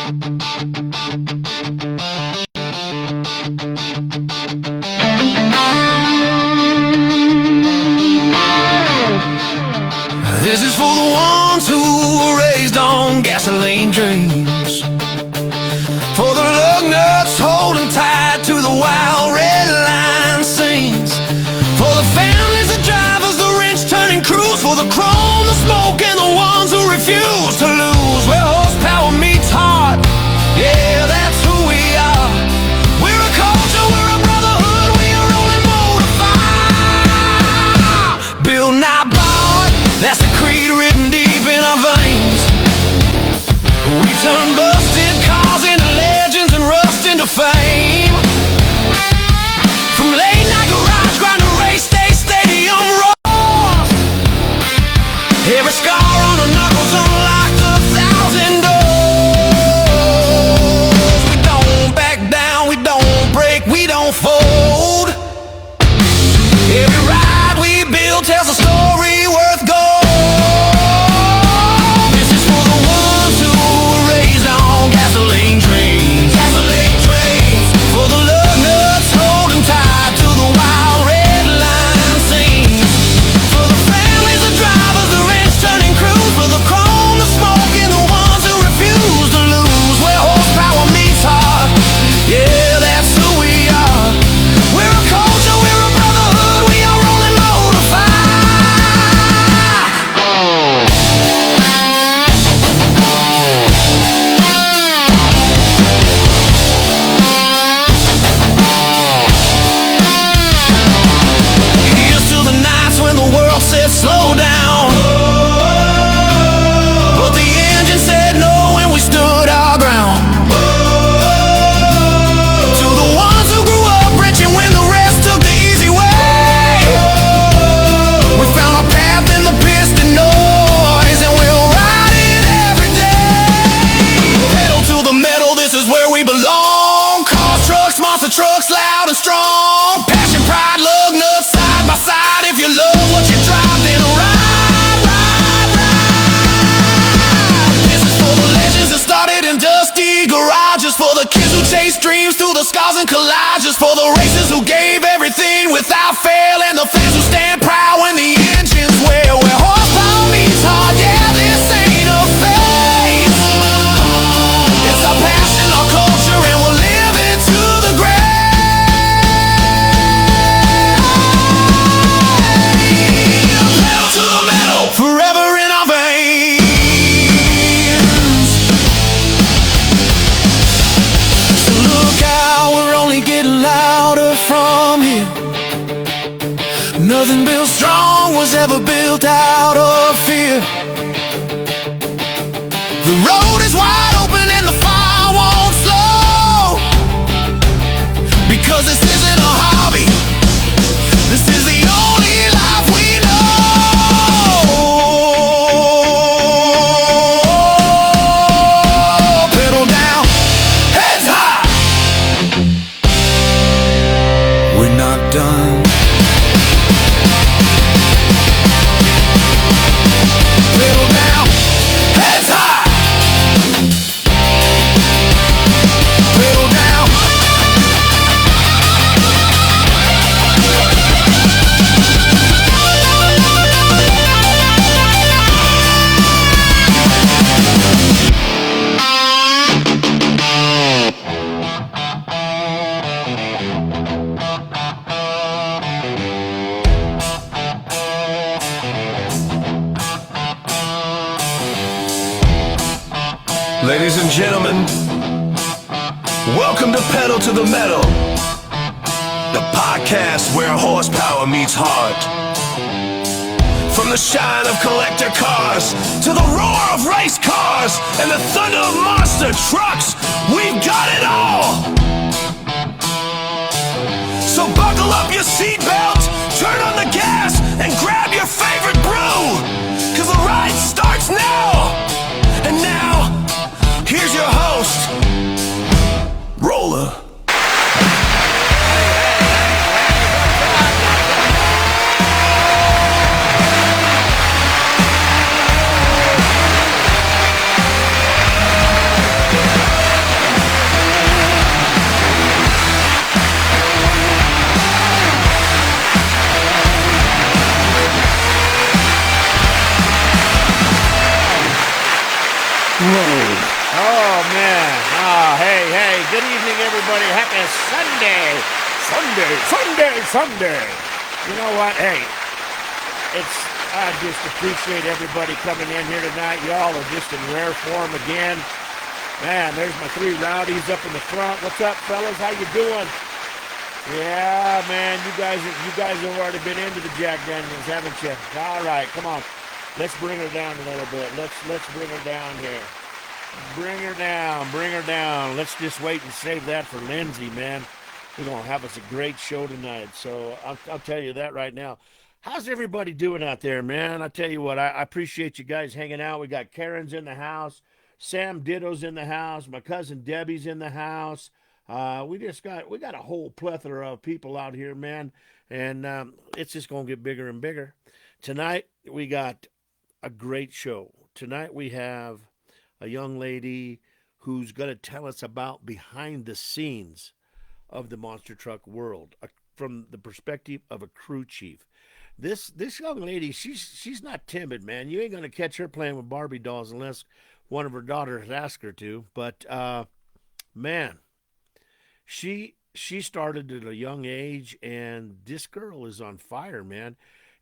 This is for the ones who were raised on gasoline dreams, for the lug nuts holding tight to the wild red line scenes, for the families, the drivers, the wrench turning crews, for the chrome, the smoke, and the ones who refuse to lose. Where horsepower meets heart, yeah, that's who we are. We're a culture, we're a brotherhood, we are only motivated. Build not bought, that's the creed written deep in our veins. We turn busted cars into legends and rust into fame. From late night garage grind to race day stadium roars, every scar on our knuckles unlocked 1,000 doors. We don't back down, we don't break, we don't fold. Every ride we build tells a story worth gold. This is for the ones who were raised on gasoline trains, gasoline trains, for the lug nuts holding tight to the wild red line scenes, for the families, the drivers, the wrench turning crews, for the chrome, the smoke, and the ones who refuse to lose. Where horsepower meets heart, yeah, that's who we are. We're a culture, we're a brotherhood, we are only here's to the nights when the world said slow down, but the engine said no and we stood our ground. To the ones who grew up rich and when the rest took the easy way, we found our path in the piston noise and we'll ride it every day. Pedal to the metal, this is where we belong. Cars, trucks, monster trucks, loud and strong. Passion, pride, lug nuts, side by side. If you love what you drive, then ride, ride, ride. This is for the legends that started in dusty garages, for the kids who chase dreams through the scars and collages, for the racers who gave everything without fail, and the fans who stand proud when the engines wail. Where horsepower meets heart, yeah, this ain't a phase. It's our passion, our culture, and we'll live it to the grave. Pedal to the metal, forever in our veins. So look out, we're only getting louder from here. Nothing built strong was ever built out of fear. The road is wide open and the fire won't slow, because this isn't a hobby, this is the only life we know. Pedal down, heads high, we're not done. Pedal down, heads high, pedal down. Ladies and gentlemen, welcome to Pedal to the Metal, the podcast where horsepower meets heart. From the shine of collector cars to the roar of race cars and the thunder of monster trucks, we've got it all. So buckle up your seatbelt, turn on the gas, and grab your favorite brew, 'cause the ride starts now. And now, here's your host, Roller. road. Oh, man. Hey, good evening, everybody. Happy Sunday. Sunday. You know what? Hey, I just appreciate everybody coming in here tonight. Y'all are just in rare form again. Man, there's my three rowdies up in the front. What's up, fellas? How you doing? Yeah, man, you guys have already been into the Jack Daniels, haven't you? All right, come on. Let's bring her down a little bit. Let's bring her down here. Bring her down. Let's just wait and save that for Lindsey, man. We're going to have us a great show tonight. So I'll tell you that right now. How's everybody doing out there, man? I tell you what, I appreciate you guys hanging out. We got Karen's in the house. Sam Ditto's in the house. My cousin Debbie's in the house. We got a whole plethora of people out here, man. And it's just going to get bigger and bigger. Tonight, we got a great show. Tonight, we have a young lady who's going to tell us about behind the scenes of the monster truck world from the perspective of a crew chief. This young lady, she's not timid, man. You ain't going to catch her playing with Barbie dolls unless one of her daughters ask her to. But, man, she started at a young age, and this girl is on fire, man.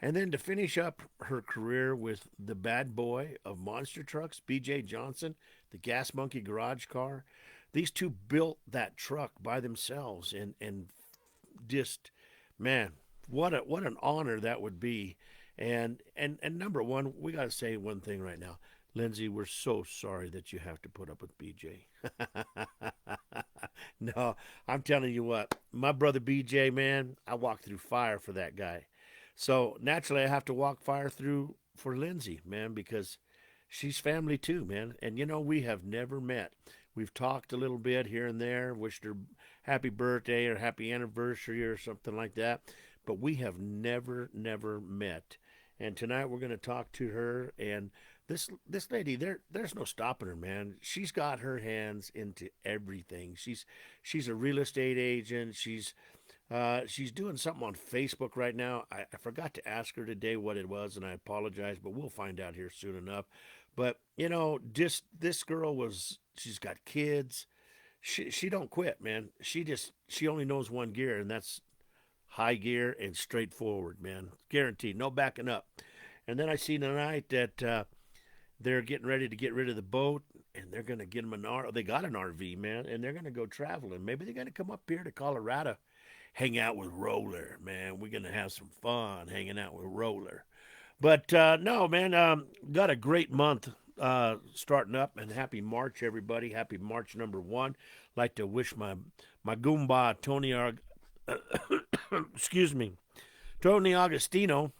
And then to finish up her career with the bad boy of monster trucks, B.J. Johnson, the Gas Monkey garage car. These two built that truck by themselves, and just, man, what an honor that would be. And number one, we got to say one thing right now. Lindsey, we're so sorry that you have to put up with BJ. No, I'm telling you what, my brother BJ, man, I walked through fire for that guy. So naturally I have to walk fire through for Lindsey, man, because she's family too, man. And you know, we have never met. We've talked a little bit here and there, wished her happy birthday or happy anniversary or something like that. But we have never met. And tonight we're going to talk to her. And this lady, there's no stopping her, man. She's got her hands into everything. She's a real estate agent. She's doing something on Facebook right now. I forgot to ask her today what it was, and I apologize, but we'll find out here soon enough. But you know, just this girl she's got kids. She don't quit, man. She only knows one gear, and that's high gear and straightforward, man. Guaranteed, no backing up. And then I see tonight that they're getting ready to get rid of the boat, and they're going to get them they got an RV, man, and they're going to go traveling. Maybe they're going to come up here to Colorado, hang out with Roller, man. We're going to have some fun hanging out with Roller. But no, man, got a great month starting up, and happy March, everybody. Happy March #1. Like to wish my Goomba, Tony excuse me, Tony Agostino,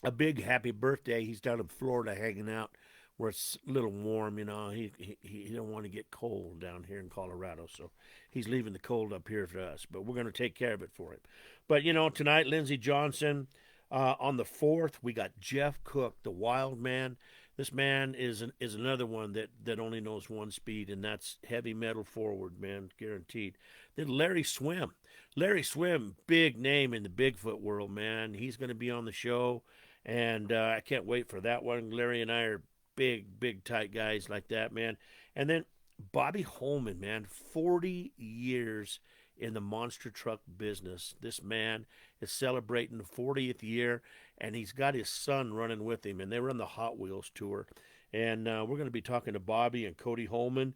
a big happy birthday. He's down in Florida hanging out where it's a little warm, you know. He don't want to get cold down here in Colorado, so he's leaving the cold up here for us. But we're going to take care of it for him. But, you know, tonight, Lindsey Johnson. On the 4th, we got Jeff Cook, the wild man. This man is another one that only knows one speed, and that's heavy metal forward, man, guaranteed. Then Larry Swim. Larry Swim, big name in the Bigfoot world, man. He's going to be on the show, and I can't wait for that one. Larry and I are big, tight guys like that, man. And then Bobby Holman, man, 40 years in the monster truck business. This man is celebrating the 40th year, and he's got his son running with him, and they run the Hot Wheels tour. And we're going to be talking to Bobby and Cody Holman.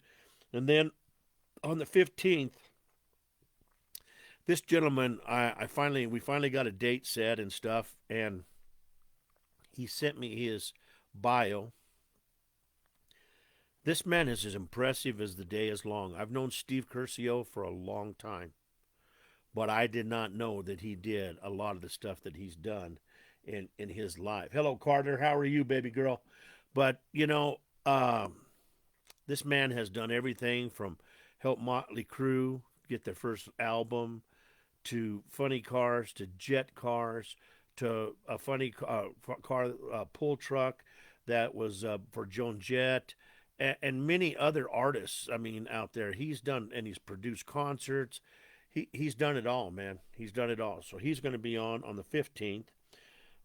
And then on the 15th, this gentleman, we finally got a date set and stuff, and he sent me his bio. This man is as impressive as the day is long. I've known Steve Curcio for a long time, but I did not know that he did a lot of the stuff that he's done in his life. Hello, Carter. How are you, baby girl? But, you know, this man has done everything from help Motley Crue get their first album, to funny cars, to jet cars, to a funny car pull truck that was for Joan Jett, and many other artists, I mean, out there. He's done, and he's produced concerts. He's done it all, man. He's done it all. So he's going to be on the 15th.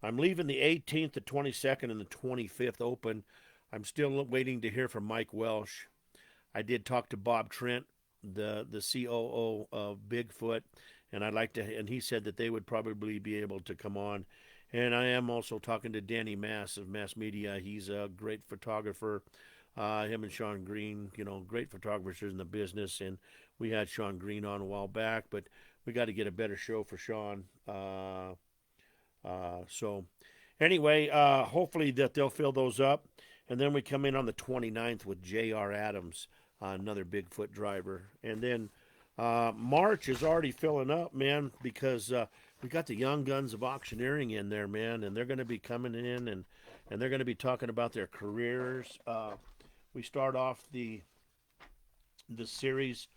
I'm leaving the 18th, the 22nd, and the 25th open. I'm still waiting to hear from Mike Welsh. I did talk to Bob Trent, the COO of Bigfoot, and I'd like to. And he said that they would probably be able to come on. And I am also talking to Danny Mass of Mass Media. He's a great photographer. Him and Sean Green, great photographers in the business. And we had Sean Green on a while back, but we got to get a better show for Sean. So anyway, hopefully that they'll fill those up. And then we come in on the 29th with J.R. Adams, another Bigfoot driver. And then March is already filling up, man, because we got the Young Guns of Auctioneering in there, man, and they're going to be coming in and they're going to be talking about their careers. We start off the series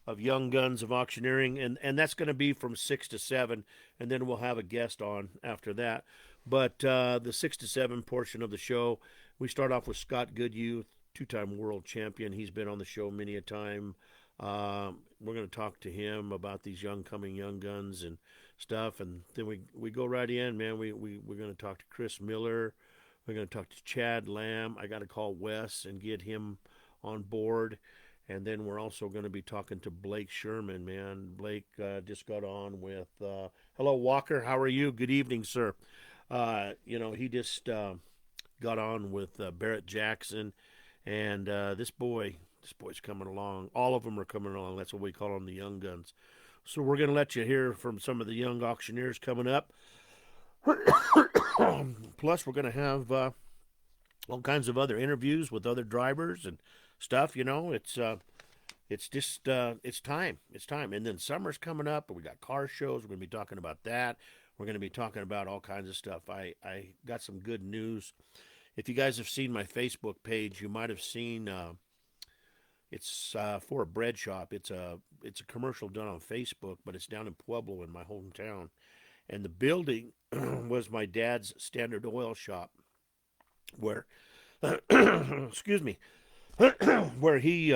of Young Guns of Auctioneering, and that's going to be from 6 to 7, and then we'll have a guest on after that. But the 6 to 7 portion of the show, we start off with Scott Goodhue, two-time world champion. He's been on the show many a time. We're going to talk to him about these young guns and stuff, and then we go right in, man. We're going to talk to Chris Miller. We're going to talk to Chad Lamb. I got to call Wes and get him on board. And then we're also going to be talking to Blake Sherman, man. Blake just got on with, hello, Walker. How are you? Good evening, sir. He just got on with Barrett Jackson. And this boy's coming along. All of them are coming along. That's what we call them, the Young Guns. So we're going to let you hear from some of the young auctioneers coming up. Plus, we're going to have all kinds of other interviews with other drivers and stuff. It's just it's time. And then summer's coming up, and we got car shows. We're going to be talking about that. We're going to be talking about all kinds of stuff. I got some good news. If you guys have seen my Facebook page, you might have seen it's for a bread shop. It's a commercial done on Facebook, but it's down in Pueblo in my hometown. And the building was my dad's Standard Oil shop, where, excuse me, where he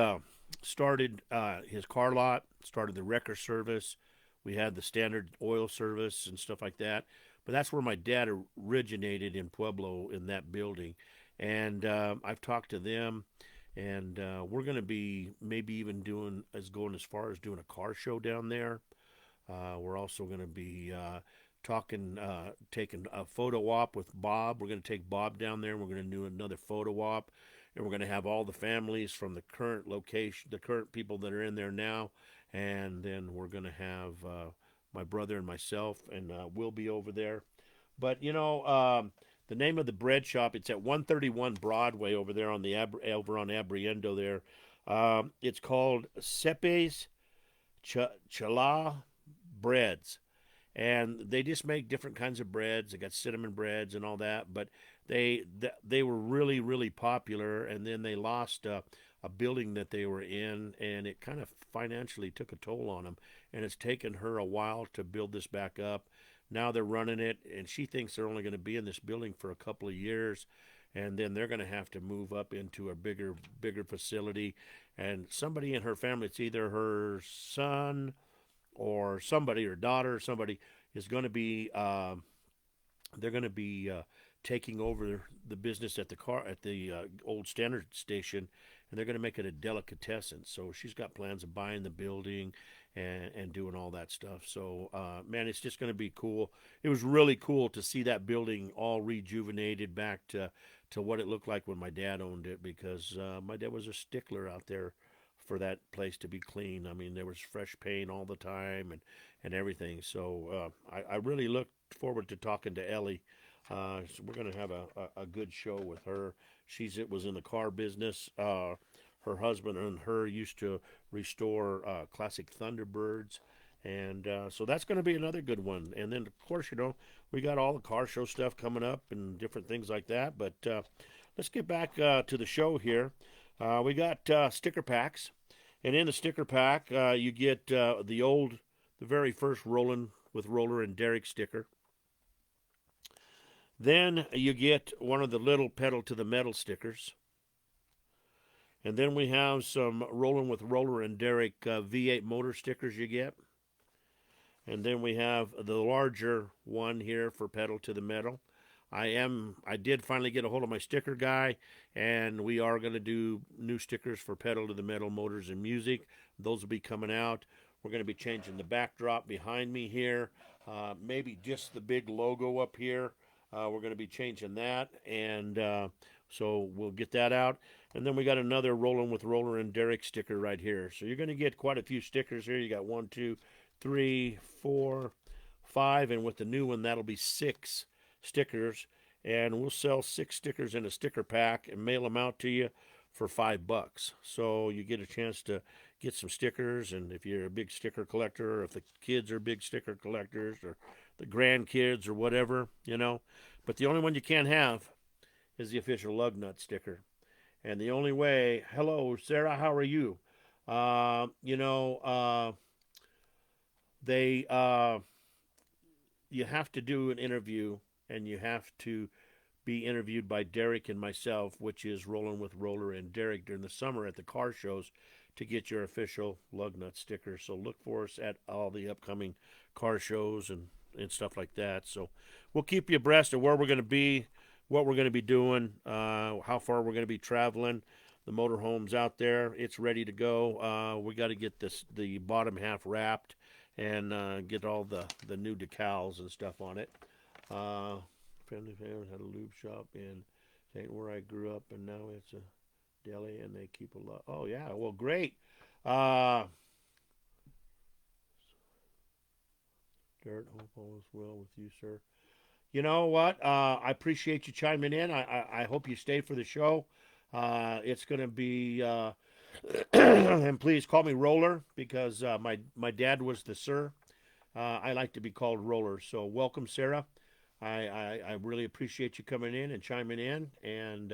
started his car lot, started the wrecker service. We had the Standard Oil service and stuff like that. But that's where my dad originated, in Pueblo, in that building. And I've talked to them, and we're going to be maybe even going as far as doing a car show down there. We're also going to be taking a photo op with Bob. We're going to take Bob down there, and we're going to do another photo op. And we're going to have all the families from the current location, the current people that are in there now. And then we're going to have my brother and myself, and we'll be over there. But, the name of the bread shop, it's at 131 Broadway over there on over on Abriendo there. It's called Cepes Chala Breads. And they just make different kinds of breads. They got cinnamon breads and all that. But they were really, really popular. And then they lost a building that they were in, and it kind of financially took a toll on them. And it's taken her a while to build this back up. Now they're running it, and she thinks they're only going to be in this building for a couple of years, and then they're going to have to move up into a bigger facility. And somebody in her family, it's either her son or somebody, her daughter or somebody, is going to be they're going to be taking over the business at the old Standard station, and they're going to make it a delicatessen. So she's got plans of buying the building and doing all that stuff. So, man, it's just going to be cool. It was really cool to see that building all rejuvenated back to what it looked like when my dad owned it, because my dad was a stickler out there for that place to be clean. I mean, there was fresh paint all the time and everything. So I really look forward to talking to Ellie. So we're going to have a good show with her. It was in the car business. Her husband and her used to restore classic Thunderbirds. And so that's going to be another good one. And then, of course, we got all the car show stuff coming up and different things like that. But let's get back to the show here. We got sticker packs. And in the sticker pack, you get the very first Rollin' with Roller and Derek sticker. Then you get one of the little Pedal to the Metal stickers. And then we have some Rollin' with Roller and Derek V8 motor stickers you get. And then we have the larger one here for Pedal to the Metal. I did finally get a hold of my sticker guy, and we are going to do new stickers for Pedal to the Metal Motors and Music. Those will be coming out. We're going to be changing the backdrop behind me here, maybe just the big logo up here. We're going to be changing that, and so we'll get that out. And then we got another Rolling with Roller and Derek sticker right here. So you're going to get quite a few stickers here. You got 1, 2, 3, 4, 5, and with the new one, that'll be 6 stickers. And we'll sell 6 stickers in a sticker pack and mail them out to you for $5. So you get a chance to get some stickers, and if you're a big sticker collector, or if the kids are big sticker collectors, or the grandkids or whatever, But the only one you can't have is the official lug nut sticker. And the only way, hello, Sarah, how are you? You have to do an interview, and you have to be interviewed by Derek and myself, which is Rolling with Roller and Derek during the summer at the car shows, to get your official lug nut sticker. So look for us at all the upcoming car shows and stuff like that. So we'll keep you abreast of where we're going to be, what we're going to be doing, how far we're going to be traveling. The motorhome's out there. It's ready to go. We got to get the bottom half wrapped and get all the new decals and stuff on it. Family had a lube shop in St. where I grew up, and now it's a deli, and they keep a lot. Oh, yeah. Well, great. Dirt, hope all is well with you, sir. You know what? I appreciate you chiming in. I hope you stay for the show. It's going to be, and please call me Roller, because my dad was the sir. I like to be called Roller. So welcome, Sarah. I really appreciate you coming in and chiming in. And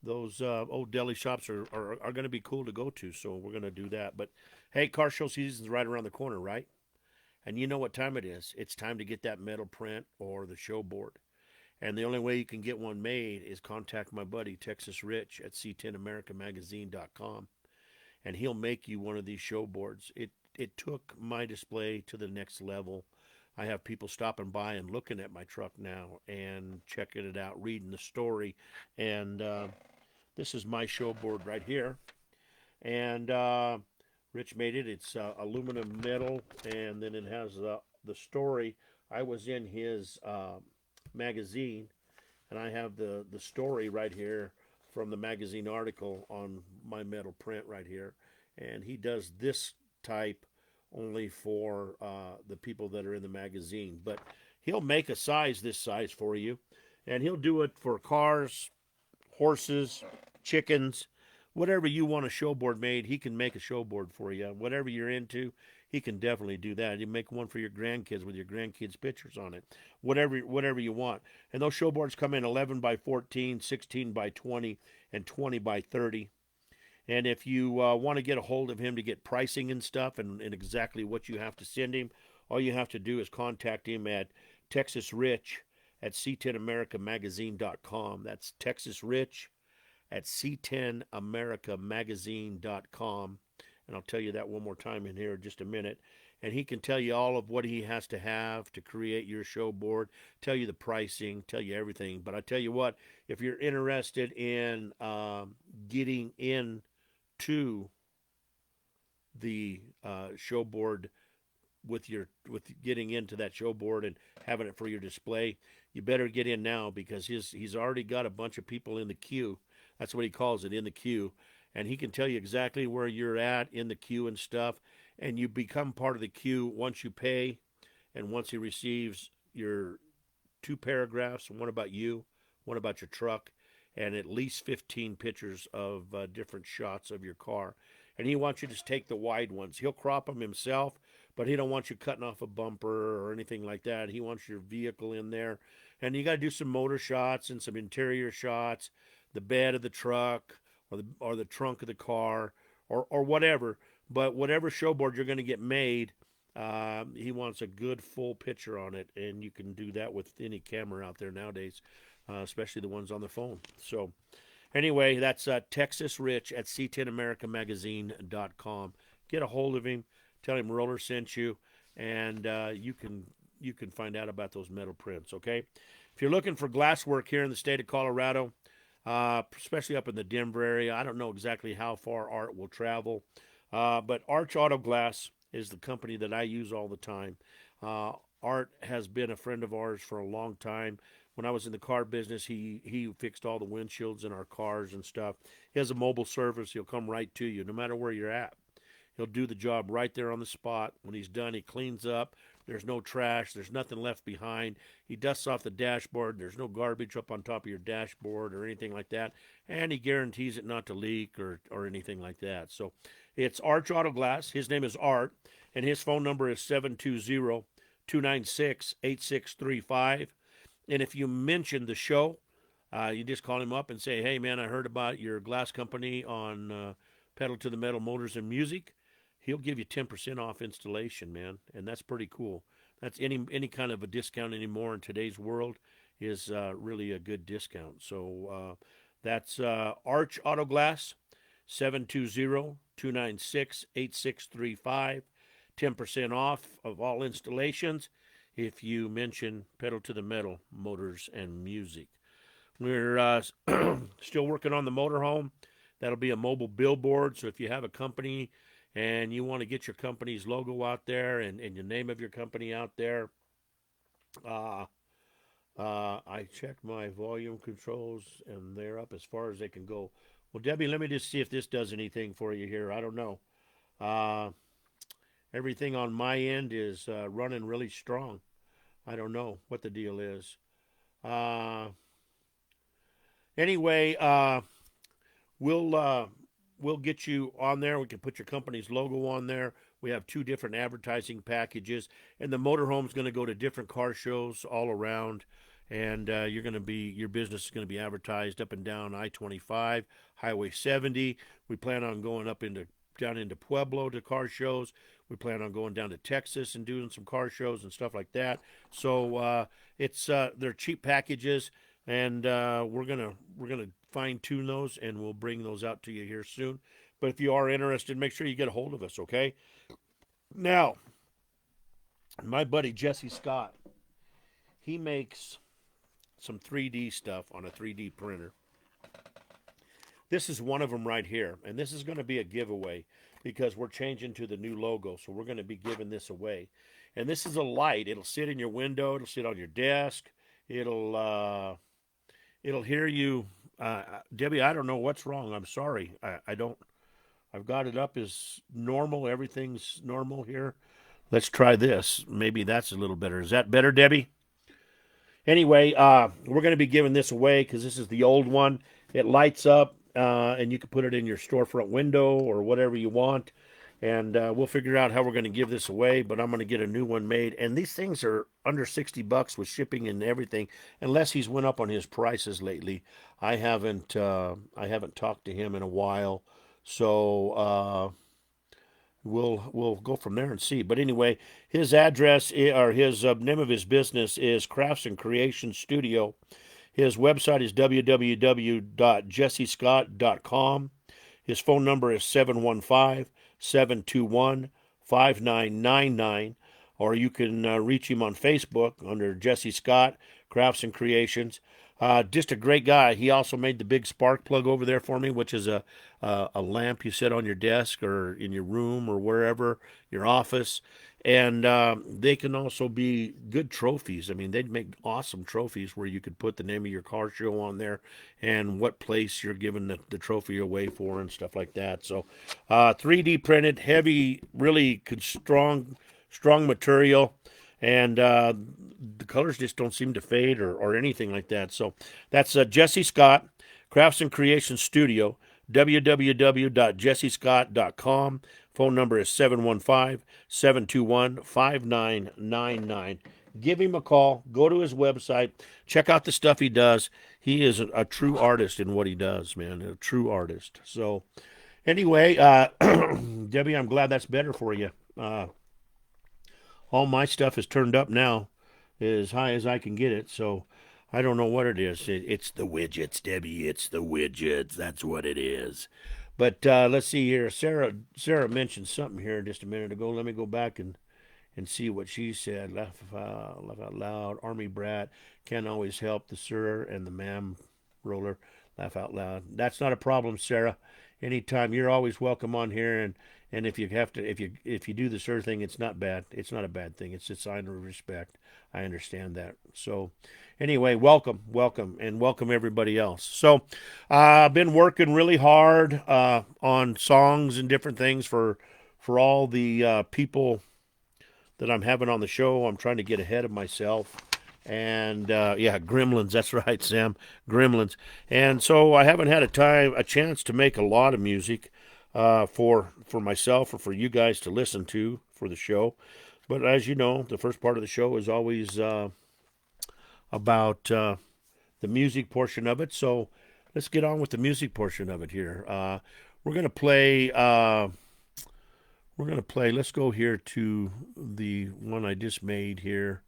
those old deli shops are going to be cool to go to. So we're going to do that. But hey, car show season's right around the corner, right? And you know what time it is. It's time to get that metal print or the show board. And the only way you can get one made is contact my buddy, Texas Rich, at c10americamagazine.com. And he'll make you one of these show boards. It took my display to the next level. I have people stopping by and looking at my truck now and checking it out, reading the story. And this is my show board right here. And Rich made it. It's aluminum metal, and then it has the story. I was in his magazine, and I have the story right here from the magazine article on my metal print right here. And he does this type only for the people that are in the magazine. But he'll make this size for you, and he'll do it for cars, horses, chickens, whatever you want a show board made. He can make a show board for you. Whatever you're into, he can definitely do that. You make one for your grandkids with your grandkids' pictures on it. Whatever you want. And those show boards come in 11 by 14, 16 by 20, and 20 by 30. And if you want to get a hold of him to get pricing and stuff and exactly what you have to send him, all you have to do is contact him at Texas Rich at c10americamagazine.com. That's Texas Rich at c10americamagazine.com. And I'll tell you that one more time in here in just a minute. And he can tell you all of what he has to have to create your show board, tell you the pricing, tell you everything. But I tell you what, if you're interested in getting into the show board with getting into that show board and having it for your display, you better get in now, because he's already got a bunch of people in the queue. That's what he calls it, in the queue. And he can tell you exactly where you're at in the queue and stuff. And you become part of the queue once you pay, and once he receives your 2 paragraphs, one about you, one about your truck, and at least 15 pictures of different shots of your car. And he wants you to take the wide ones. He'll crop them himself, but he don't want you cutting off a bumper or anything like that. He wants your vehicle in there. And you got to do some motor shots and some interior shots, the bed of the truck or the trunk of the car or whatever. But whatever show board you're going to get made, he wants a good full picture on it. And you can do that with any camera out there nowadays, especially the ones on the phone. So anyway, that's Texas Rich at c10americamagazine.com. Get a hold of him. Tell him Roller sent you, and you can you can find out about those metal prints, okay? If you're looking for glasswork here in the state of Colorado, especially up in the Denver area, I don't know exactly how far Art will travel, but Arch Auto Glass is the company that I use all the time. Art has been a friend of ours for a long time. When I was in the car business, he fixed all the windshields in our cars and stuff. He has a mobile service. He'll come right to you, no matter where you're at. He'll do the job right there on the spot. When he's done, he cleans up. There's no trash. There's nothing left behind. He dusts off the dashboard. There's no garbage up on top of your dashboard or anything like that. And he guarantees it not to leak or anything like that. So it's Arch Auto Glass. His name is Art, and his phone number is 720-296-8635. And if you mention the show, you just call him up and say, hey, man, I heard about your glass company on Pedal to the Metal Motors and Music. He'll give you 10% off installation, man, and that's pretty cool. That's any kind of a discount anymore in today's world is really a good discount. So that's Arch Auto Glass, 720-296-8635, 10% off of all installations if you mention Pedal to the Metal Motors and Music. We're still working on the motorhome. That'll be a mobile billboard, so if you have a company and you want to get your company's logo out there and the name of your company out there, I checked my volume controls, and they're up as far as they can go. Well, Debbie, let me just see if this does anything for you here. I don't know. Everything on my end is running really strong. I don't know what the deal is. Anyway, we'll get you on there. We can put your company's logo on there. We have 2 different advertising packages, and the motorhome's going to go to different car shows all around, and your business is going to be advertised up and down I-25, Highway 70. We plan on going down into Pueblo to car shows. We plan on going down to Texas and doing some car shows and stuff like that. So they're cheap packages, and we're gonna fine tune those, and we'll bring those out to you here soon. But if you are interested, make sure you get a hold of us, okay? Now, my buddy Jesse Scott, he makes some 3D stuff on a 3D printer. This is one of them right here, and this is going to be a giveaway because we're changing to the new logo, so we're going to be giving this away. And this is a light. It'll sit in your window. It'll sit on your desk. It'll hear you. Debbie, I don't know what's wrong. I'm sorry. I've got it up as normal. Everything's normal here. Let's try this. Maybe that's a little better. Is that better, Debbie? Anyway, we're going to be giving this away because this is the old one. It lights up, and you can put it in your storefront window or whatever you want. And we'll figure out how we're going to give this away, but I'm going to get a new one made. And these things are under $60 with shipping and everything, unless he's went up on his prices lately. I haven't talked to him in a while, so we'll go from there and see. But anyway, his address or his name of his business is Crafts and Creation Studio. His website is www.jessescott.com. His phone number is 715-721-5999, or you can reach him on Facebook under Jesse Scott, Crafts and Creations. Just a great guy. He also made the big spark plug over there for me, which is a lamp you set on your desk or in your room or wherever, your office. And they can also be good trophies. I mean, they'd make awesome trophies where you could put the name of your car show on there and what place you're giving the trophy away for and stuff like that. So 3D printed, heavy, really strong material. And the colors just don't seem to fade or anything like that. So that's Jesse Scott, Crafts and Creation Studio, www.jessescott.com. Phone number is 715-721-5999. Give him a call. Go to his website. Check out the stuff he does. He is a true artist in what he does, man. A true artist. So anyway, Debbie, I'm glad that's better for you. All my stuff is turned up now as high as I can get it, so I don't know what it is. It's the widgets, Debbie. It's the widgets. That's what it is. But let's see here. Sarah mentioned something here just a minute ago. Let me go back and and see what she said. Laugh out loud. Army brat. Can't always help the sir and the ma'am roller. Laugh out loud. That's not a problem, Sarah. Anytime, you're always welcome on here, and if you have to, if you do the sir thing, it's not bad. It's not a bad thing. It's a sign of respect. I understand that. So, anyway, welcome, and welcome everybody else. So, I've been working really hard on songs and different things for all the people that I'm having on the show. I'm trying to get ahead of myself. And yeah, Gremlins. That's right, Sam. Gremlins. And so I haven't had a chance to make a lot of music for myself or for you guys to listen to for the show. But as you know, the first part of the show is always about the music portion of it. So let's get on with the music portion of it here. We're gonna play. Let's go here to the one I just made here.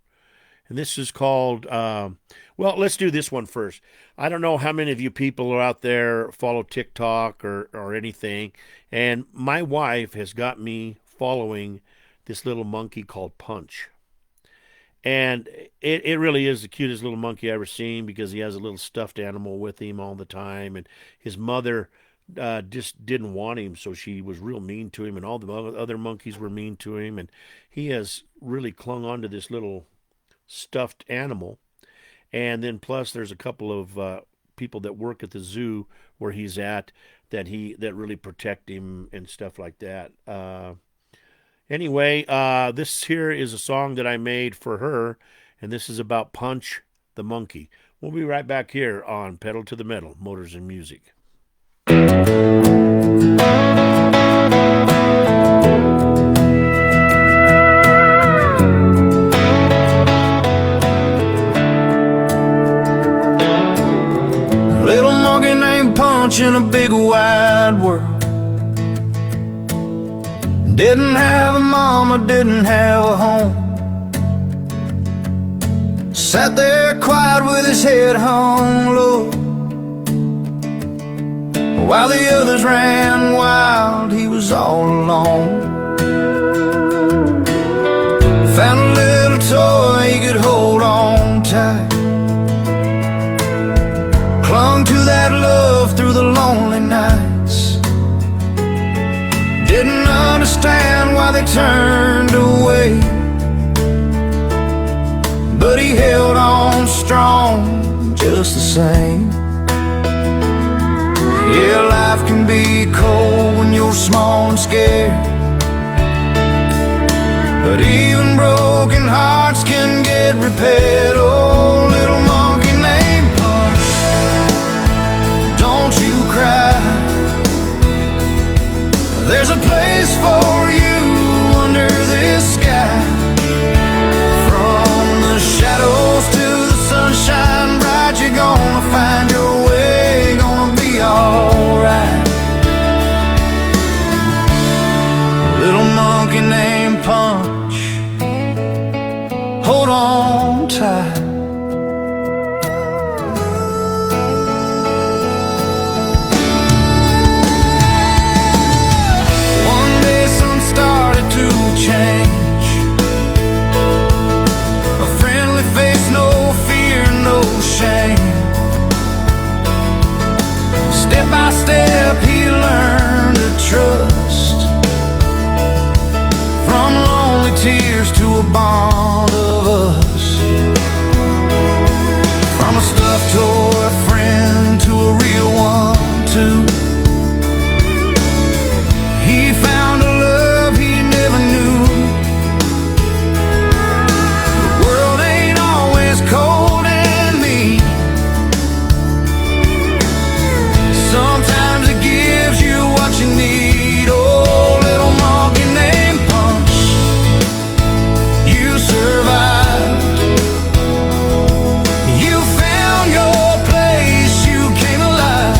And this is called, well, let's do this one first. I don't know how many of you people are out there follow TikTok or anything. And my wife has got me following this little monkey called Punch. And it really is the cutest little monkey I've ever seen, because he has a little stuffed animal with him all the time. And his mother just didn't want him, so she was real mean to him. And all the other monkeys were mean to him. And he has really clung on to this little stuffed animal. And then plus there's a couple of people that work at the zoo where he's at that really protect him and stuff like that. Anyway, this here is a song that I made for her, and this is about Punch the monkey. We'll be right back here on Pedal to the Metal, Motors and Music. In a big wide world, didn't have a mama, didn't have a home, sat there quiet with his head hung low, while the others ran wild, he was all alone. Found a little toy he could hold on tight, clung to that love through the lonely nights. Didn't understand why they turned away, but he held on strong just the same. Yeah, life can be cold when you're small and scared, but even broken hearts can get repaired. Oh, little monkey named Punch, don't you cry. There's a place for you under this sky. From the shadows to the sunshine bright, you're gonna find your way, gonna be alright. Little monkey named Punch, hold on tight. Change, a friendly face, no fear, no shame. Step by step he learned to trust, from lonely tears to a bond of us, from a stuffed toy friend to a real one too. He found a love he never knew. The world ain't always cold and mean. Sometimes it gives you what you need. Oh, little monkey named Punch, you survived. You found your place, you came alive.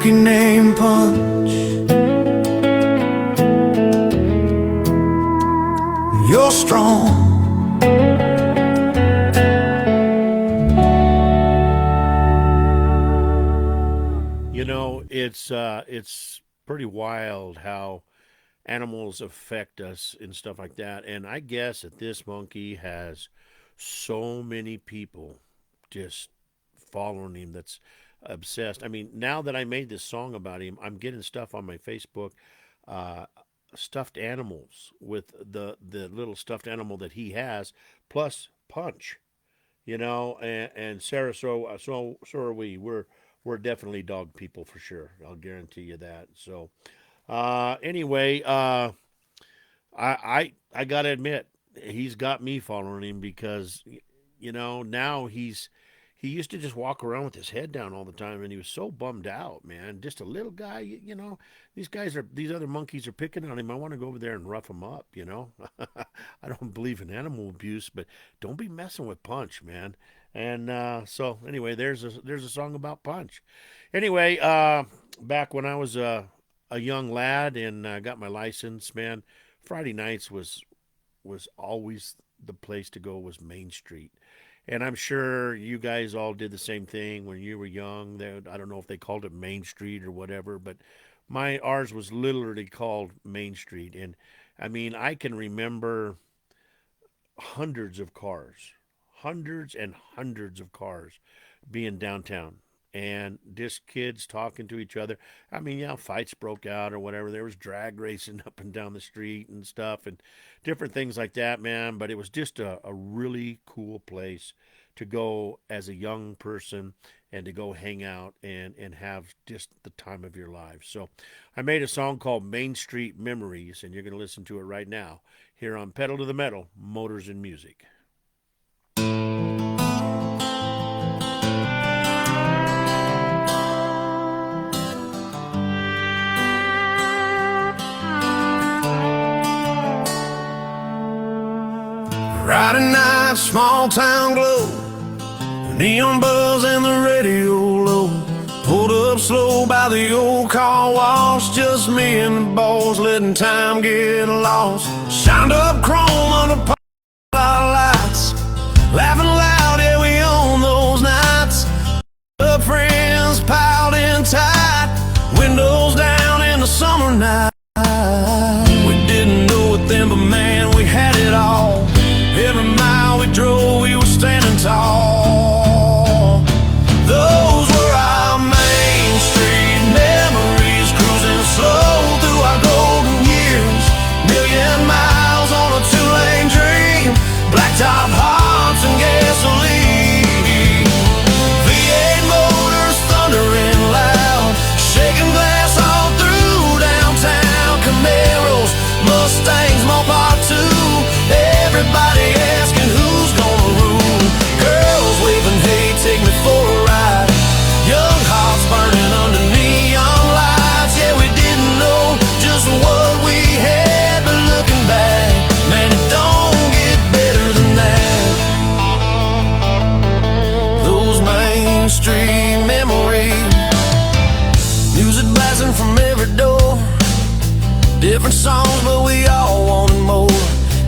monkey named Punch. You're strong. You know, it's pretty wild how animals affect us and stuff like that. And I guess that this monkey has so many people just following him that's obsessed. I mean, now that I made this song about him, I'm getting stuff on my Facebook, uh, stuffed animals with the little stuffed animal that he has, plus Punch. And Sarah, so are we. We're definitely dog people for sure. I'll guarantee you that. So anyway, I gotta admit, he's got me following him because now he used to just walk around with his head down all the time, and he was so bummed out, man. Just a little guy, these other monkeys are picking on him. I want to go over there and rough him up, I don't believe in animal abuse, but don't be messing with Punch, man. And so anyway, there's a song about Punch. Anyway, back when I was a young lad and got my license, man, Friday nights was always the place to go, was Main Street. And I'm sure you guys all did the same thing when you were young. I don't know if they called it Main Street or whatever, but ours was literally called Main Street. And I mean, I can remember hundreds of cars, hundreds and hundreds of cars being downtown, and just kids talking to each other. I mean, fights broke out or whatever. There was drag racing up and down the street and stuff and different things like that, man. But it was just a really cool place to go as a young person and to go hang out and have just the time of your life. So I made a song called Main Street Memories, and you're going to listen to it right now here on Pedal to the Metal, Motors and Music. Friday night, small town glow, neon buzz and the radio low. Pulled up slow by the old car wash, just me and the boys letting time get lost. Shined up chrome on the lights, laughing loud, yeah, we own those nights. Up friends piled in tight, windows down in the summer night. We didn't know it then, but man, we had it all. Every mile we drove, we were standing tall. Those were our Main Street memories, cruising slow through our golden years. Million miles on a two-lane dream, blacktop hearts and gasoline. V8 motors thundering loud, shaking glass all through downtown. Camaros, Mustangs, Mopar too. Everybody asking who's gonna rule. Girls waving, hey, take me for a ride. Young hearts burning under neon lights. Yeah, we didn't know just what we had, but looking back, man, it don't get better than that. Those Main Street memories, music blasting from every door. Different songs, but we all wanted more.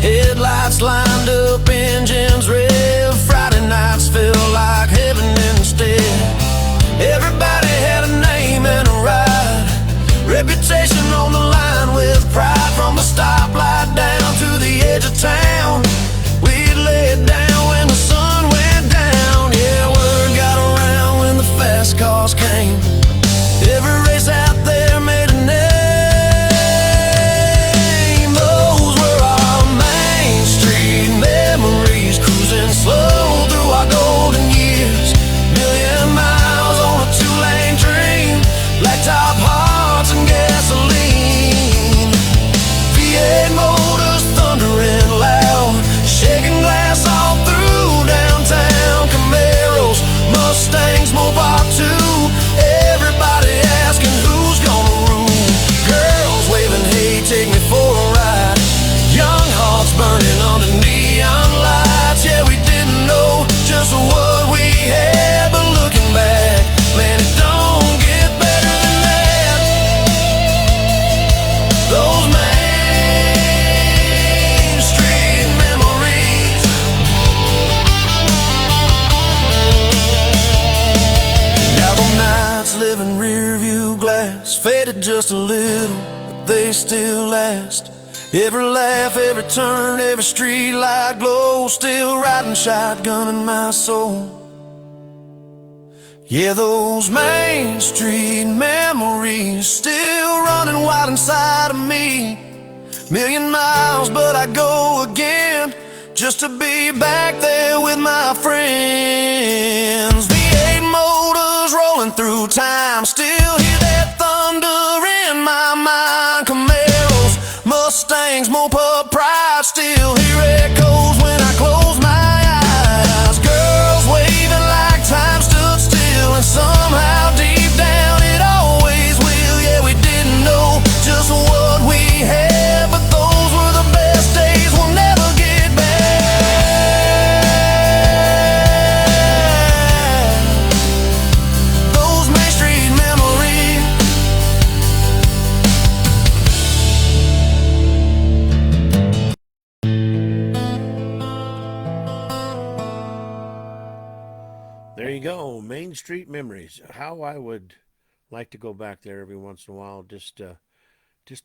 Headlights lined up, engines rev. Friday nights felt like heaven instead. Everybody had a name and a ride, reputation on the line with pride. From the stoplight down to the edge of town, we'd lay it down when the sun went down. Yeah, word got around when the fast cars came. Every race out there made a name. Memories cruising slow through our golden years. Million miles on a two-lane dream, blacktop hearts and gasoline. V8 motors thundering loud, just a little, but they still last. Every laugh, every turn, every street light glow, still riding shotgun in my soul. Yeah, those Main Street memories still running wild inside of me. Million miles, but I go again, just to be back there with my friends. V8 motors rolling through time, still hear that thunder in my mind. Camaros, Mustangs, Moped pride, still hear echoes when I close my eyes. Girls waving like time stood still, and somehow deep down it always will. Yeah, we didn't know just what we had, but those were the best days we'll never get back. Those Main Street memories. There you go, Main Street memories. How I would like to go back there every once in a while, just to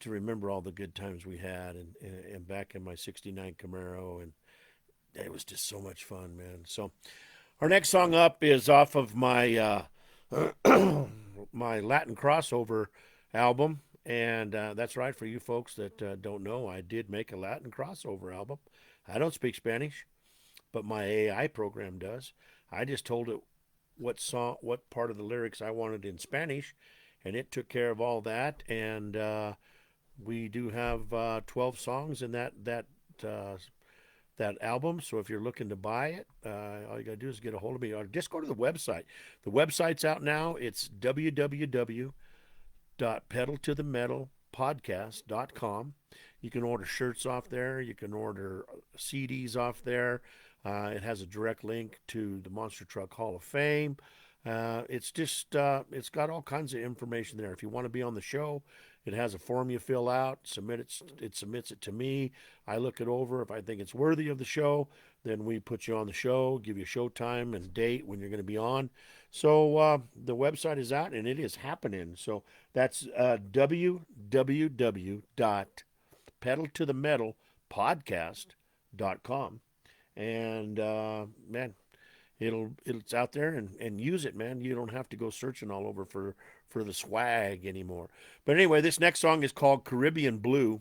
remember all the good times we had, and back in my '69 Camaro, and it was just so much fun, man. So, our next song up is off of my my Latin crossover album, and that's right, for you folks that don't know, I did make a Latin crossover album. I don't speak Spanish, but my AI program does. I just told it what part of the lyrics I wanted in Spanish, and it took care of all that. And we do have 12 songs in that album. So if you're looking to buy it, all you gotta do is get a hold of me, or just go to the website. The website's out now. It's www.pedaltothemetalpodcast.com. You can order shirts off there. You can order CDs off there. It has a direct link to the Monster Truck Hall of Fame. It's it's got all kinds of information there. If you want to be on the show, it has a form you fill out, it submits it to me. I look it over. If I think it's worthy of the show, then we put you on the show, give you a show time and date when you're going to be on. So the website is out, and it is happening. So that's www.pedaltothemetalpodcast.com. And man, it's out there, and use it, man. You don't have to go searching all over for the swag anymore. But anyway, this next song is called Caribbean Blue,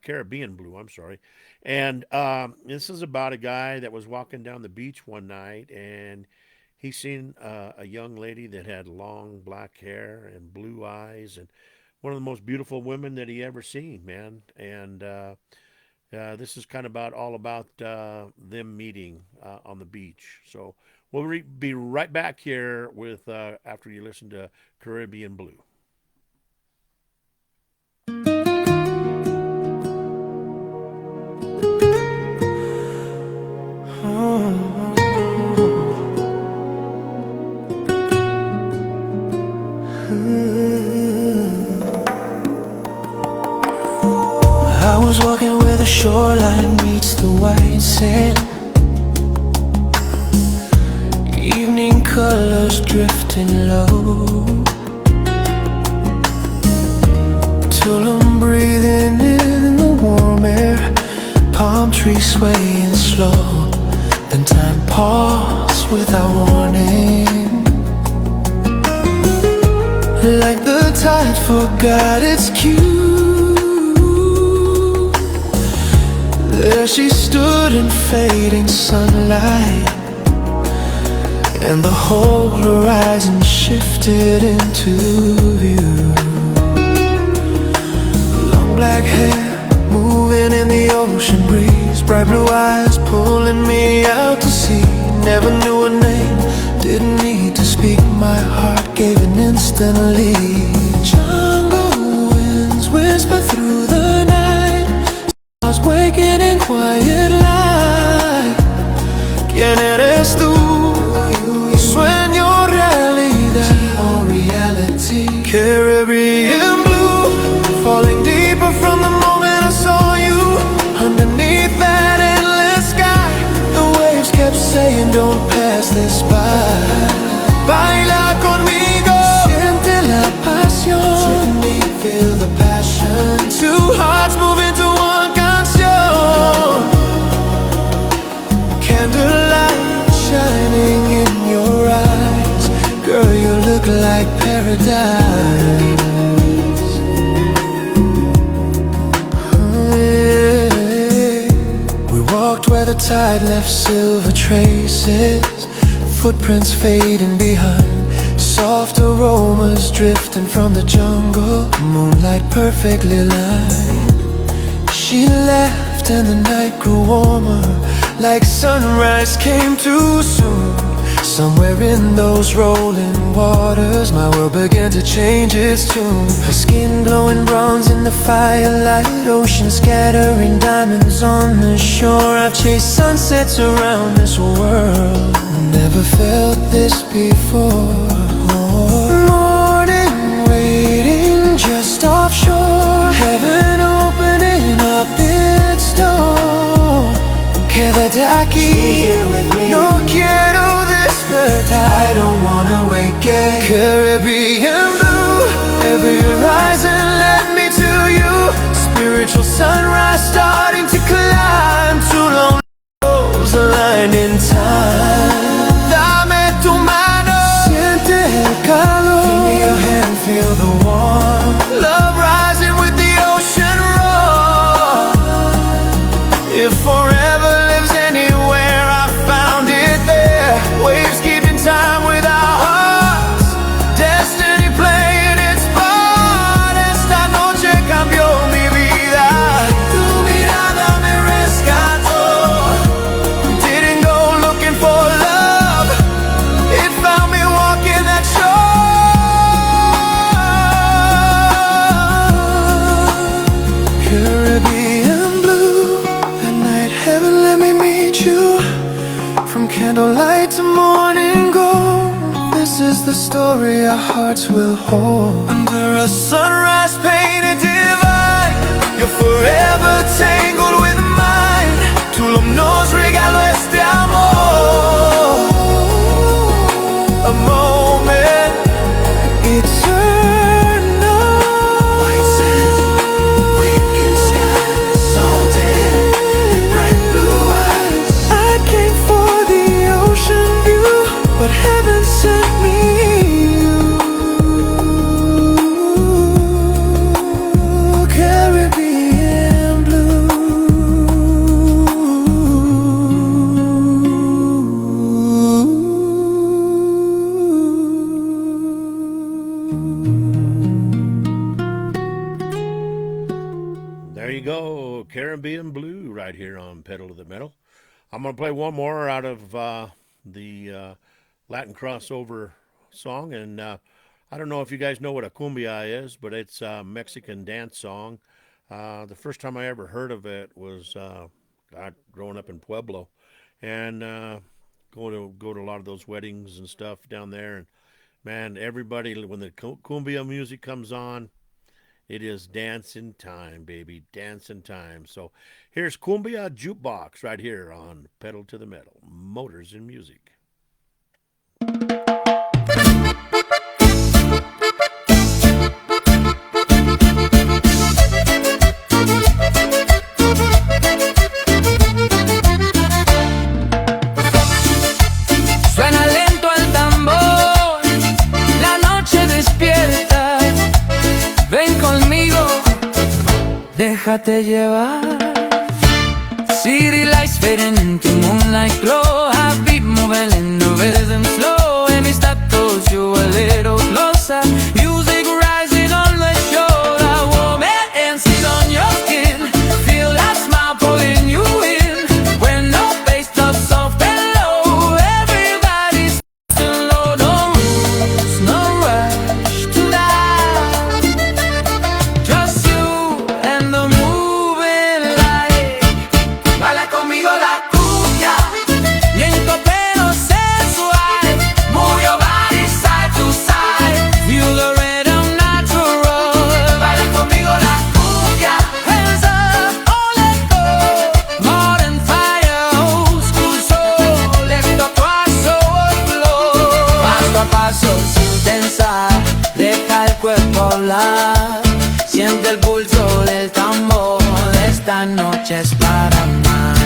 Caribbean Blue, I'm sorry. And this is about a guy that was walking down the beach one night, and he seen a young lady that had long black hair and blue eyes, and one of the most beautiful women that he ever seen, man. And this is kind of all about them meeting on the beach. So we'll be right back here with after you listen to Caribbean Blue. I was walking where the shoreline meets the white sand. Evening colors drifting low, till I'm breathing in the warm air. Palm trees swaying slow, then time paused without warning. Like the tide forgot its cue, there she stood in fading sunlight, and the whole horizon shifted into view. Long black hair moving in the ocean breeze, bright blue eyes pulling me out to sea. Never knew her name, didn't need to speak, my heart gave in instantly. Jungle winds whisper through the night, stars waking in quiet light. ¿Quién eres tú? Sueño, realidad, oh reality. Caribbean blue, falling deeper from the moment I saw you. Underneath that endless sky, the waves kept saying don't pass this by. Baila conmigo, siente la pasión. paradise. We walked where the tide left silver traces, footprints fading behind, soft aromas drifting from the jungle, moonlight perfectly lined. She left and the night grew warmer, like sunrise came too soon. Somewhere in those rolling waters, my world began to change its tune. Her skin glowing bronze in the firelight, ocean scattering diamonds on the shore. I've chased sunsets around this world, never felt this before. Morning waiting just offshore, heaven opening up its door. Quédate aquí, no quiero despertar. I don't wanna wake up. Caribbean blue, every horizon led me to you. Spiritual sunrise starting to climb. Too long roads aligned in time. Dame tu mano, siente el calor. Give me your hand, feel the warmth. Love rising with the ocean roar. If forever lives anywhere, I found it there. Waves keeping time with our hearts, destiny playing its part. Esta noche cambió mi vida. Tu mirada me rescató. Didn't go looking for love, it found me walking that shore. Caribbean blue, at night heaven let me meet you. From candlelight to morning gold, this is the story our hearts will hold. Under a sunrise painted divine, you're forever tangled with mine. Tulum nos regaló este amor, a moment eternal. White sand, winking sky, salted, bright blue eyes. I came for the ocean view, but heaven sent me you. Caribbean There you go, Caribbean Blue right here on Pedal to the Metal. I'm going to play one more out of the Latin crossover song, and I don't know if you guys know what a cumbia is, but it's a Mexican dance song. The first time I ever heard of it was growing up in Pueblo, and go to a lot of those weddings and stuff down there, and man, everybody, when the cumbia music comes on, it is dancing time, baby, dancing time. So here's Cumbia Jukebox right here on Pedal to the Metal, Motors and Music. Suena lento el tambor, la noche despierta. Ven conmigo, déjate llevar. City lights fading into moonlight glow. Half beat moving in the rhythm slow. And we start to you a little closer. Music rising on the shoulder. Warm and sit on your skin. Feel that smile pulling you in. When no bass drops soft and low. Everybody's low. No rules, no rush tonight. Just you and the moving light. Baila conmigo la cumbia. Y en tu pelo sensual. Move your body side to side. Feel the rhythm natural. Baila conmigo la cumbia. Hands up, oh let go. Modern fire, old school soul. Esto paso flow. Paso a paso sin pensar. Deja el cuerpo hablar. Siente el pulso del tambor. Esta noche es para más.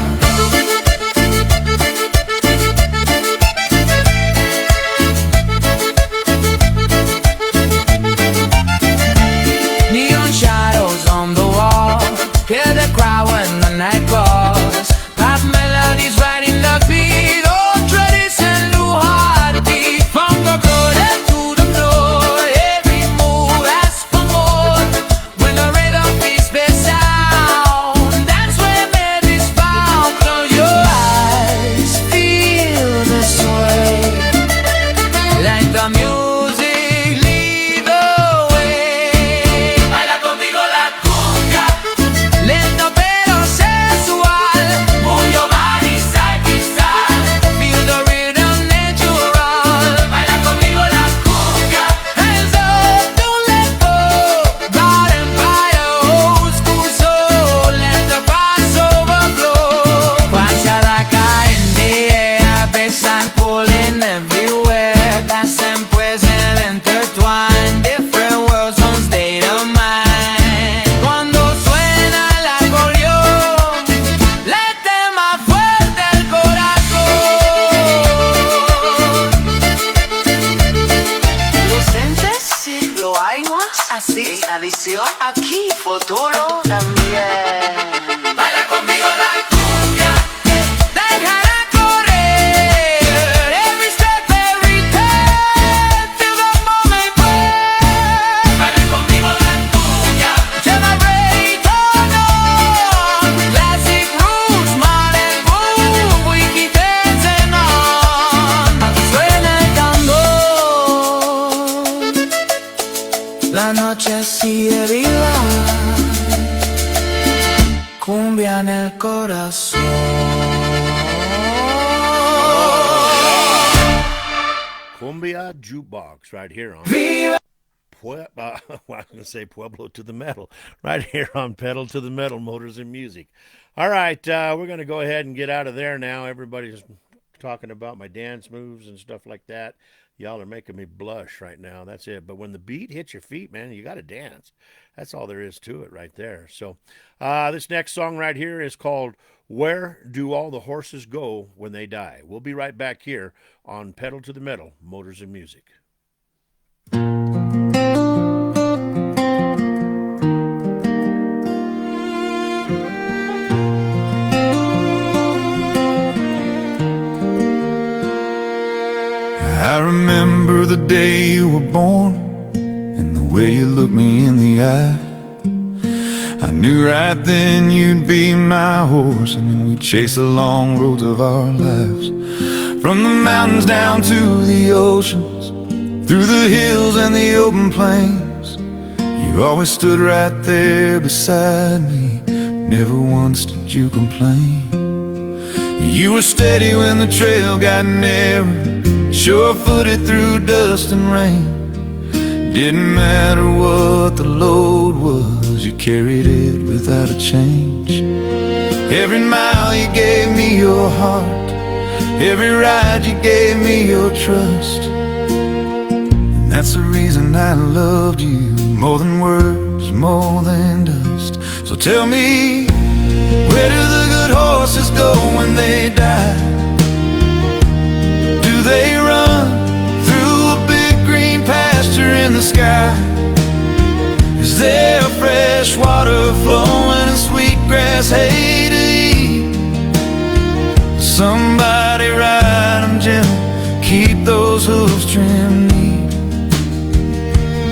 futuro también. Baila conmigo la cumbia, déjala correr. Every step, every turn, feel the moment burn. Baila conmigo la cumbia, generate on. Classic roots, Malibu, we keep dancing on. Suena el tambor, la noche sigue viva, cumbia en el corazón. Cumbia Jukebox right here on Viva. well, I was going to say Pueblo to the Metal, right here on Pedal to the Metal, Motors and Music. All right, we're going to go ahead and get out of there now. Everybody's talking about my dance moves and stuff like that. Y'all are making me blush right now. That's it. But when the beat hits your feet, man, you got to dance. That's all there is to it right there. So this next song right here is called Where Do All the Horses Go When They Die? We'll be right back here on Pedal to the Metal, Motors and Music. I remember the day you were born and the way you looked me in the eye. I knew right then you'd be my horse, and then we'd chase the long roads of our lives. From the mountains down to the oceans, through the hills and the open plains, you always stood right there beside me. Never once did you complain. You were steady when the trail got narrow, sure-footed through dust and rain. Didn't matter what the load was, you carried it without a change. Every mile you gave me your heart, every ride you gave me your trust. And that's the reason I loved you, more than words, more than dust. So tell me, where do the good horses go when they die? Do they run through a big green pasture in the sky? Is there fresh water flowing and sweet grass hay to eat? Somebody ride them gentle, keep those hooves trimmed neat.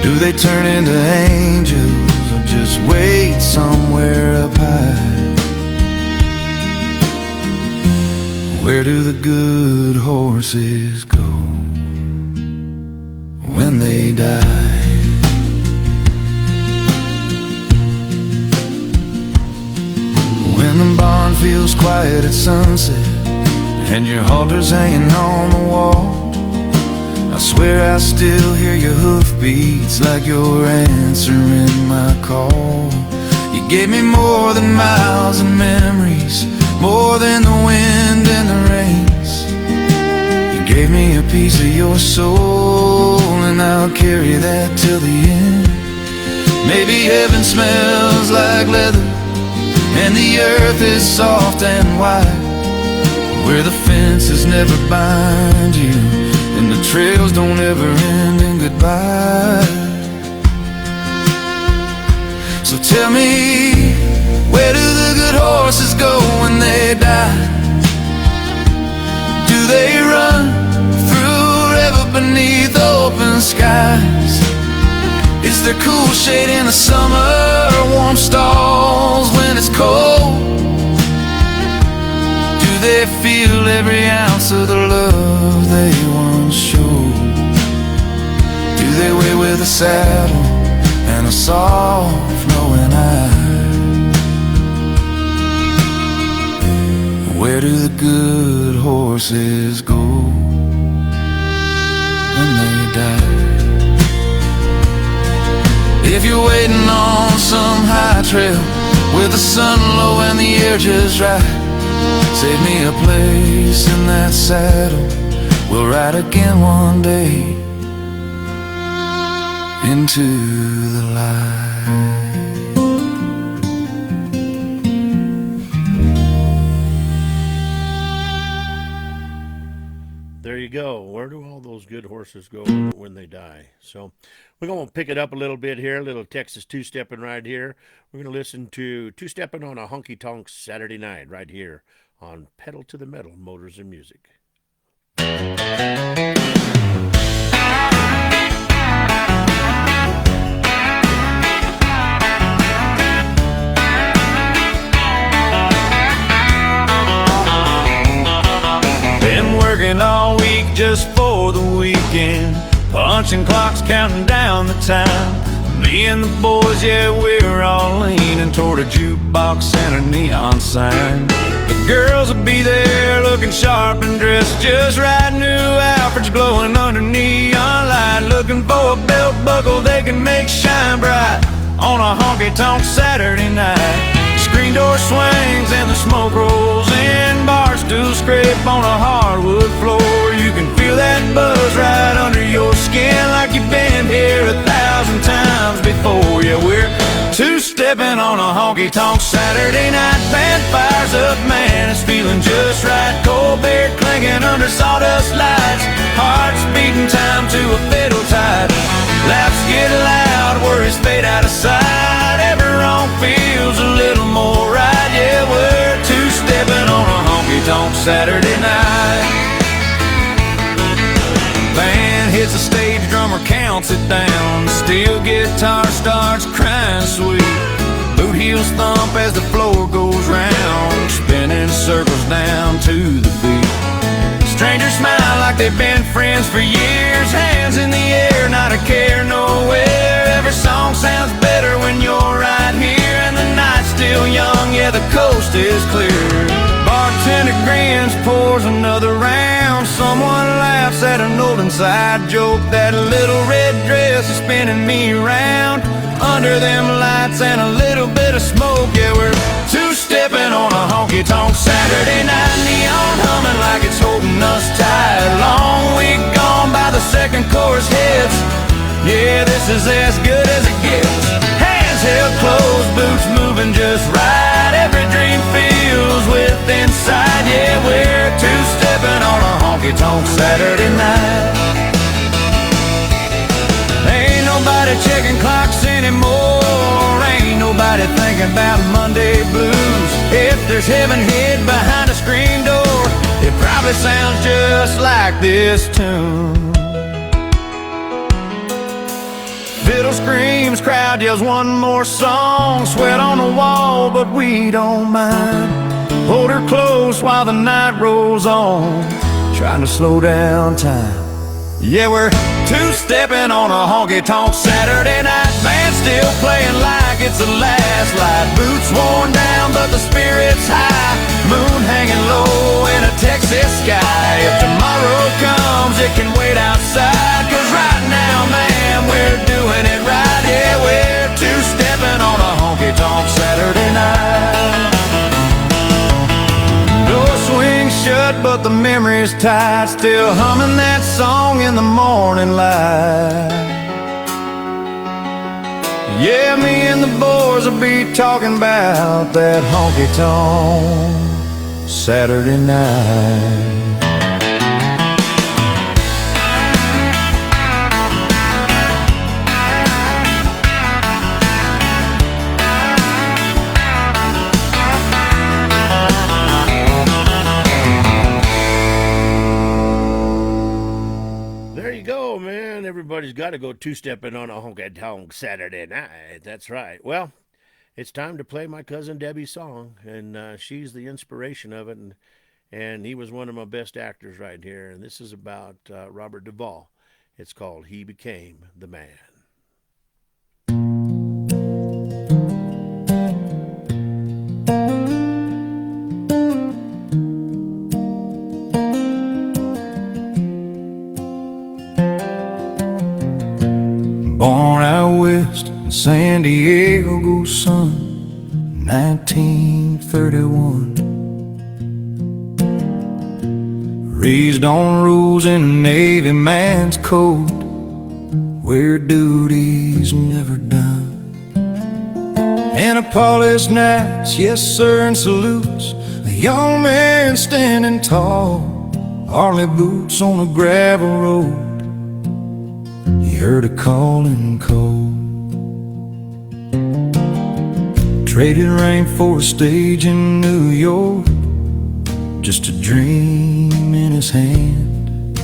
Do they turn into angels or just wait somewhere up high? Where do the good horses go when they die? When the barn feels quiet at sunset and your halter's hanging on the wall, I swear I still hear your hoofbeats like you're answering my call. You gave me more than miles and memories, more than the wind and the rains. You gave me a piece of your soul, and I'll carry that till the end. Maybe heaven smells like leather, and the earth is soft and white, where the fences never bind you, and the trails don't ever end in goodbye. So tell me, where do the good horses go when they die? Do they run through forever beneath open skies? Is there cool shade in the summer, warm stalls when it's cold? Do they feel every ounce of the love they once showed? Do they weigh with a saddle and a soft knowing eye? Where do the good horses go when they die? If you're waiting on some high trail with the sun low and the air just right, save me a place in that saddle. We'll ride again one day into the light. There you go. Where do all those good horses go when they die? So we're going to pick it up a little bit here, a little Texas two-stepping right here. We're going to listen to Two-Stepping on a Honky Tonk Saturday Night right here on Pedal to the Metal Motors and Music. Working all week just for the weekend, punching clocks, counting down the time. Me and the boys, yeah, we're all leaning toward a jukebox and a neon sign. The girls will be there looking sharp and dressed just right. New outfits glowing under neon light, looking for a belt buckle they can make shine bright on a honky-tonk Saturday night. Screen door swings and the smoke rolls in, bar stools scrape on a hardwood floor. You can feel that buzz right under your skin, like you've been here 1,000 times before. Yeah, we're two-stepping on a honky-tonk Saturday night. Band fires up, man, it's feeling just right. Cold beer clinking under sawdust lights, hearts beating time to a fiddle tide. Laughs get loud, worries fade out of sight. Every wrong feels a little more right. Yeah, we're two-stepping on a honky-tonk Saturday night. Band hits the stage, drummer counts it down. Steel guitar starts crying sweet. Boot heels thump as the floor goes round, spinning circles down to the beat. Strangers smile like they've been friends for years. Hands in the air, not a care nowhere. Every song sounds better when you're right here. And the night's still young, yeah, the coast is clear. Bartender grins, pours another round. Someone laughs at an old inside joke. That little red dress is spinning me around under them lights and a little bit of smoke. Yeah, we're two-stepping on a honky-tonk Saturday night. Neon humming like it's holding us tight. Long week gone by, the second chorus hits. Yeah, this is as good as it gets. Hands held close, boots moving just right. Every dream feels with inside. Yeah, we're two-stepping on a honky-tonk Saturday night. Ain't nobody checking clocks anymore. Ain't nobody thinking about Monday blues. If there's heaven hid behind a screen door, it probably sounds just like this tune. Fiddle screams, crowd yells one more song. Sweat on the wall, but we don't mind. Hold her close while the night rolls on, trying to slow down time. Yeah, we're two-stepping on a honky-tonk Saturday night. Band still playing like it's the last light. Boots worn down, but the spirit's high. Moon hanging low in a Texas sky. If tomorrow comes, it can wait outside. 'Cause right now, man, we're doing it right. Yeah, we're two-stepping on a honky-tonk Saturday night. Door swings shut, but the memory's tight. Still humming that song in the morning light. Yeah, me and the boys will be talking about that honky-tonk Saturday night. Everybody's got to go two-stepping on a honky-tonk Saturday night. That's right. Well, it's time to play my cousin Debbie's song, and she's the inspiration of it, and he was one of my best actors right here, and this is about Robert Duvall. It's called He Became the Man. Born out west in San Diego sun, 1931. Raised on rules in a Navy man's code, where duty's never done. And a polished nights, yes sir, and salutes, a young man standing tall Harley boots on a gravel road. He heard a calling call. Traded rain for a stage in New York, just a dream in his hand.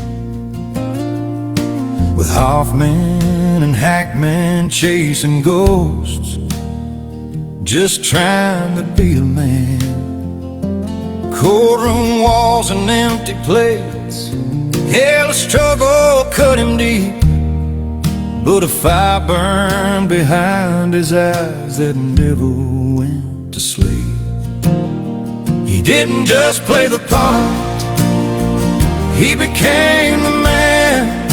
With Hoffman and Hackman chasing ghosts, just trying to be a man. Courtroom walls and empty plates, hell, the struggle cut him deep. But a fire burned behind his eyes that never went to sleep. He didn't just play the part, he became the man.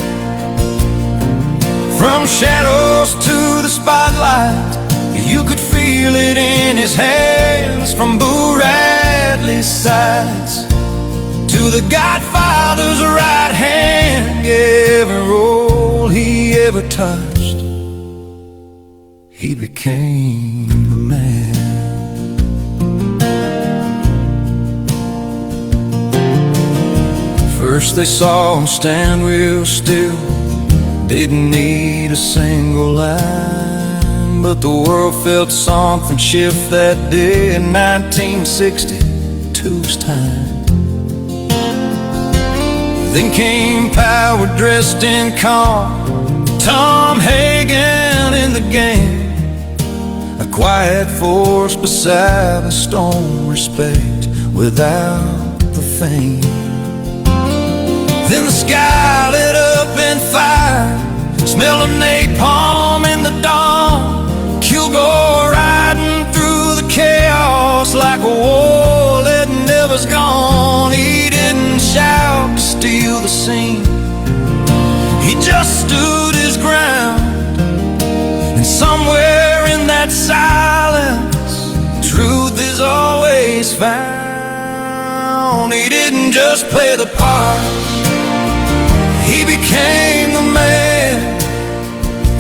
From shadows to the spotlight, you could feel it in his hands. From Boo Radley's sides to the Godfather's right hand, every role he ever touched, he became the man. First they saw him stand real still, didn't need a single line, but the world felt something shift that day in 1962's time. Then came power dressed in calm, Tom Hagen in the game, a quiet force beside a stone, respect without the fame. Then the sky lit up in fire, smell of napalm in the dawn, Kilgore riding through the chaos like a war that never's gone. He didn't shout to steal the scene, he just stood his ground. And somewhere in that silence, truth is always found. He didn't just play the part, he became the man.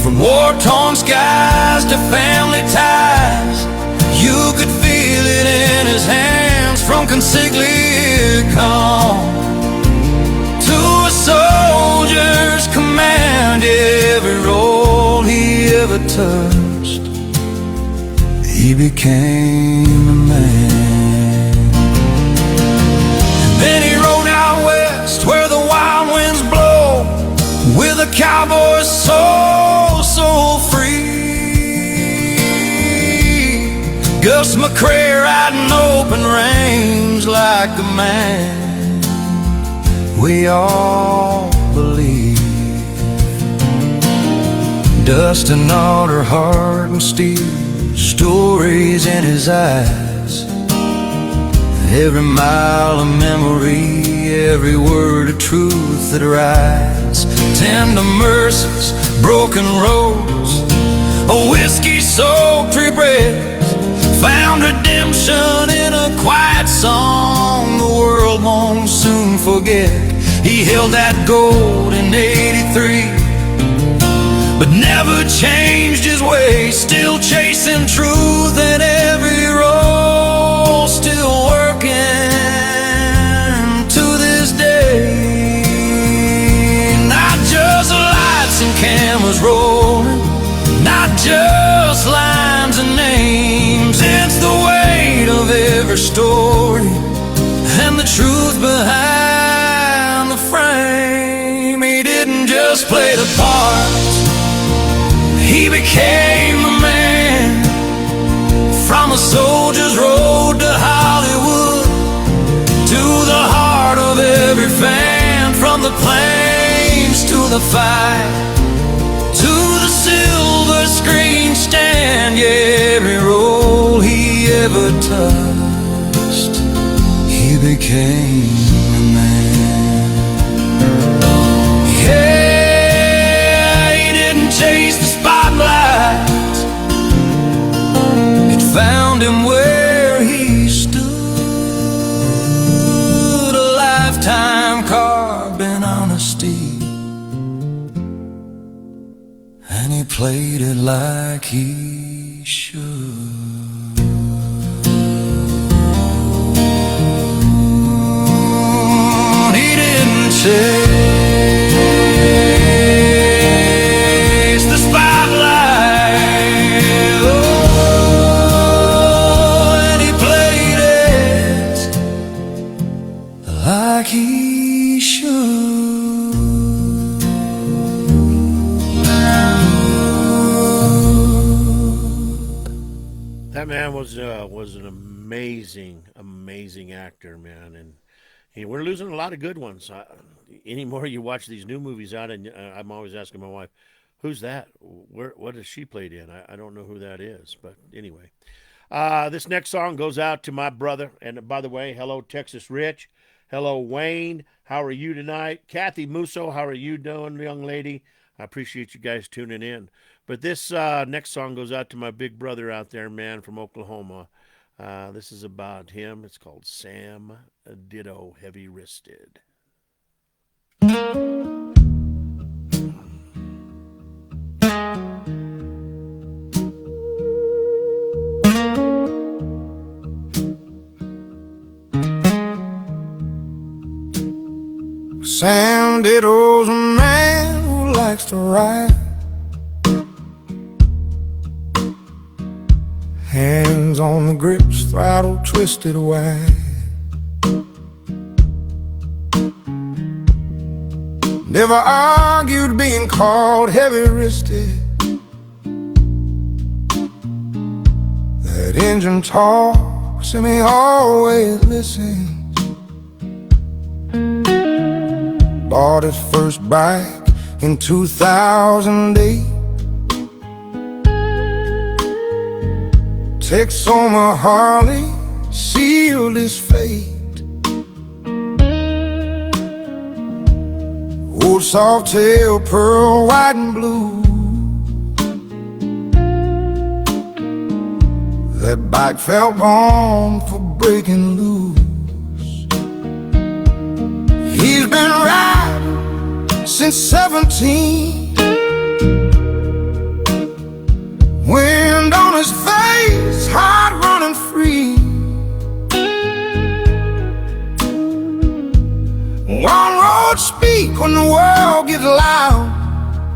From war-torn skies to family ties, you could feel it in his hands. From consigliere calm to a soldier's command, every role he ever touched, he became a man. And then he rode out west where the wild winds blow, with a cowboy's soul so free. Gus McCrae riding open range like a man we all believe. Dust and alder, heart and steel, stories in his eyes, every mile of memory, every word of truth that rides. Tender mercies, broken roads, a whiskey-soaked regrets, found redemption in a quiet song the world won't soon forget. He held that gold in '83, but never changed his way, still chasing truth in every role, still working to this day. Not just lights and cameras rolling, not just lines and names, it's the weight of every story and the truth behind the frame. He didn't just play the part, he became the man. From a soldier's road to Hollywood, to the heart of every fan. From the plains to the fight, to the silver screen stand, yeah, every role he ever touched, he became a man. Yeah, he didn't chase the spotlight, it found him where he stood, a lifetime carved in honesty, and he played it like he should. He didn't like he should. That man was an amazing actor, man, and we're losing a lot of good ones. Anymore you watch these new movies out, and I'm always asking my wife, "Who's that? What has she played in?" I don't know who that is, but anyway. This next song goes out to my brother, and by the way, hello Texas Rich, hello Wayne. How are you tonight? Kathy Musso, how are you doing, young lady? I appreciate you guys tuning in. But this next song goes out to my big brother out there, man, from Oklahoma. This is about him. It's called Sam Ditto Heavy Wristed. Sam Ditto's a man who likes to ride, hands on the grips, throttle twisted wide. Never argued being called heavy-wristed. That engine talks and he always listens. Bought his first bike in 2008. Texoma Harley sealed his fate. Old soft-tail, pearl, white and blue. That bike felt born for breaking loose. He's been riding since 17. Wind on his face, heart running free. One road speak when the world gets loud.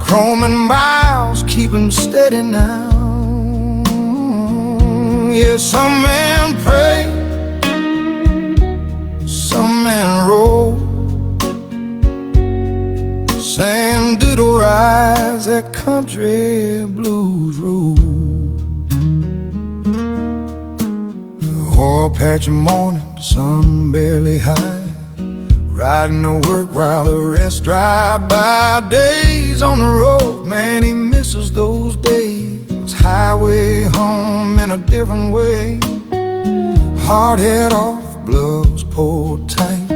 Chrome and miles keep him steady now. Yeah, some men pray, some men roll. Sam Ditto rides that country blues road. The oil patch of morning, sun barely high. Riding to work while the rest drive by. Days on the road, man, he misses those days. Highway home in a different way. Hard head off, gloves pulled tight.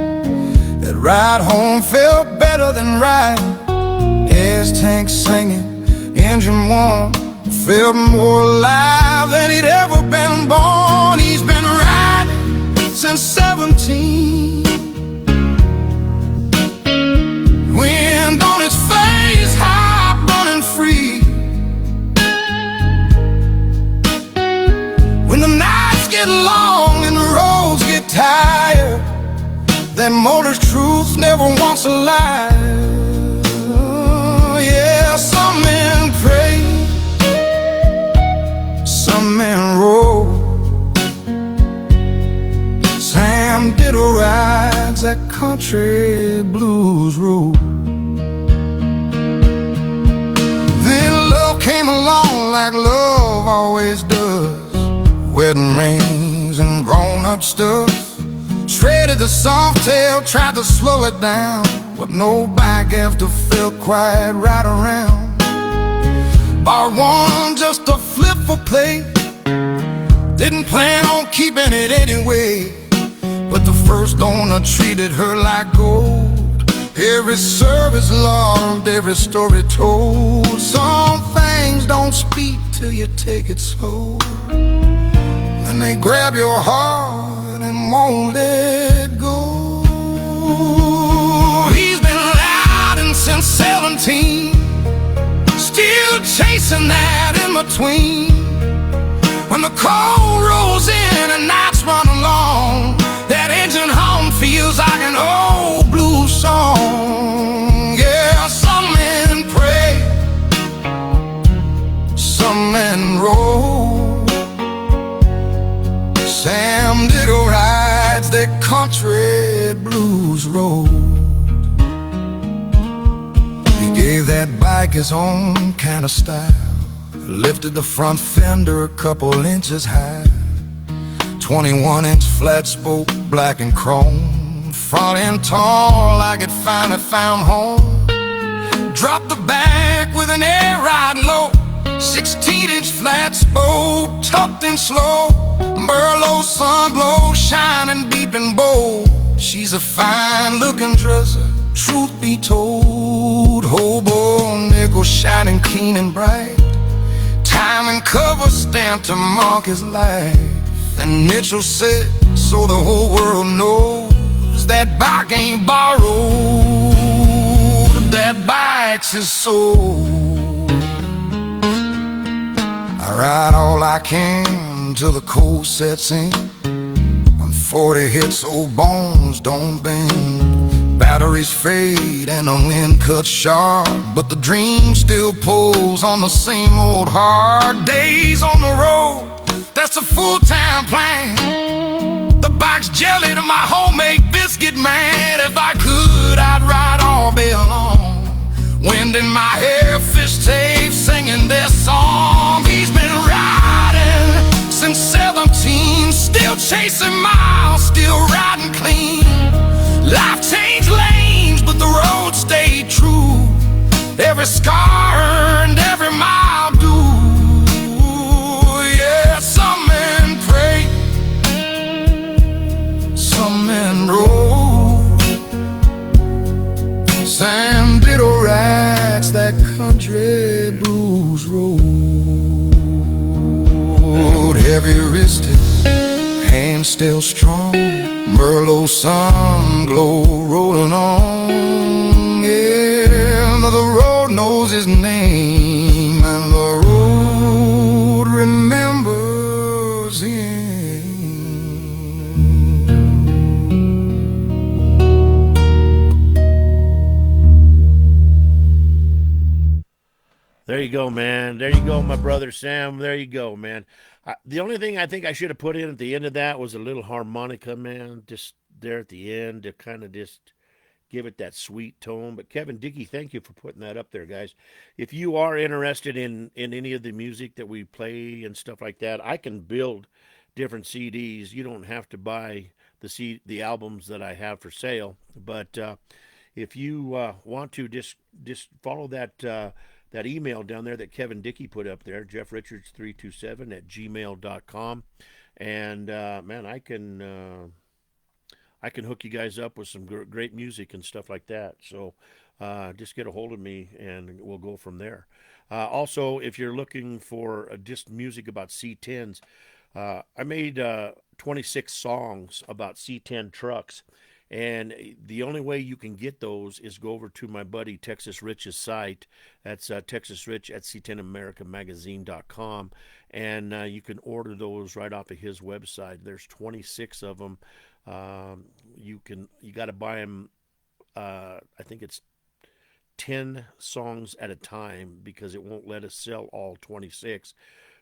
That ride home felt better than right. Gas tank singing, engine warm. Felt more alive than he'd ever been born. He's been riding since 17. Wind on his face, heart running free. When the nights get long and the roads get tired, that motor's truth never wants a lie. Yeah, some men pray, some men roll. Sam Ditto rides that country blues road. Then love came along like love always does. Wedding rings and grown-up stuff. Shredded the soft tail, tried to slow it down, but no bike after felt quite right around. Bought one just to flip for play. Didn't plan on keeping it anyway, but the first owner treated her like gold. Every service loved, every story told. Some things don't speak till you take it slow. And they grab your heart and won't let go. He's been riding since 17, still chasing that in between. When the cold rolls in and nights run along, that engine hum feels like an old blues song. Yeah, some men pray, some men roll. Sam Ditto rides that country blues. like his own kind of style. Lifted the front fender a couple inches high. 21-inch flat spoke, black and chrome. Front end tall like it finally found home. Dropped the back with an air ride low. 16-inch flat spoke, tucked in slow. Merlot sun glow, shining deep and bold. She's a fine-looking dresser, truth be told. Hobo nickel shining clean and bright. Time and cover stamped to mark his life. And Mitchell said, so the whole world knows, that bike ain't borrowed, that bike's his soul. I ride all I can till the cold sets in. When 40 hits, old bones don't bend. Batteries fade and the wind cuts sharp, but the dream still pulls on the same old hard days on the road. That's a full-time plan. The bike's jelly to my homemade biscuit, man. If I could, I'd ride all day long. Wind in my hair, fish tape, singing this song. He's been riding since 17, still chasing miles, still riding clean. Life changed lanes, but the road stayed true. Every scar earned, every mile due. Yeah, some men pray, some men roll. Sam Biddle rides that country blues road. Heavy wristed, hands still strong. Merlot sun glow rolling on. Yeah, the road knows his name, and the road remembers him. There you go, man. There you go, my brother Sam. There you go, man. The only thing I think I should have put in at the end of that was a little harmonica, man, just there at the end to kind of just give it that sweet tone. But Kevin Dickey, thank you for putting that up there, guys. If you are interested in any of the music that we play and stuff like that, I can build different CDs. You don't have to buy the albums that I have for sale. But if you want to, just follow that email down there that Kevin Dickey put up there, jeffrichards327@gmail.com. And man, I can hook you guys up with some great music and stuff like that. So just get a hold of me and we'll go from there. Also, if you're looking for just music about C10s, I made 26 songs about C10 trucks. And the only way you can get those is go over to my buddy Texas Rich's site. That's Texas Rich at C10AmericaMagazine.com. And you can order those right off of his website. There's 26 of them. You got to buy them. I think it's 10 songs at a time because it won't let us sell all 26.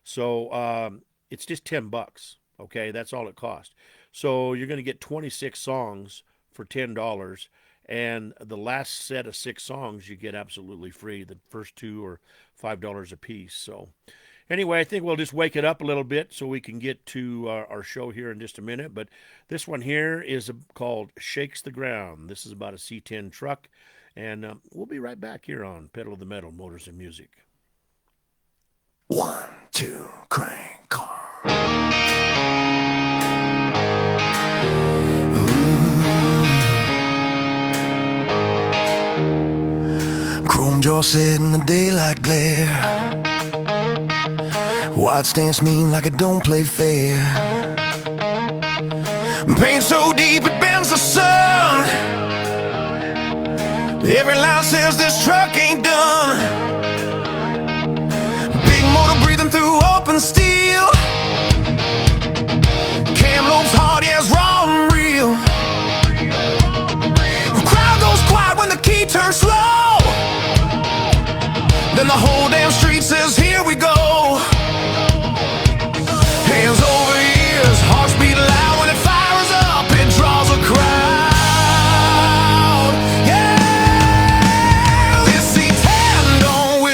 So it's just $10. Okay, that's all it costs. So you're going to get 26 songs for $10, and the last set of 6 songs you get absolutely free. The first 2 are $5 a piece. So anyway, I think we'll just wake it up a little bit so we can get to our show here in just a minute. But this one here is called Shakes the Ground. This is about a C10 truck, and we'll be right back here on Pedal of the Metal, Motors and Music. 1, 2, crank car. Chrome jaw set in the daylight glare. White stance mean like it don't play fair. Pain so deep it bends the sun. Every line says this truck ain't done. Big motor breathing through open steel. Cam loops hard, yeah, it's raw and real. The crowd goes quiet when the key turns slow. Then the whole damn street says, here we go. Hands over ears, hearts beat loud. When it fires up, it draws a crowd. Yeah, this C10 don't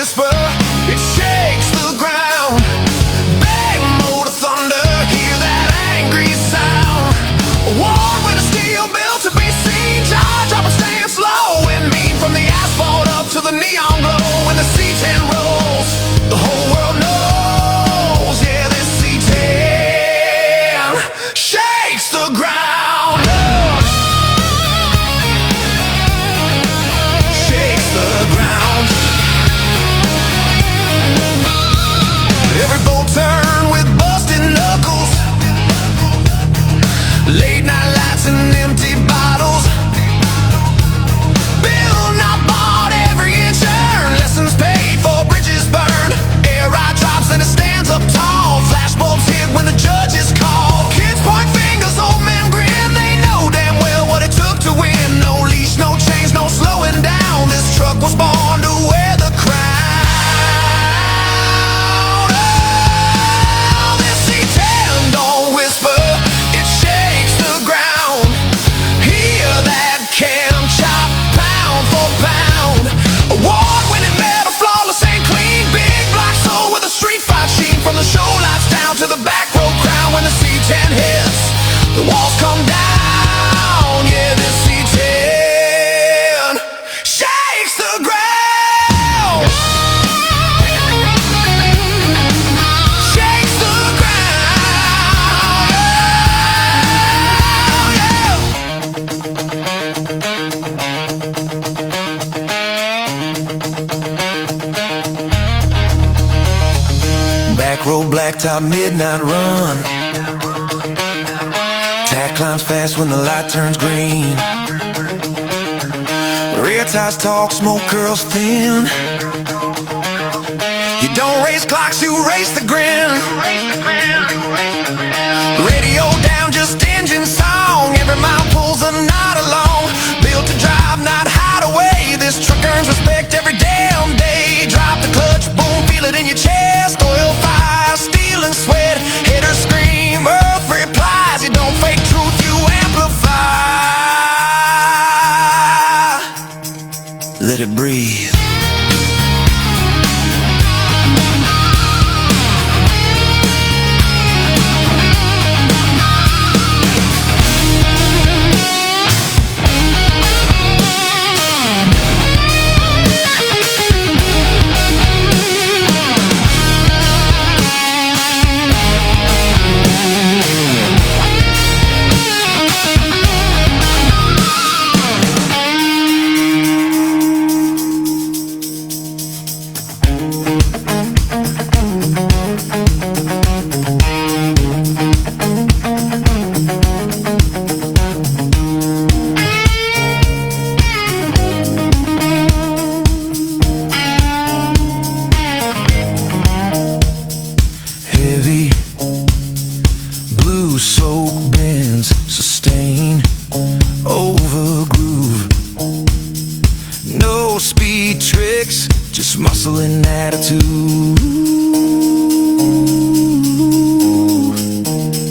blacktop midnight run. Tack climbs fast when the light turns green. Rear ties talk, smoke curls thin. You don't race clocks, you race the grin. Radio down, just engine song. Every mile pulls a knot along. Built to drive, not hide away. This truck earns respect every damn day. Drop the clutch, boom, feel it in your chest. Oil fire, steel and sweat. Hitters scream, earth replies. You don't fake truth, you amplify. Let it breathe. Heavy blue soak bends, sustain over groove. No speed tricks, just muscle and attitude.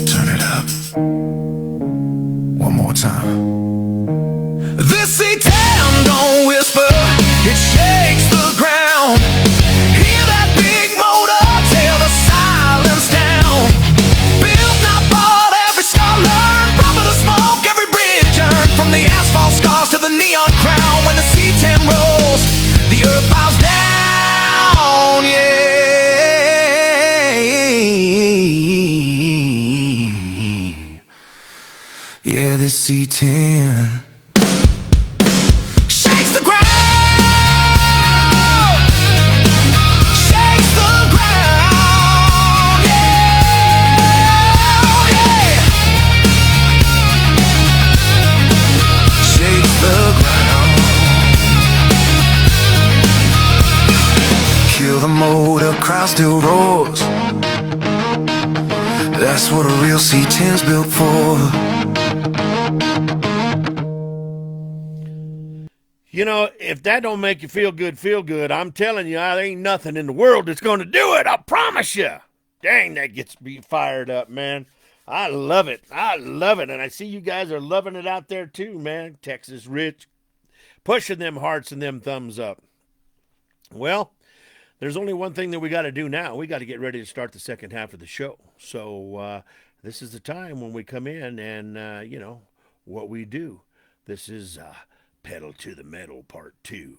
Turn it up one more time. This C-Town don't whisper, it shakes the ground. Hear that big motor tear the silence down. Built, not bought, every star learned. Profit of smoke, every bridge earned. From the asphalt scars to the neon crown. When the C-10 rolls, the earth bows down, yeah. Yeah, this C-10 shakes the ground. Shakes the ground, yeah, yeah. Shakes the ground. Kill the motor, crowd still roars. That's what a real C-10's built for. You know, if that don't make you feel good, I'm telling you, there ain't nothing in the world that's going to do it. I promise you. Dang, that gets me fired up, man. I love it. I love it. And I see you guys are loving it out there too, man. Texas Rich, pushing them hearts and them thumbs up. Well, there's only one thing that we got to do now. We got to get ready to start the second half of the show. So this is the time when we come in and, you know, what we do. This is Pedal to the Metal Part 2.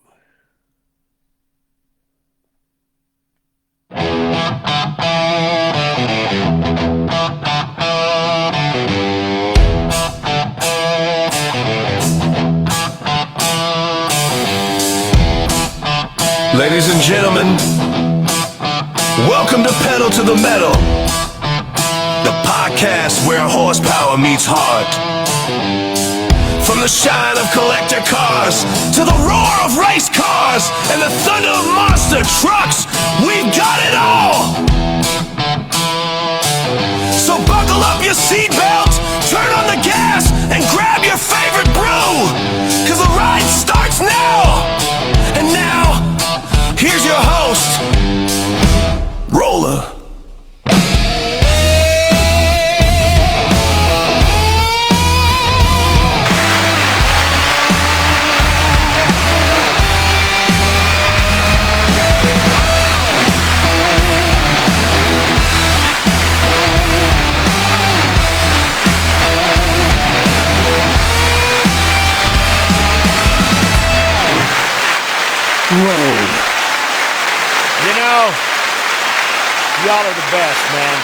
Ladies and gentlemen, welcome to Pedal to the Metal, the podcast where horsepower meets heart. From the shine of collector cars to the roar of race cars and the thunder of monster trucks, we've got it all. So buckle up your seatbelt, turn on the gas, and grab your favorite brew, 'cause the ride starts now. And now, here's your host, Roller. You know, y'all are the best, man.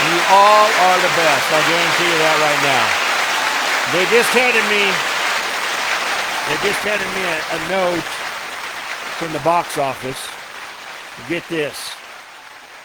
You all are the best. I guarantee you that right now. They just handed me a note from the box office. Get this.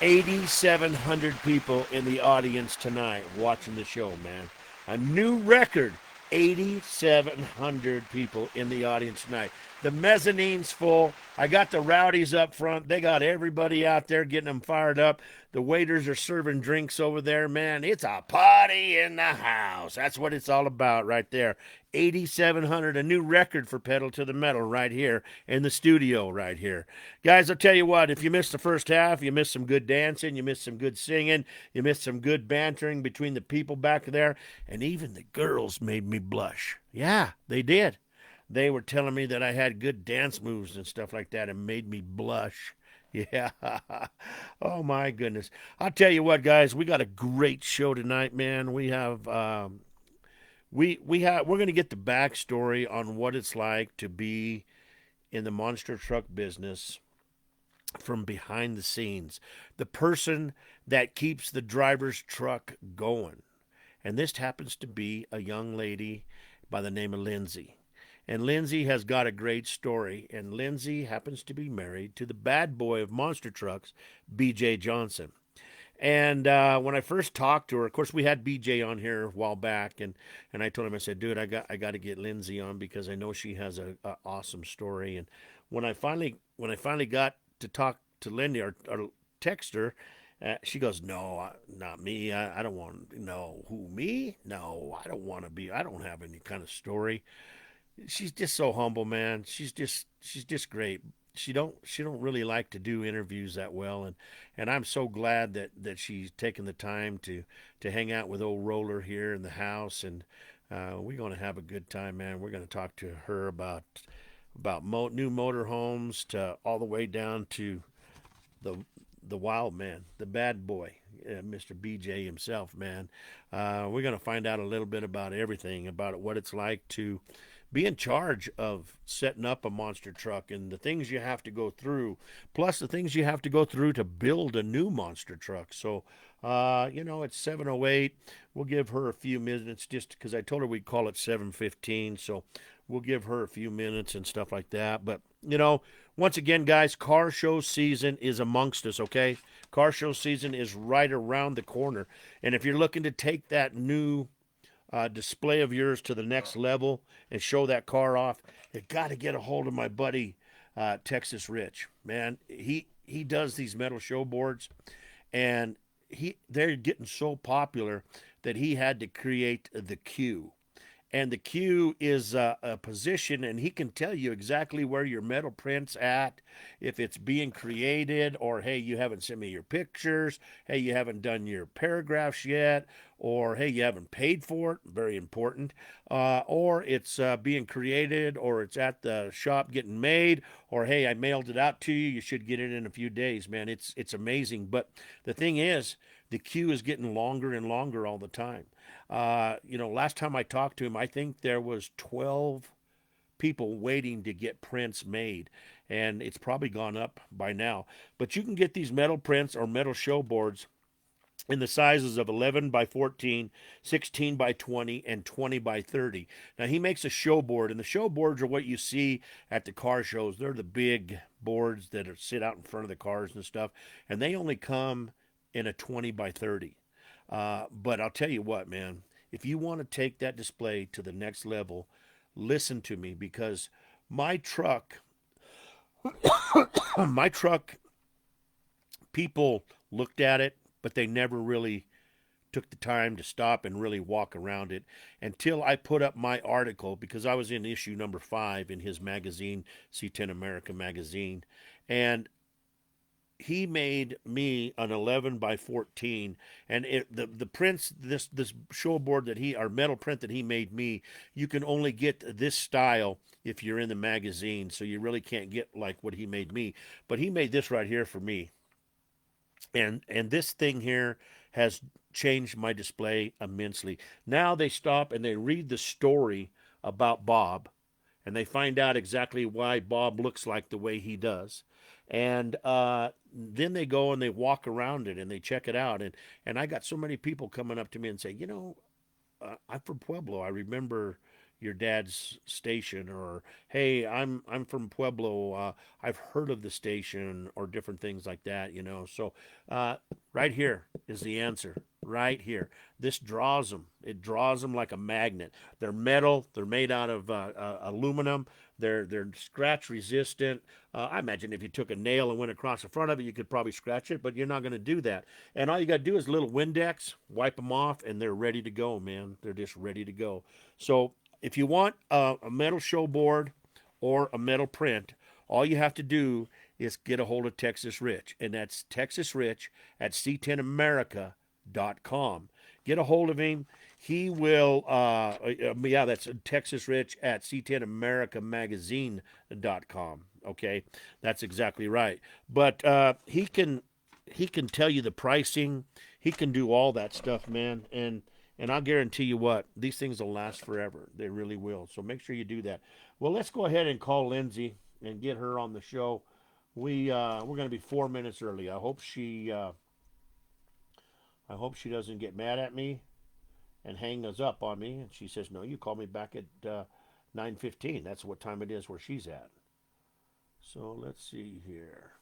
8,700 people in the audience tonight watching the show, man. A new record. 8,700 people in the audience tonight. The mezzanine's full. I got the rowdies up front. They got everybody out there getting them fired up. The waiters are serving drinks over there, man. It's a party in the house. That's what it's all about right there. 8,700, a new record for Pedal to the Metal right here in the studio right here. Guys, I'll tell you what, if you missed the first half, you missed some good dancing, you missed some good singing, you missed some good bantering between the people back there, and even the girls made me blush. Yeah, they did. They were telling me that I had good dance moves and stuff like that and made me blush. Yeah. Oh, my goodness. I'll tell you what, guys, we got a great show tonight, man. We have we're going to get the backstory on what it's like to be in the monster truck business from behind the scenes. The person that keeps the driver's truck going. And this happens to be a young lady by the name of Lindsey. And Lindsey has got a great story. And Lindsey happens to be married to the bad boy of monster trucks, BJ Johnson. And when I first talked to her, of course, we had BJ on here a while back, and I told him, I said, dude, I got to get Lindsey on because I know she has a awesome story. And when I finally got to talk to Lindsey or text her, she goes, no, not me. I don't want, no, who, me? No, I don't want to be, I don't have any kind of story. She's just so humble, man. She's just great. She don't really like to do interviews that well, and I'm so glad that she's taken the time to hang out with old Roller here in the house, and we're going to have a good time, man. We're going to talk to her about new motorhomes to all the way down to the wild man, the bad boy, Mr. BJ himself, man. We're going to find out a little bit about everything, about what it's like to be in charge of setting up a monster truck and the things you have to go through, plus the things you have to go through to build a new monster truck. So, it's 7:08. We'll give her a few minutes just because I told her we'd call it 7:15. So we'll give her a few minutes and stuff like that. But, once again, guys, car show season is amongst us, okay? Car show season is right around the corner. And if you're looking to take that new display of yours to the next level and show that car off, you got to get a hold of my buddy Texas Rich, man. He does these metal show boards, and they're getting so popular that he had to create the queue. And the queue is a position, and he can tell you exactly where your metal print's at, if it's being created, or, hey, you haven't sent me your pictures, hey, you haven't done your paragraphs yet, or, hey, you haven't paid for it, very important, or it's being created, or it's at the shop getting made, or, hey, I mailed it out to you, you should get it in a few days, man. It's amazing. But the thing is, the queue is getting longer and longer all the time. Last time I talked to him, I think there was 12 people waiting to get prints made, and it's probably gone up by now. But you can get these metal prints or metal show boards in the sizes of 11 by 14, 16 by 20, and 20 by 30. Now, he makes a show board, and the show boards are what you see at the car shows. They're the big boards that sit out in front of the cars and stuff, and they only come in a 20 by 30. But I'll tell you what, man, if you want to take that display to the next level, listen to me, because my truck, people looked at it, but they never really took the time to stop and really walk around it until I put up my article, because I was in issue number 5 in his magazine, C10 America magazine, and he made me an 11 by 14, and the prints, this show board our metal print that he made me, you can only get this style if you're in the magazine, so you really can't get like what he made me. But he made this right here for me, and this thing here has changed my display immensely. Now they stop and they read the story about Bob, and they find out exactly why Bob looks like the way he does. And then they go and they walk around it and they check it out. And I got so many people coming up to me and say, I'm from Pueblo. I remember, your dad's station, or hey, I'm from Pueblo, I've heard of the station, or different things like that, So uh, right here is the answer. Right here, this draws them. It draws them like a magnet. They're metal. They're made out of aluminum. They're scratch resistant. I imagine if you took a nail and went across the front of it, you could probably scratch it, but you're not going to do that. And all you got to do is a little Windex, wipe them off, and they're ready to go, man. They're just ready to go. So if you want a metal show board or a metal print, all you have to do is get a hold of Texas Rich, and that's Texas Rich at C10America.com. Get a hold of him. He will, yeah, that's Texas Rich at C10AmericaMagazine.com. Okay, that's exactly right. But he can tell you the pricing. He can do all that stuff, man. And I'll guarantee you what, these things will last forever. They really will. So make sure you do that. Well, let's go ahead and call Lindsey and get her on the show. We're going to be 4 minutes early. I hope she doesn't get mad at me and hang us up on me. And she says, "No, you call me back at 9:15. That's what time it is where she's at." So let's see here.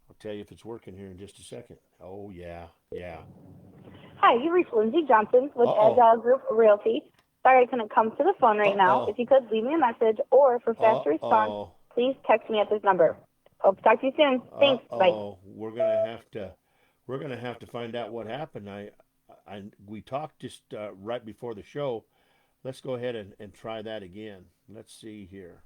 I'll tell you if it's working here in just a second. Oh, yeah, yeah. Hi, you reached Lindsey Johnson with Agile Group Realty. Sorry I couldn't come to the phone right now. If you could, leave me a message, or for faster response, please text me at this number. Hope to talk to you soon. Thanks. Bye. We're gonna have to find out what happened. We talked just right before the show. Let's go ahead and try that again. Let's see here.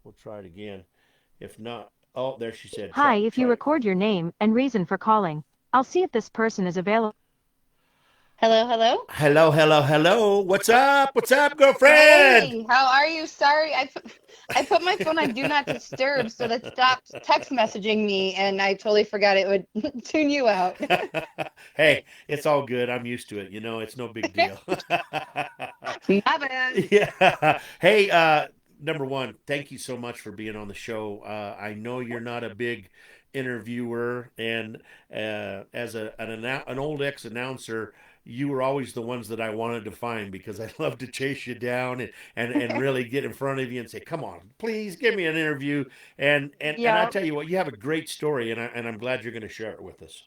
We'll try it again. If not, there she said. Hi, if you record your name and reason for calling, I'll see if this person is available. Hello, hello. Hello, hello, hello. What's up? What's up, girlfriend? Hey, how are you? Sorry, I put my phone on Do Not Disturb so that it stops text messaging me, and I totally forgot it would tune you out. Hey, it's all good. I'm used to it. It's no big deal. My bad. Yeah. Hey, number one, thank you so much for being on the show. I know you're not a big interviewer, and as an old ex-announcer, you were always the ones that I wanted to find, because I love to chase you down and really get in front of you and say, "Come on, please give me an interview." And I tell you what, you have a great story, and I'm glad you're going to share it with us.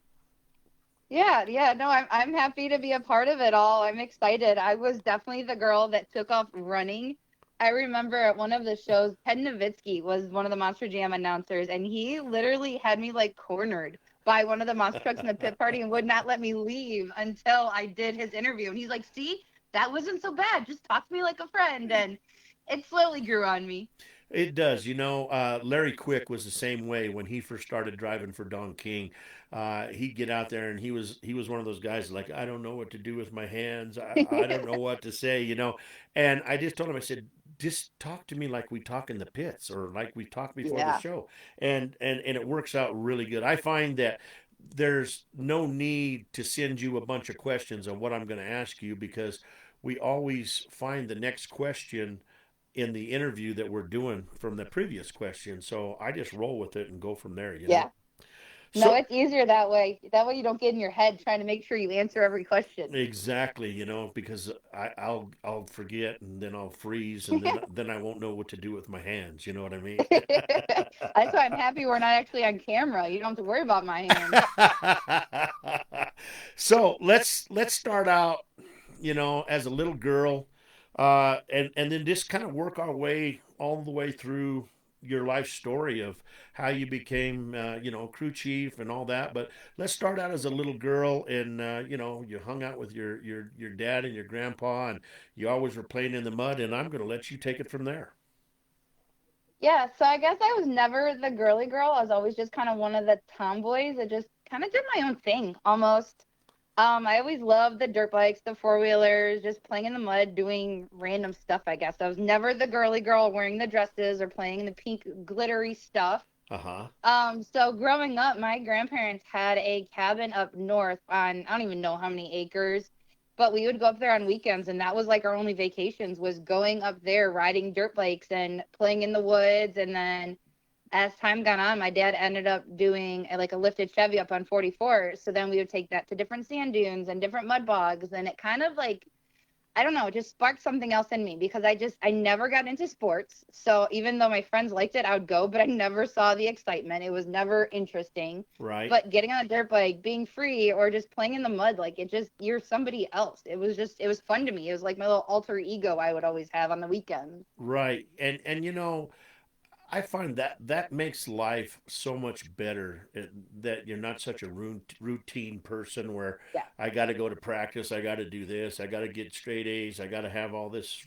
Yeah. No, I'm happy to be a part of it all. I'm excited. I was definitely the girl that took off running. I remember at one of the shows, Ted Nowitzki was one of the Monster Jam announcers, and he literally had me cornered by one of the monster trucks in the pit party and would not let me leave until I did his interview. And he's like, "See, that wasn't so bad. Just talk to me like a friend." And it slowly grew on me. It does. Larry Quick was the same way when he first started driving for Don King. He'd get out there, and he was one of those guys like, "I don't know what to do with my hands. I don't know what to say, And I just told him, I said, "Just talk to me like we talk in the pits, or like we talked before the show." And it works out really good. I find that there's no need to send you a bunch of questions on what I'm going to ask you, because we always find the next question in the interview that we're doing from the previous question. So I just roll with it and go from there, Yeah. No, it's easier that way. That way you don't get in your head trying to make sure you answer every question. Exactly, because I'll forget, and then I'll freeze, and then I won't know what to do with my hands. You know what I mean? That's why I'm happy we're not actually on camera. You don't have to worry about my hands. So let's start out, as a little girl, and then just kind of work our way all the way through your life story of how you became, crew chief and all that. But let's start out as a little girl, and you hung out with your dad and your grandpa, and you always were playing in the mud. And I'm going to let you take it from there. Yeah, so I guess I was never the girly girl. I was always just kind of one of the tomboys that just kind of did my own thing almost. I always loved the dirt bikes, the four-wheelers, just playing in the mud, doing random stuff, I guess. I was never the girly girl wearing the dresses or playing in the pink glittery stuff. Uh-huh. So growing up, my grandparents had a cabin up north on I don't even know how many acres, but we would go up there on weekends, and that was like our only vacations was going up there, riding dirt bikes and playing in the woods. And then as time gone on, my dad ended up doing like a lifted Chevy up on 44. So then we would take that to different sand dunes and different mud bogs, and it kind of like I don't know, it just sparked something else in me because I never got into sports. So even though my friends liked it, I would go, but I never saw the excitement. It was never interesting. Right. But getting on a dirt bike, being free, or just playing in the mud, like it just, you're somebody else. It was fun to me. It was like my little alter ego I would always have on the weekends. Right. And I find that makes life so much better, that you're not such a routine person where Yeah. I got to go to practice, I got to do this, I got to get straight A's, I got to have all this,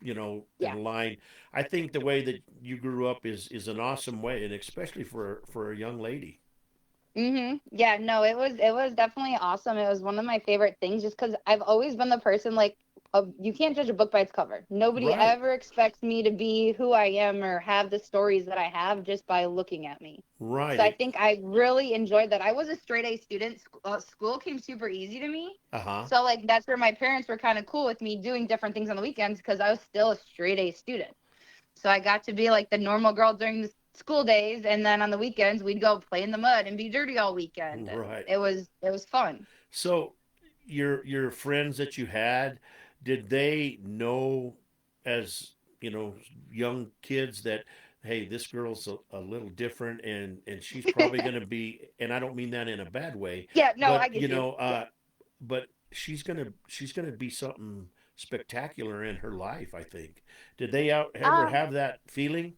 Yeah. in line. I think the way that you grew up is an awesome way, and especially for a young lady. Yeah, no, it was definitely awesome. It was one of my favorite things just because I've always been the person like you can't judge a book by its cover. Nobody Right. ever expects me to be who I am or have the stories that I have just by looking at me. So I Right. think I really enjoyed that. I was a straight A student. School came super easy to me. Uh-huh. So like that's where my parents were kind of cool with me doing different things on the weekends because I was still a straight A student. So I got to be like the normal girl during the school days, and then on the weekends we'd go play in the mud and be dirty all weekend, and Right. it was fun. So your friends that you had, did they know, as young kids, that hey, this girl's a little different, and she's probably going to be, and I don't mean that in a bad way, Yeah, no, but I get you. Yeah. but she's gonna be something spectacular in her life, I think. Did they ever Um, have that feeling?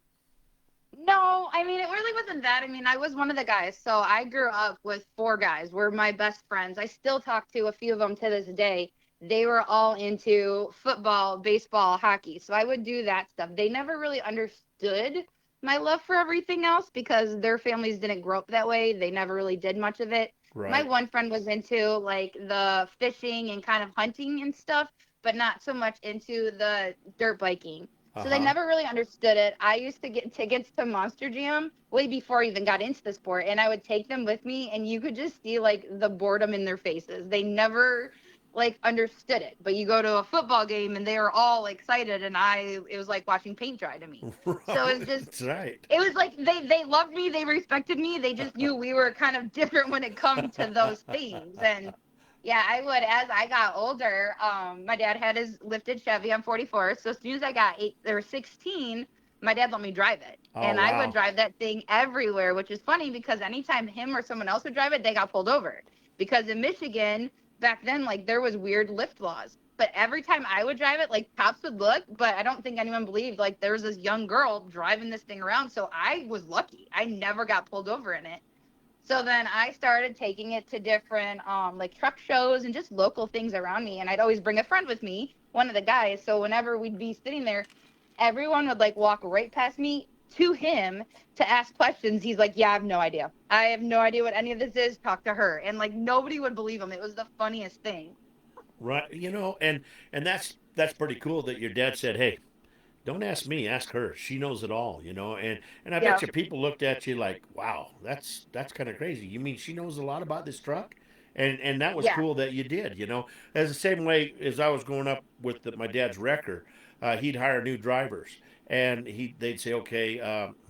no, I mean it really wasn't that. I mean, I was one of the guys. So I grew up with four guys. We're my best friends. I still talk to a few of them to this day. They were all into football, baseball, hockey. So I would do that stuff. They never really understood my love for everything else because their families didn't grow up that way. They never really did much of it. My Right. one friend was into like the fishing and kind of hunting and stuff, but not so much into the dirt biking. So they Uh-huh. never really understood it. I used to get tickets to Monster Jam way before I even got into the sport, and I would take them with me, and you could just see like the boredom in their faces. They never like understood it. But you go to a football game and they are all excited, and it was like watching paint dry to me. So it's just That's right. it was like they loved me, they respected me, they just knew we were kind of different when it come to those things. And yeah, I would as I got older, my dad had his lifted Chevy on 44. So as soon as I got 16, my dad let me drive it. Oh, And I would wow. drive that thing everywhere, which is funny because anytime him or someone else would drive it, they got pulled over. Because in Michigan, back then, like there was weird lift laws. But every time I would drive it, like cops would look, but I don't think anyone believed like there was this young girl driving this thing around. So I was lucky. I never got pulled over in it. So then I started taking it to different like truck shows and just local things around me. And I'd always bring a friend with me, one of the guys. So whenever we'd be sitting there, everyone would like walk right past me to him to ask questions. He's like, yeah, I have no idea. I have no idea what any of this is. Talk to her. And like nobody would believe him. It was the funniest thing. Right. And that's pretty cool that your dad said, "Hey, don't ask me, ask her. She knows it all." And I Yeah. bet you people looked at you like, "Wow, that's kind of crazy. You mean she knows a lot about this truck?" And that was Yeah. cool that you did. As the same way as I was growing up with my dad's wrecker, he'd hire new drivers, and they'd say, "Okay,"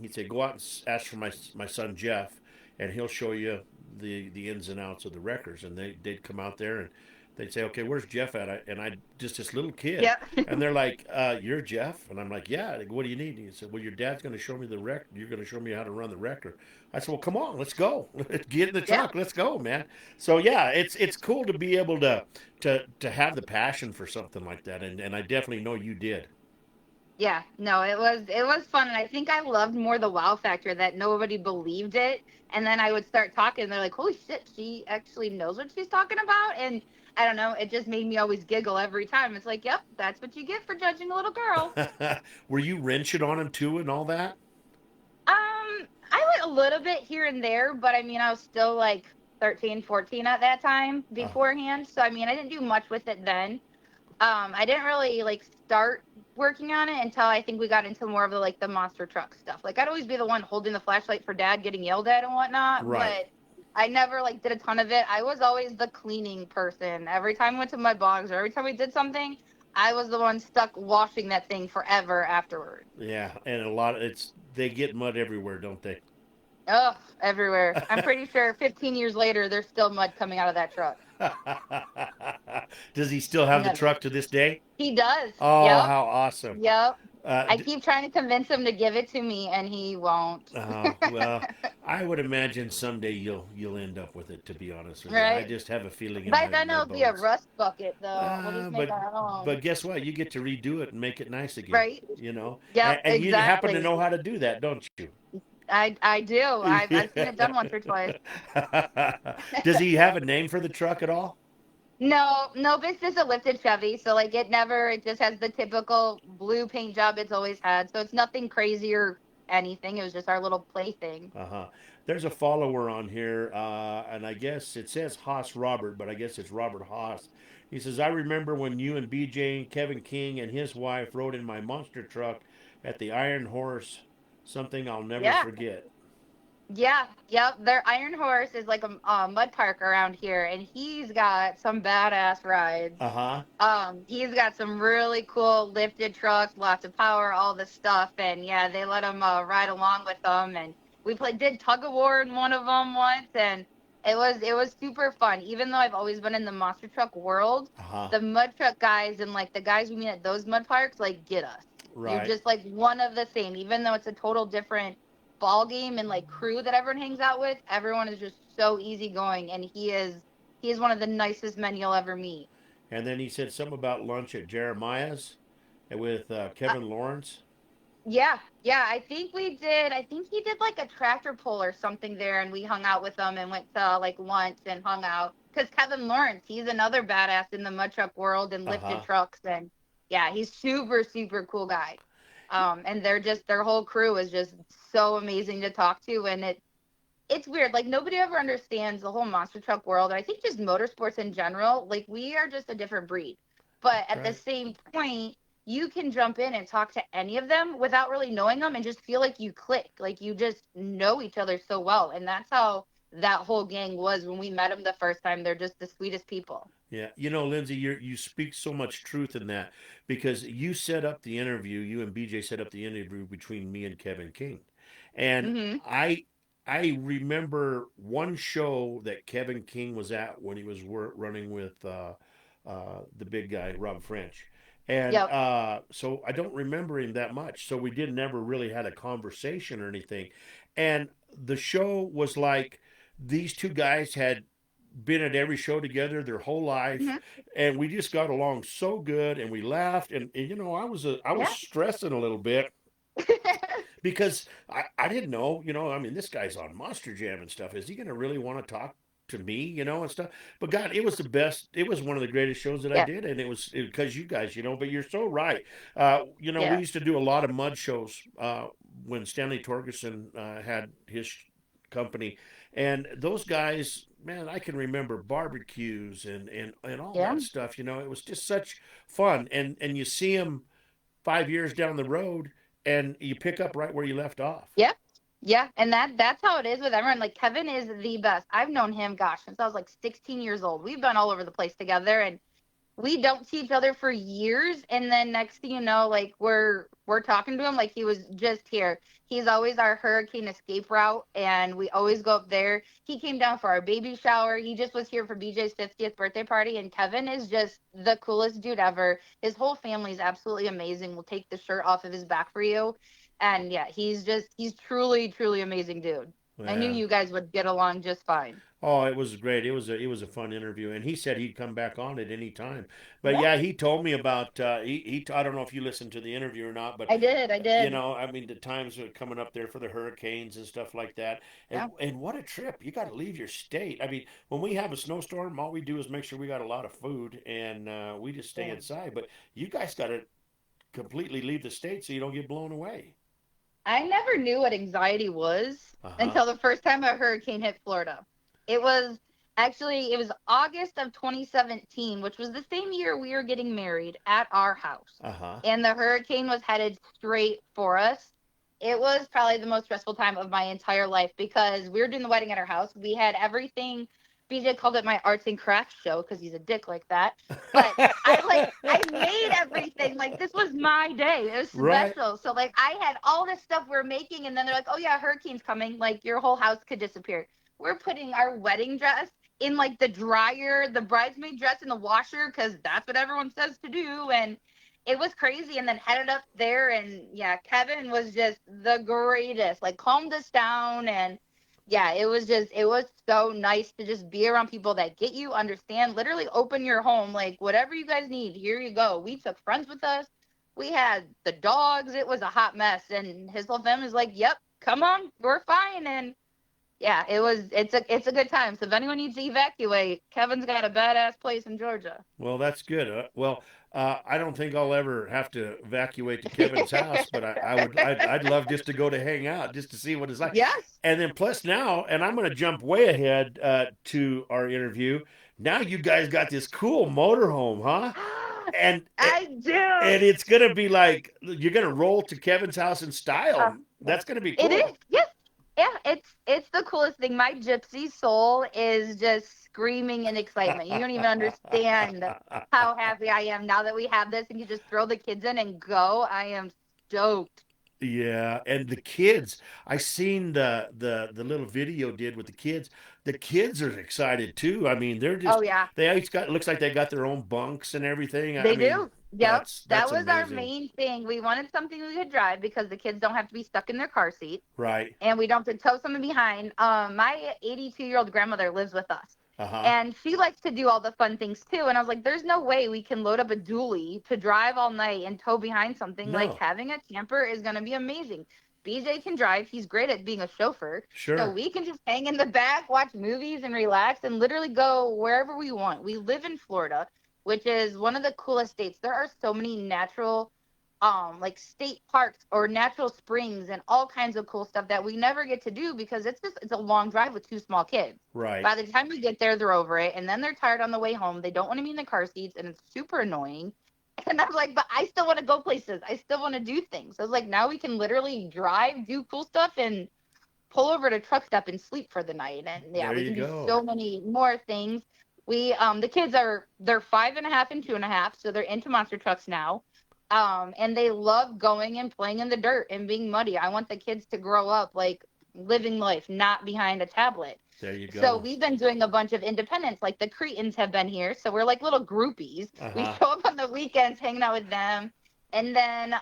he'd say, "Go out and ask for my son Jeff, and he'll show you the ins and outs of the wreckers." And they'd come out there, and they'd say, "Okay, where's Jeff at?" And I just this little kid, Yeah. and they're like, "You're Jeff?" And I'm like, "Yeah." They go, "What do you need?" And he said, "Well, your dad's going to show me the wreck. You're going to show me how to run the wrecker." I said, "Well, come on, let's go. Get in the Yeah. truck. Let's go, man." So yeah, it's cool to be able to have the passion for something like that, and I definitely know you did. Yeah, no, it was fun, and I think I loved more the wow factor that nobody believed it, and then I would start talking, and they're like, "Holy shit, she actually knows what she's talking about," and I don't know, it just made me always giggle every time. It's like, "Yep, that's what you get for judging a little girl." Were you wrenching on him too and all that? I went a little bit here and there, but I mean, I was still like 13, 14 at that time Uh, beforehand, so I mean, I didn't do much with it then. I didn't really like start working on it until I think we got into more of the like the monster truck stuff. Like I'd always be the one holding the flashlight for dad getting yelled at and whatnot, Right. but I never like did a ton of it. I was always the cleaning person. Every time we went to mud bogs or every time we did something, I was the one stuck washing that thing forever afterward. Yeah, and they get mud everywhere, don't they? Ugh, everywhere. I'm pretty sure 15 years later, there's still mud coming out of that truck. Does he still have the No. truck to this day? He does. Oh, Yep. how awesome! Yep. Uh, I d- keep trying to convince him to give it to me, and he won't. well, I would imagine someday you'll end up with it. To be honest with you, I Right? just have a feeling in By my then, my it'll be a bones. rust bucket, though. We'll just Uh, make but our own. but guess what? You get to redo it and make it nice again. Right? You know, Yep, and you happen to exactly. know how to do that, don't you? I do. I've seen it done once or twice. Does he have a name for the truck at all? No, no, it's just a lifted Chevy. So like it just has the typical blue paint job it's always had. So it's nothing crazy or anything. It was just our little plaything. Uh-huh. There's a follower on here, and I guess it says Haas Robert, but I guess it's Robert Haas. He says, I remember when you and BJ, Kevin King, and his wife rode in my monster truck at the Iron Horse, something I'll never Yeah. forget. Yeah, yep. Their Iron Horse is like a mud park around here, and he's got some badass rides. Uh-huh. He's got some really cool lifted trucks, lots of power, all this stuff, and yeah, they let him ride along with them, and did tug of war in one of them once, and it was super fun. Even though I've always been in the monster truck world, Uh-huh. the mud truck guys and like the guys we meet at those mud parks like get us. You're Right. just like one of the same, even though it's a total different ball game and like crew that everyone hangs out with. Everyone is just so easygoing, and he is one of the nicest men you'll ever meet. And then he said something about lunch at Jeremiah's with Uh, Kevin Lawrence. yeah, yeah. I think we did. I think he did like a tractor pull or something there, and we hung out with him and went to like lunch and hung out. Because Kevin Lawrence, he's another badass in the mud truck world and lifted Uh-huh. trucks, and yeah, he's super super cool guy. And their whole crew is just so amazing to talk to, and it's weird. Like nobody ever understands the whole monster truck world. I think just motorsports in general, like we are just a different breed. But at the Right. same point, you can jump in and talk to any of them without really knowing them and just feel like you click. Like you just know each other so well. And that's how that whole gang was when we met them the first time. They're just the sweetest people. Yeah, Lindsay, you speak so much truth in that because you set up the interview. You and BJ set up the interview between me and Kevin King, and Hmm. I remember one show that Kevin King was at when he was running with the big guy Rob French, and Yep. so I don't remember him that much. So we did never really had a conversation or anything, and the show was like these two guys had been at every show together their whole life, Hmm. and we just got along so good, and we laughed, and I was Yeah. stressing a little bit because I didn't know, I mean, this guy's on Monster Jam and stuff. Is he going to really want to talk to me, and stuff? But God, it was the best. It was one of the greatest shows that I Yeah. did, and it was because you guys, But you're so right. We Yeah. used to do a lot of mud shows when Stanley Torgerson had his company, and those guys, man, I can remember barbecues and all Yeah. that stuff. It was just such fun, and you see them 5 years down the road, and you pick up right where you left off. Yeah. Yeah. And that's how it is with everyone. Like Kevin is the best. I've known him, gosh, since I was like 16 years old. We've been all over the place together, and we don't see each other for years, and then next thing you know, like we're talking to him like he was just here. He's always our hurricane escape route, and we always go up there. He came down for our baby shower. He just was here for BJ's 50th birthday party, and Kevin is just the coolest dude ever. His whole family is absolutely amazing. We'll take the shirt off of his back for you. And yeah, he's truly truly amazing dude. I knew Yeah. you guys would get along just fine. Oh, it was great. It was a fun interview, and he said he'd come back on at any time. But Yeah, yeah, he told me about I don't know if you listened to the interview or not, but I did. I mean, the times are coming up there for the hurricanes and stuff like that, Yeah. and what a trip! You got to leave your state. I mean, when we have a snowstorm, all we do is make sure we got a lot of food, and we just stay Yeah. inside. But you guys got to completely leave the state so you don't get blown away. I never knew what anxiety was Uh huh. until the first time a hurricane hit Florida. It was, Actually, it was August of 2017, which was the same year we were getting married at our house. Uh-huh. And the hurricane was headed straight for us. It was probably the most stressful time of my entire life because we were doing the wedding at our house. We had everything. BJ called it my arts and crafts show because he's a dick like that. But I made everything. Like, this was my day. It was Right. special. So like I had all this stuff we're making, and then they're like, oh yeah, hurricane's coming. Like, your whole house could disappear. We're putting our wedding dress in like the dryer, the bridesmaid dress in the washer, because that's what everyone says to do. And it was crazy. And then headed up there, and yeah, Kevin was just the greatest, like calmed us down. And yeah, it was so nice to just be around people that get you, understand, literally open your home, like whatever you guys need, here you go. We took friends with us. We had the dogs. It was a hot mess. And his whole family's like, yep, come on, we're fine. And yeah, it's a good time. So if anyone needs to evacuate, Kevin's got a badass place in Georgia. Well, that's good. I don't think I'll ever have to evacuate to Kevin's house, but I'd love just to go to hang out, just to see what it's like. Yes. And then plus now, and I'm going to jump way ahead to our interview. Now you guys got this cool motorhome, huh? And I do. and it's going to be like you're going to roll to Kevin's house in style. That's going to be cool. It is. Yes. Yeah, it's the coolest thing. My gypsy soul is just screaming in excitement. You don't even understand how happy I am now that we have this and you just throw the kids in and go. I am stoked. Yeah, and the kids, I seen the little video did with the kids. The kids are excited too. I mean, they're just Oh yeah. they each got looks like they got their own bunks and everything. They I mean, do. Yep. that's That was our amazing. main thing. We wanted something we could drive because the kids don't have to be stuck in their car seat. Right. And we don't have to tow someone behind. My 82-year-old grandmother lives with us. Uh-huh. And she likes to do all the fun things too. And I was like, there's no way we can load up a dually to drive all night and tow behind something. No. Like, having a camper is going to be amazing. BJ can drive. He's great at being a chauffeur. Sure. So we can just hang in the back, watch movies, and relax and literally go wherever we want. We live in Florida, which is one of the coolest states. There are so many natural like state parks or natural springs and all kinds of cool stuff that we never get to do because it's a long drive with two small kids. Right. By the time we get there, they're over it, and then they're tired on the way home. They don't want to be in the car seats, and it's super annoying. And I'm like, but I still want to go places. I still want to do things. So it's like, now we can literally drive, do cool stuff, and pull over to truck stop and sleep for the night. And yeah, There we you can go. do so many more things. We the kids they're 5.5 and 2.5, so they're into monster trucks now. And they love going and playing in the dirt and being muddy. I want the kids to grow up like living life, not behind a tablet. There you go. So we've been doing a bunch of independence, like the Cretans have been here. So we're like little groupies. We Uh-huh. show up on the weekends, hanging out with them. And then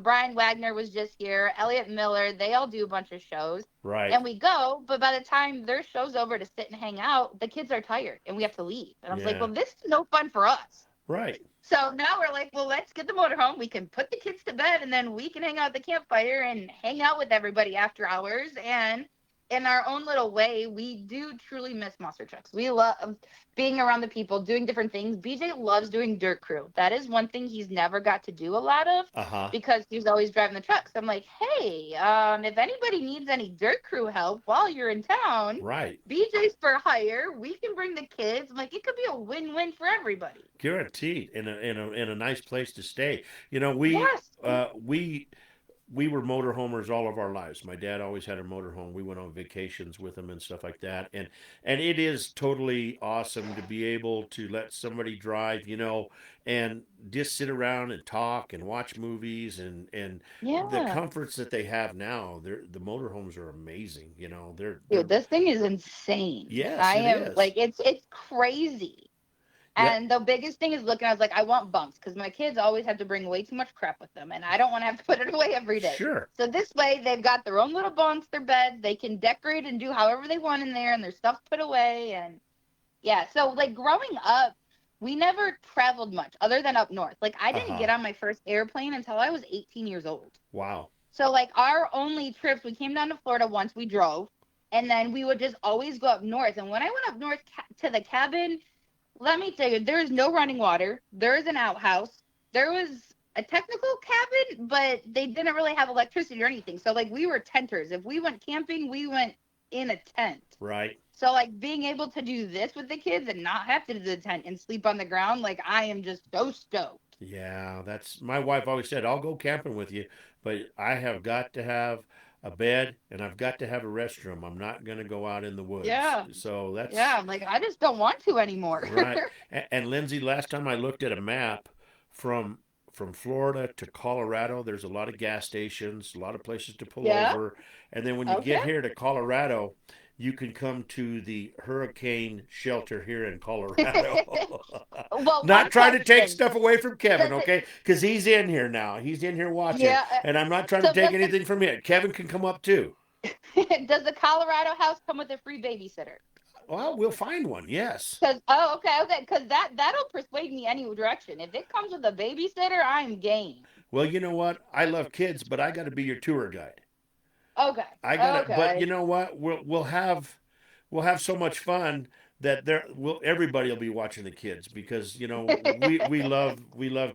Brian Wagner was just here, Elliot Miller, they all do a bunch of shows. Right. And we go, but by the time their show's over to sit and hang out, the kids are tired and we have to leave. And I was like, Yeah. well, this is no fun for us. Right. So now we're like, well, let's get the motorhome. We can put the kids to bed, and then we can hang out at the campfire and hang out with everybody after hours. And in our own little way, we do truly miss monster trucks. We love being around the people, doing different things. BJ loves doing dirt crew. That is one thing he's never got to do a lot of Uh-huh. because he's always driving the trucks. I'm like, hey, if anybody needs any dirt crew help while you're in town, Right. BJ's for hire. We can bring the kids. I'm like, it could be a win-win for everybody. Guaranteed, in a nice place to stay. You know, we Yes. we were motorhomers all of our lives. My dad always had a motorhome. We went on vacations with him and stuff like that. And it is totally awesome to be able to let somebody drive, you know, and just sit around and talk and watch movies and the Yeah. comforts that they have now. The motorhomes are amazing, you know. They're Dude, this thing is insane. Yes, I it am is. like, it's crazy. Yeah. And the biggest thing is looking, I was like, I want bunks because my kids always have to bring way too much crap with them, and I don't want to have to put it away every day. Sure. So this way, they've got their own little bunks, their beds. They can decorate and do however they want in there, and their stuff put away. And yeah, so like growing up, we never traveled much other than up north. Like I didn't Uh-huh. get on my first airplane until I was 18 years old. Wow. So like our only trips, we came down to Florida once, we drove, and then we would just always go up north. And when I went up north to the cabin, let me tell you, there is no running water. There is an outhouse. There was a technical cabin, but they didn't really have electricity or anything. So like we were tenters. If we went camping, we went in a tent. Right. So like being able to do this with the kids and not have to do the tent and sleep on the ground, like I am just so stoked. Yeah, that's my wife always said, I'll go camping with you, but I have got to have a bed and I've got to have a restroom. I'm not going to go out in the woods. Yeah. So Yeah, that's I'm like, I just don't want to anymore. right. And Lindsay, last time I looked at a map from from Florida to Colorado, there's a lot of gas stations, a lot of places to pull Yeah. over. And then when you Okay. get here to Colorado, you can come to the hurricane shelter here in Colorado. Well, one Not trying to take question. stuff away from Kevin, Does it, okay? Because he's in here now. He's in here watching. yeah. And I'm not trying to So take does anything from him. Kevin can come up too. does the Colorado house come with a free babysitter? Well, we'll find one, yes. Because okay, because that'll persuade me any direction. If it comes with a babysitter, I'm game. Well, you know what? I love kids, but I got to be your tour guide. Okay, I gotta, but you okay. know what? We'll have so much fun that there will everybody will be watching the kids because we love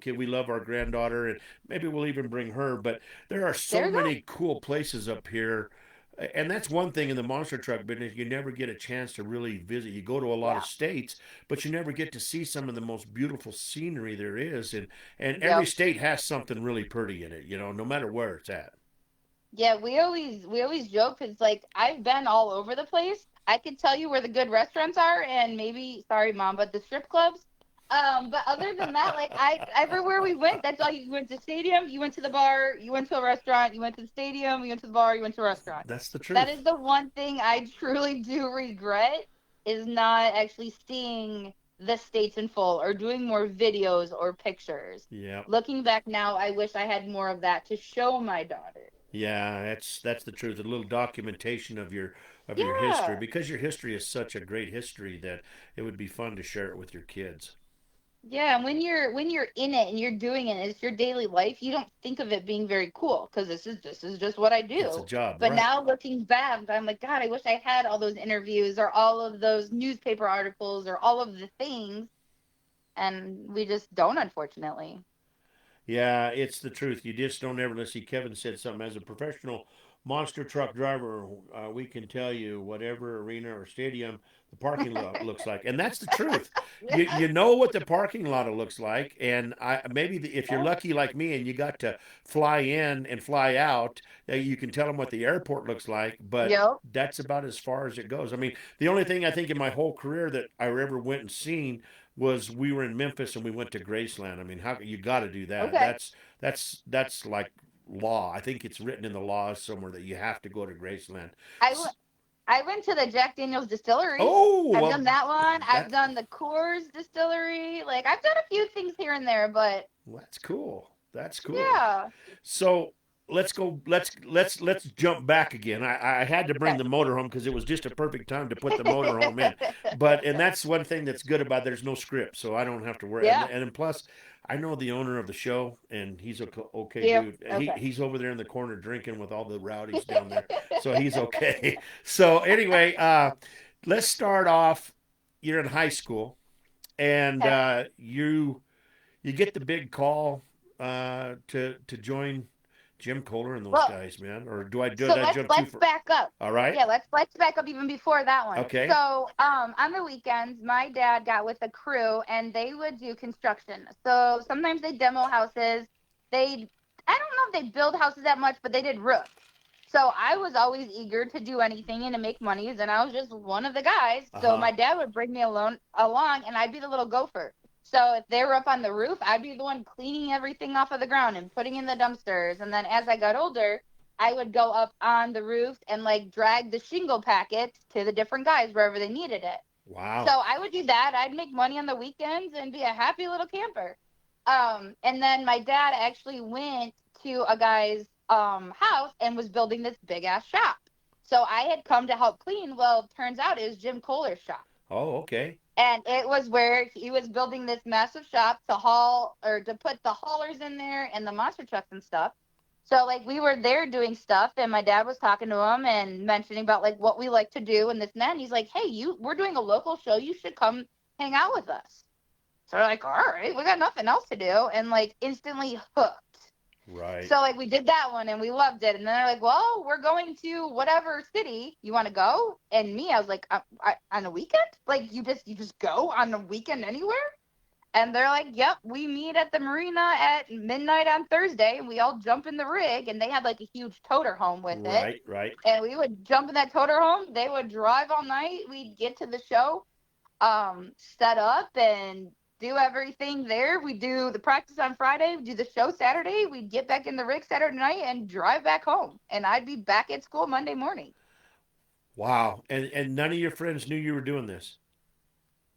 kid we love our granddaughter and maybe we'll even bring her. But there are so There you go. many cool places up here, and that's one thing in the monster truck business. You never get a chance to really visit. You go to a lot of Yeah. states, but you never get to see some of the most beautiful scenery there is, and every Yep. state has something really pretty in it. No matter where it's at. Yeah, we always joke because like I've been all over the place. I can tell you where the good restaurants are, and maybe sorry, mom, but the strip clubs. But other than that, like I everywhere we went, that's all you went to stadium, you went to the bar, you went to a restaurant, you went to the stadium, you went to the bar, you went to a restaurant. That's the That truth. is the one thing I truly do regret is not actually seeing the states in full or doing more videos or pictures. Yeah. Looking back now, I wish I had more of that to show my daughter. Yeah, that's the truth. A little documentation of your history Yeah. because your history is such a great history that it would be fun to share it with your kids. Yeah, and when you're in it and you're doing it, it's your daily life. You don't think of it being very cool because this is just what I It's a do. job, But right? now looking back, I'm like, God, I wish I had all those interviews or all of those newspaper articles or all of the things, and we just don't, unfortunately. Yeah, it's the truth. You just don't ever. Let's see. Kevin said something. As a professional monster truck driver, we can tell you whatever arena or stadium the parking lot looks like, and that's the truth. You know what the parking lot looks like, and if you're Yeah. lucky like me and you got to fly in and fly out, you can tell them what the airport looks like. But Yep. that's about as far as it goes. I mean, the only thing I think in my whole career that I ever went and seen was we were in Memphis and we went to Graceland. I mean, how you got to do that? Okay. That's like law. I think it's written in the laws somewhere that you have to go to Graceland. I w- I went to the Jack Daniel's distillery. Oh I've well, done that one. I've that done the Coors distillery. Like I've done a few things here and there, but that's cool. That's cool. yeah. So let's go. Let's jump back again. I had to bring Okay. the motorhome because it was just a perfect time to put the motorhome in. But and that's one thing that's good about it, there's no script, so I don't have to worry. Yeah. And plus, I know the owner of the show, and he's okay, okay Yep. dude. Okay. He's over there in the corner drinking with all the rowdies down there, so he's okay. So anyway, let's start off. You're in high school, and Okay. you get the big call to join Jim Kohler and those Well, guys, man. Or do so I let's jump too let's far? back up. All right. Yeah, let's back up even before that one. Okay. So, on the weekends, my dad got with a crew and they would do construction. So sometimes they demo houses. I don't know if they build houses that much, but they did roofs. So I was always eager to do anything and to make monies, and I was just one of the guys. Uh So huh. my dad would bring me along, and I'd be the little gopher. So if they were up on the roof, I'd be the one cleaning everything off of the ground and putting in the dumpsters. And then as I got older, I would go up on the roof and like drag the shingle packets to the different guys wherever they needed it. Wow. So I would do that. I'd make money on the weekends and be a happy little camper. And then my dad actually went to a guy's house and was building this big ass shop. So I had come to help clean. Well, turns out it was Jim Kohler's shop. Oh, okay. And it was where he was building this massive shop to haul or to put the haulers in there and the monster trucks and stuff. So like we were there doing stuff and my dad was talking to him and mentioning about like what we like to do and this and that. And he's like, hey, we're doing a local show. You should come hang out with us. So we're like, all right, we got nothing else to do. And like instantly hooked. Right. So like we did that one and we loved it. And then they're like, well, we're going to whatever city. You want to go? And me, I was like, on a weekend? Like you just go on a weekend anywhere? And they're like, yep, we meet at the marina at midnight on Thursday. We all jump in the rig, and they had like a huge toter home with it. Right, right. And we would jump in that toter home. They would drive all night. We'd get to the show, set up and do everything there. We do the practice on Friday, we do the show Saturday. We'd get back in the rig Saturday night and drive back home. And I'd be back at school Monday morning. Wow. And none of your friends knew you were doing this?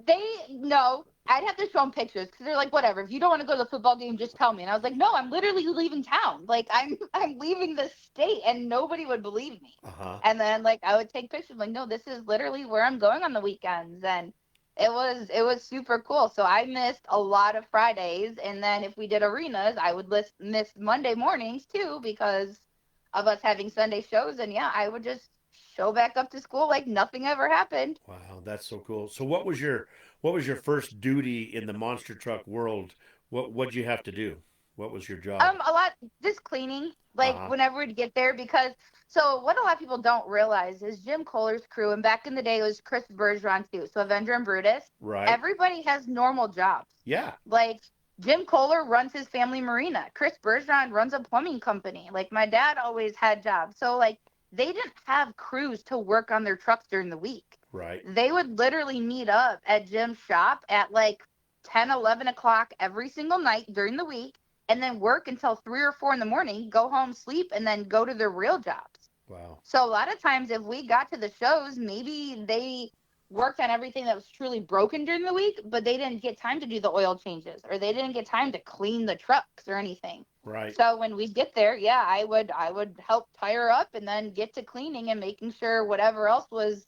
They no, I'd have to show them pictures because they're like, whatever. If you don't want to go to the football game, just tell me. And I was like, no, I'm literally leaving town. Like I'm leaving the state, and nobody would believe me. Uh-huh. And then like I would take pictures, like, no, this is literally where I'm going on the weekends, and it was super cool. So I missed a lot of Fridays, and then if we did arenas, I would miss Monday mornings too because of us having Sunday shows. And yeah, I would just show back up to school like nothing ever happened. Wow, that's so cool. So what was your first duty in the monster truck world? What'd you have to do? What was your job? A lot just cleaning, like Uh-huh. whenever we'd get there, because so what a lot of people don't realize is Jim Kohler's crew, and back in the day it was Chris Bergeron too. So Avenger and Brutus, Right. everybody has normal jobs. Yeah. Like Jim Kohler runs his family marina. Chris Bergeron runs a plumbing company. Like my dad always had jobs. So like they didn't have crews to work on their trucks during the week. Right. They would literally meet up at Jim's shop at like 10, 11 o'clock every single night during the week, and then work until 3 or 4 in the morning, go home, sleep, and then go to their real jobs. Wow. So a lot of times if we got to the shows, maybe they worked on everything that was truly broken during the week, but they didn't get time to do the oil changes, or they didn't get time to clean the trucks or anything. Right. So when we get there, yeah, I would help tire up and then get to cleaning and making sure whatever else was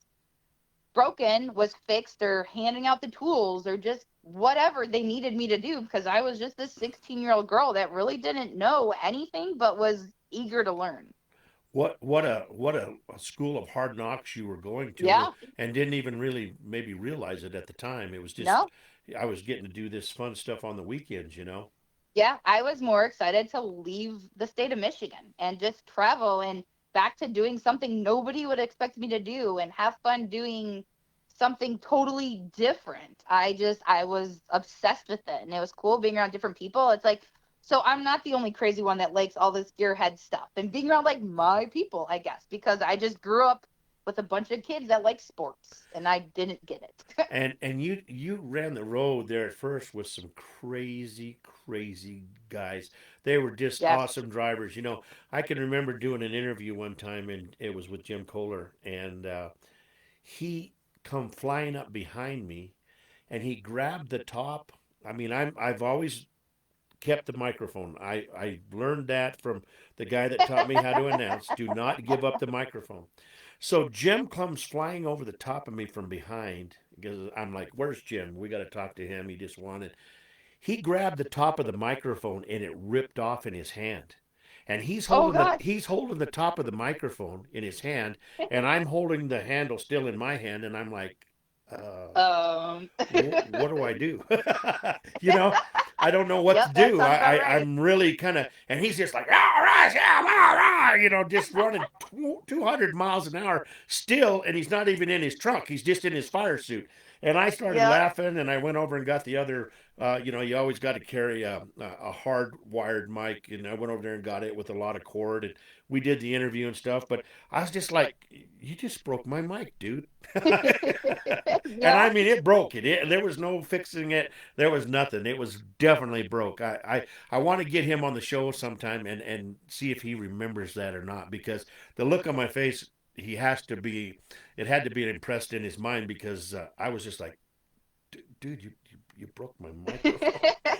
broken was fixed, or handing out the tools, or just whatever they needed me to do, because I was just this 16-year-old girl that really didn't know anything but was eager to learn. What a school of hard knocks you were going to. Yeah. And didn't even really maybe realize it at the time. It was just No. I was getting to do this fun stuff on the weekends, you know. Yeah, I was more excited to leave the state of Michigan and just travel and back to doing something nobody would expect me to do and have fun doing something totally different. I was obsessed with it, and it was cool being around different people. It's like, so I'm not the only crazy one that likes all this gearhead stuff and being around like my people, I guess, because I just grew up with a bunch of kids that like sports, and I didn't get it. And you ran the road there at first with some crazy guys. They were just Yes. awesome drivers. You know, I can remember doing an interview one time, and it was with Jim Kohler, and he come flying up behind me, and he grabbed the top. I mean, I've always kept the microphone. I learned that from the guy that taught me how to announce. Do not give up the microphone. So Jim comes flying over the top of me from behind because I'm like, "Where's Jim? We got to talk to him. He just wanted." He grabbed the top of the microphone and it ripped off in his hand. And he's holding the top of the microphone in his hand, and I'm holding the handle still in my hand, and I'm like, what do I do? You know, I don't know what Yep, to that do. sounds about right. I'm really kind of, and he's just like, all right, yeah, all right, you know, just running 200 miles an hour still, and he's not even in his trunk. He's just in his fire suit. And I started Yep. laughing, and I went over and got the other, you know, you always got to carry a hard-wired mic, and I went over there and got it with a lot of cord, and we did the interview and stuff, but I was just like, you just broke my mic, dude. And I mean, it broke it. There was no fixing it. There was nothing. It was definitely broke. I want to get him on the show sometime and see if he remembers that or not, because the look on my face, it had to be impressed in his mind, because I was just like, dude, you broke my microphone.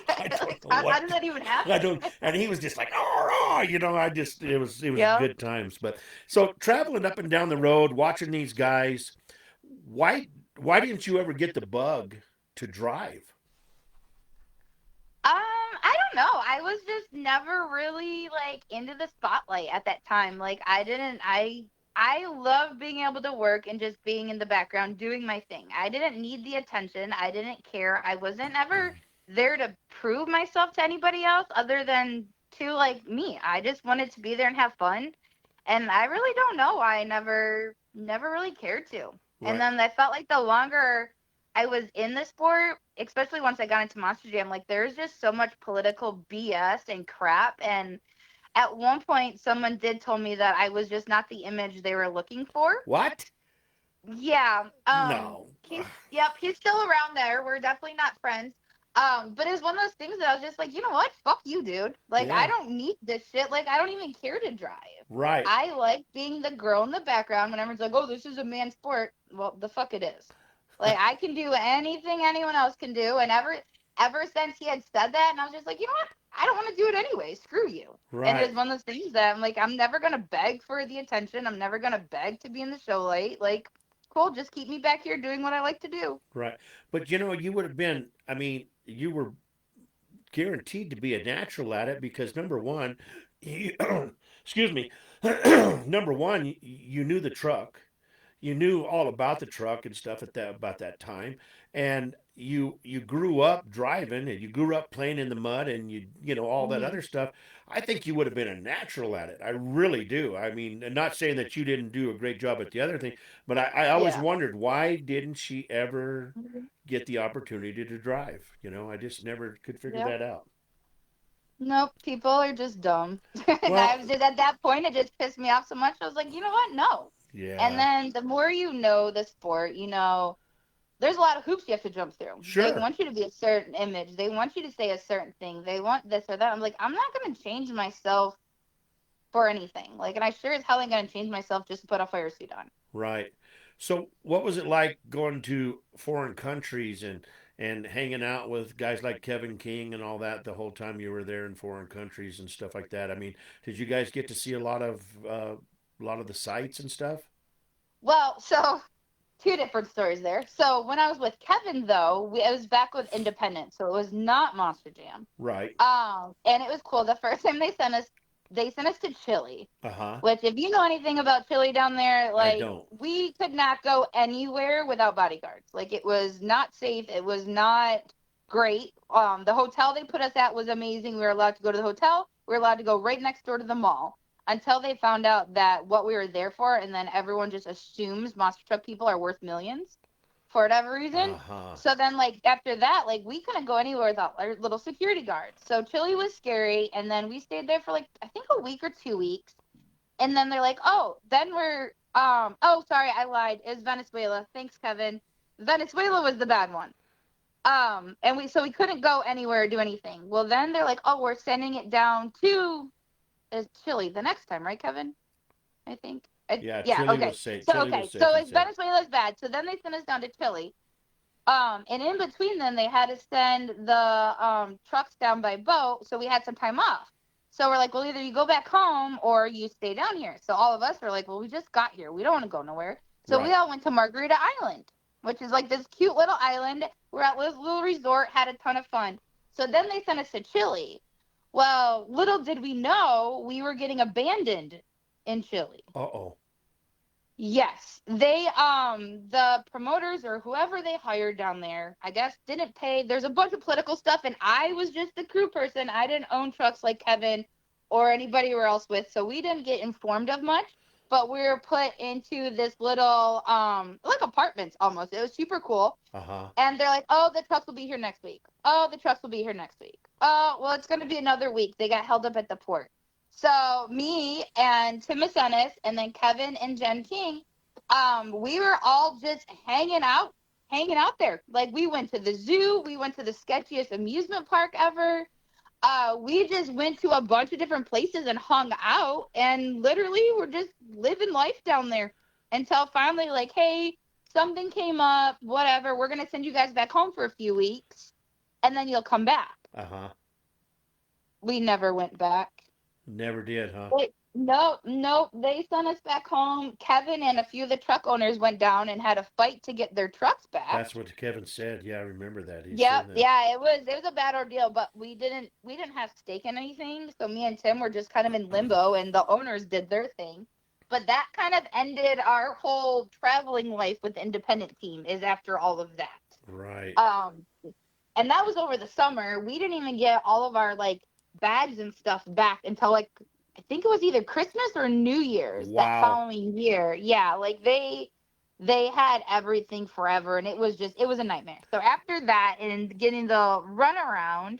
I don't know How did that even happen? I don't, and he was just like, oh, you know, it was Yeah. good times. But so traveling up and down the road, watching these guys, why didn't you ever get the bug to drive? I don't know. I was just never really like into the spotlight at that time. Like I love being able to work and just being in the background doing my thing. I didn't need the attention. I didn't care. I wasn't ever there to prove myself to anybody else other than to like me. I just wanted to be there and have fun. And I really don't know why I never really cared to. Right. And then I felt like the longer I was in the sport, especially once I got into Monster Jam, like there's just so much political BS and crap. And at one point, someone did tell me that I was just not the image they were looking for. What? Yeah. No. He's still around there. We're definitely not friends. But it's one of those things that I was just like, you know what? Fuck you, dude. Like, Yeah. I don't need this shit. Like, I don't even care to drive. Right. I like being the girl in the background when everyone's like, oh, this is a man's sport. Well, the fuck it is. Like, I can do anything anyone else can do. And ever since he had said that, and I was just like, you know what? I don't want to do it anyway. Screw you. Right. And it's one of those things that I'm like, I'm never going to beg for the attention. I'm never going to beg to be in the show light. Like, cool, just keep me back here doing what I like to do. Right. But, you would have been, I mean, you were guaranteed to be a natural at it because number one, you, excuse me, number one, you knew the truck, you knew all about the truck and stuff at that about that time, and you grew up driving and you grew up playing in the mud and all that other stuff. I think you would have been a natural at it. I really do. I mean, and not saying that you didn't do a great job at the other thing, but I always wondered why didn't she ever get the opportunity to drive? I just never could figure that out. Nope, people are just dumb. Well, I was just at that point, it just pissed me off so much. I was like, you know what? No. yeah. And then the more you know the sport, there's a lot of hoops you have to jump through. Sure. They want you to be a certain image. They want you to say a certain thing. They want this or that. I'm like, I'm not going to change myself for anything. Like, and I sure as hell ain't going to change myself just to put a fire suit on. Right. So what was it like going to foreign countries and hanging out with guys like Kevin King and all that the whole time you were there in foreign countries and stuff like that? I mean, did you guys get to see a lot of the sights and stuff? Well, so two different stories there. So when I was with Kevin, though, it was back with Independent, so it was not Monster Jam. Right. And it was cool. The first time they sent us to Chile. Uh-huh. Which, if you know anything about Chile down there, like, I don't. we could not go anywhere without bodyguards. Like, it was not safe. It was not great. The hotel they put us at was amazing. We were allowed to go to the hotel. We were allowed to go right next door to the mall until they found out that what we were there for, and then everyone just assumes monster truck people are worth millions for whatever reason. Uh-huh. So then, like, after that, like, we couldn't go anywhere without our little security guards. So Chile was scary, and then we stayed there for, like, I think a week or 2 weeks. And then they're like, then we're, sorry, I lied. It was Venezuela. Thanks, Kevin. Venezuela was the bad one. And we couldn't go anywhere or do anything. Well, then they're like, we're sending it down to Chile the next time, right, Kevin? I think. Yeah, Chile okay. was safe. So it's Venezuela's bad. So then they sent us down to Chile. And in between then they had to send the trucks down by boat, so we had some time off. So we're like, well, either you go back home or you stay down here. So all of us were like, well, we just got here. We don't want to go nowhere. So we all went to Margarita Island, which is like this cute little island. We're at this little resort, had a ton of fun. So then they sent us to Chile. Well, little did we know we were getting abandoned in Chile. Uh-oh. Yes. They, the promoters or whoever they hired down there, I guess, didn't pay. There's a bunch of political stuff, and I was just the crew person. I didn't own trucks like Kevin or anybody else with, so we didn't get informed of much. But we were put into this little, like apartments almost. It was super cool. Uh-huh. And they're like, the trucks will be here next week. The trucks will be here next week. Well, it's going to be another week. They got held up at the port. So me and Tim Masenis and then Kevin and Jen King, we were all just hanging out there. Like, we went to the zoo. We went to the sketchiest amusement park ever. We just went to a bunch of different places and hung out, and literally we're just living life down there until finally, like, hey, something came up, whatever. We're going to send you guys back home for a few weeks, and then you'll come back. Uh-huh. We never went back. Never did, huh? Nope. They sent us back home. Kevin and a few of the truck owners went down and had a fight to get their trucks back. That's what Kevin said. Yeah, I remember that. Yep. Yeah, it was a bad ordeal, but we didn't have stake in anything. So me and Tim were just kind of in limbo, and the owners did their thing. But that kind of ended our whole traveling life with the independent team, is after all of that. Right. And that was over the summer. We didn't even get all of our, like, bags and stuff back until like I think it was either Christmas or New Year's that following year. Yeah, like they had everything forever, and it was a nightmare. So after that and getting the runaround,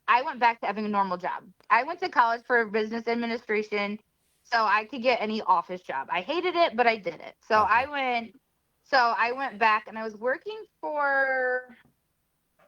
I went back to having a normal job. I went to college for business administration so I could get any office job. I hated it, but I did it. So I went back and I was working for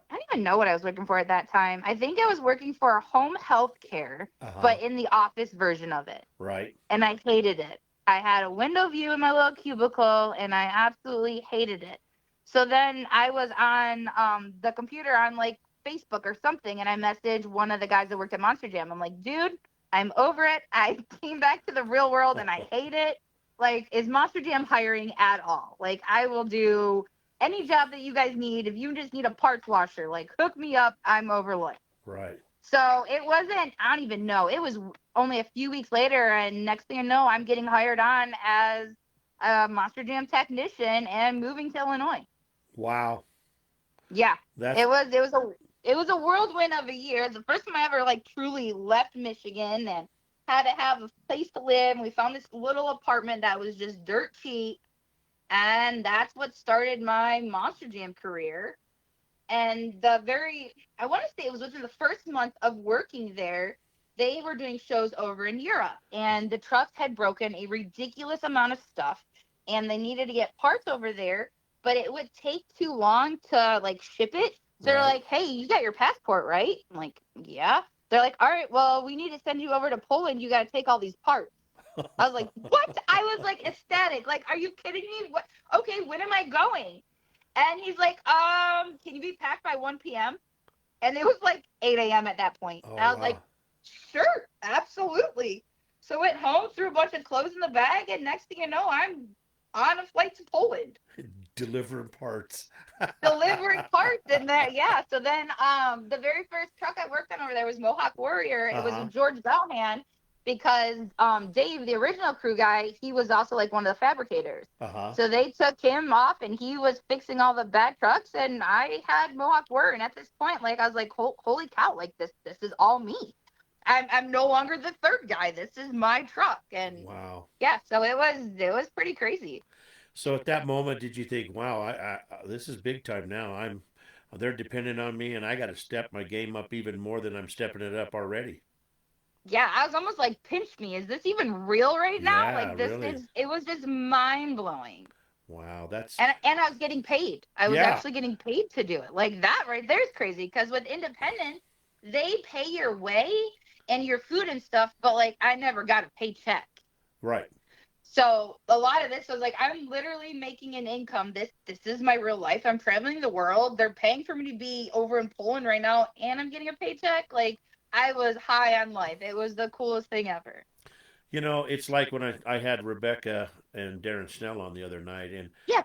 I don't even know what I was working for at that time. I think I was working for home health care, but in the office version of it. Right. And I hated it. I had a window view in my little cubicle, and I absolutely hated it. So then I was on the computer on, like, Facebook or something, and I messaged one of the guys that worked at Monster Jam. I'm like, dude, I'm over it. I came back to the real world, and I hate it. Like, is Monster Jam hiring at all? Like, I will do any job that you guys need. If you just need a parts washer, like, hook me up. I'm overlooked. Right. So it wasn't, I don't even know. It was only a few weeks later, and next thing I know, I'm getting hired on as a Monster Jam technician and moving to Illinois. Wow. Yeah. It was a whirlwind of a year. The first time I ever like truly left Michigan and had to have a place to live. We found this little apartment that was just dirt cheap. And that's what started my Monster Jam career. And I want to say it was within the first month of working there, they were doing shows over in Europe. And the trucks had broken a ridiculous amount of stuff. And they needed to get parts over there. But it would take too long to, like, ship it. So they're like, hey, you got your passport, right? I'm like, yeah. They're like, all right, well, we need to send you over to Poland. You got to take all these parts. I was like, what? I was, like, ecstatic. Like, are you kidding me? What? Okay, when am I going? And he's like, can you be packed by 1 p.m.? And it was like 8 a.m. at that point. And I was like, sure, absolutely. So went home, threw a bunch of clothes in the bag, and next thing you know, I'm on a flight to Poland. Delivering parts. Delivering parts in that, yeah. So then the very first truck I worked on over there was Mohawk Warrior. It was with George Bellhand. Because Dave, the original crew guy, he was also like one of the fabricators. So they took him off, and he was fixing all the bad trucks, and I had Mohawk Warrior. And at this point, like, I was like, holy cow, like this is all me. I'm no longer the third guy. This is my truck. And wow. Yeah, so it was pretty crazy. So at that moment, did you think, wow, I this is big time now. They're dependent on me, and I got to step my game up even more than I'm stepping it up already. Yeah, I was almost like, pinch me. Is this even real right now? Yeah, like, this really. it was just mind blowing. Wow, that's. And I was getting paid. I was actually getting paid to do it. Like, that right there is crazy. Because with independent, they pay your way and your food and stuff, but like, I never got a paycheck. Right. So a lot of this was like, I'm literally making an income. This is my real life. I'm traveling the world. They're paying for me to be over in Poland right now, and I'm getting a paycheck. Like, I was high on life. It was the coolest thing ever. You know, it's like when I had Rebecca and Darren Snell on the other night,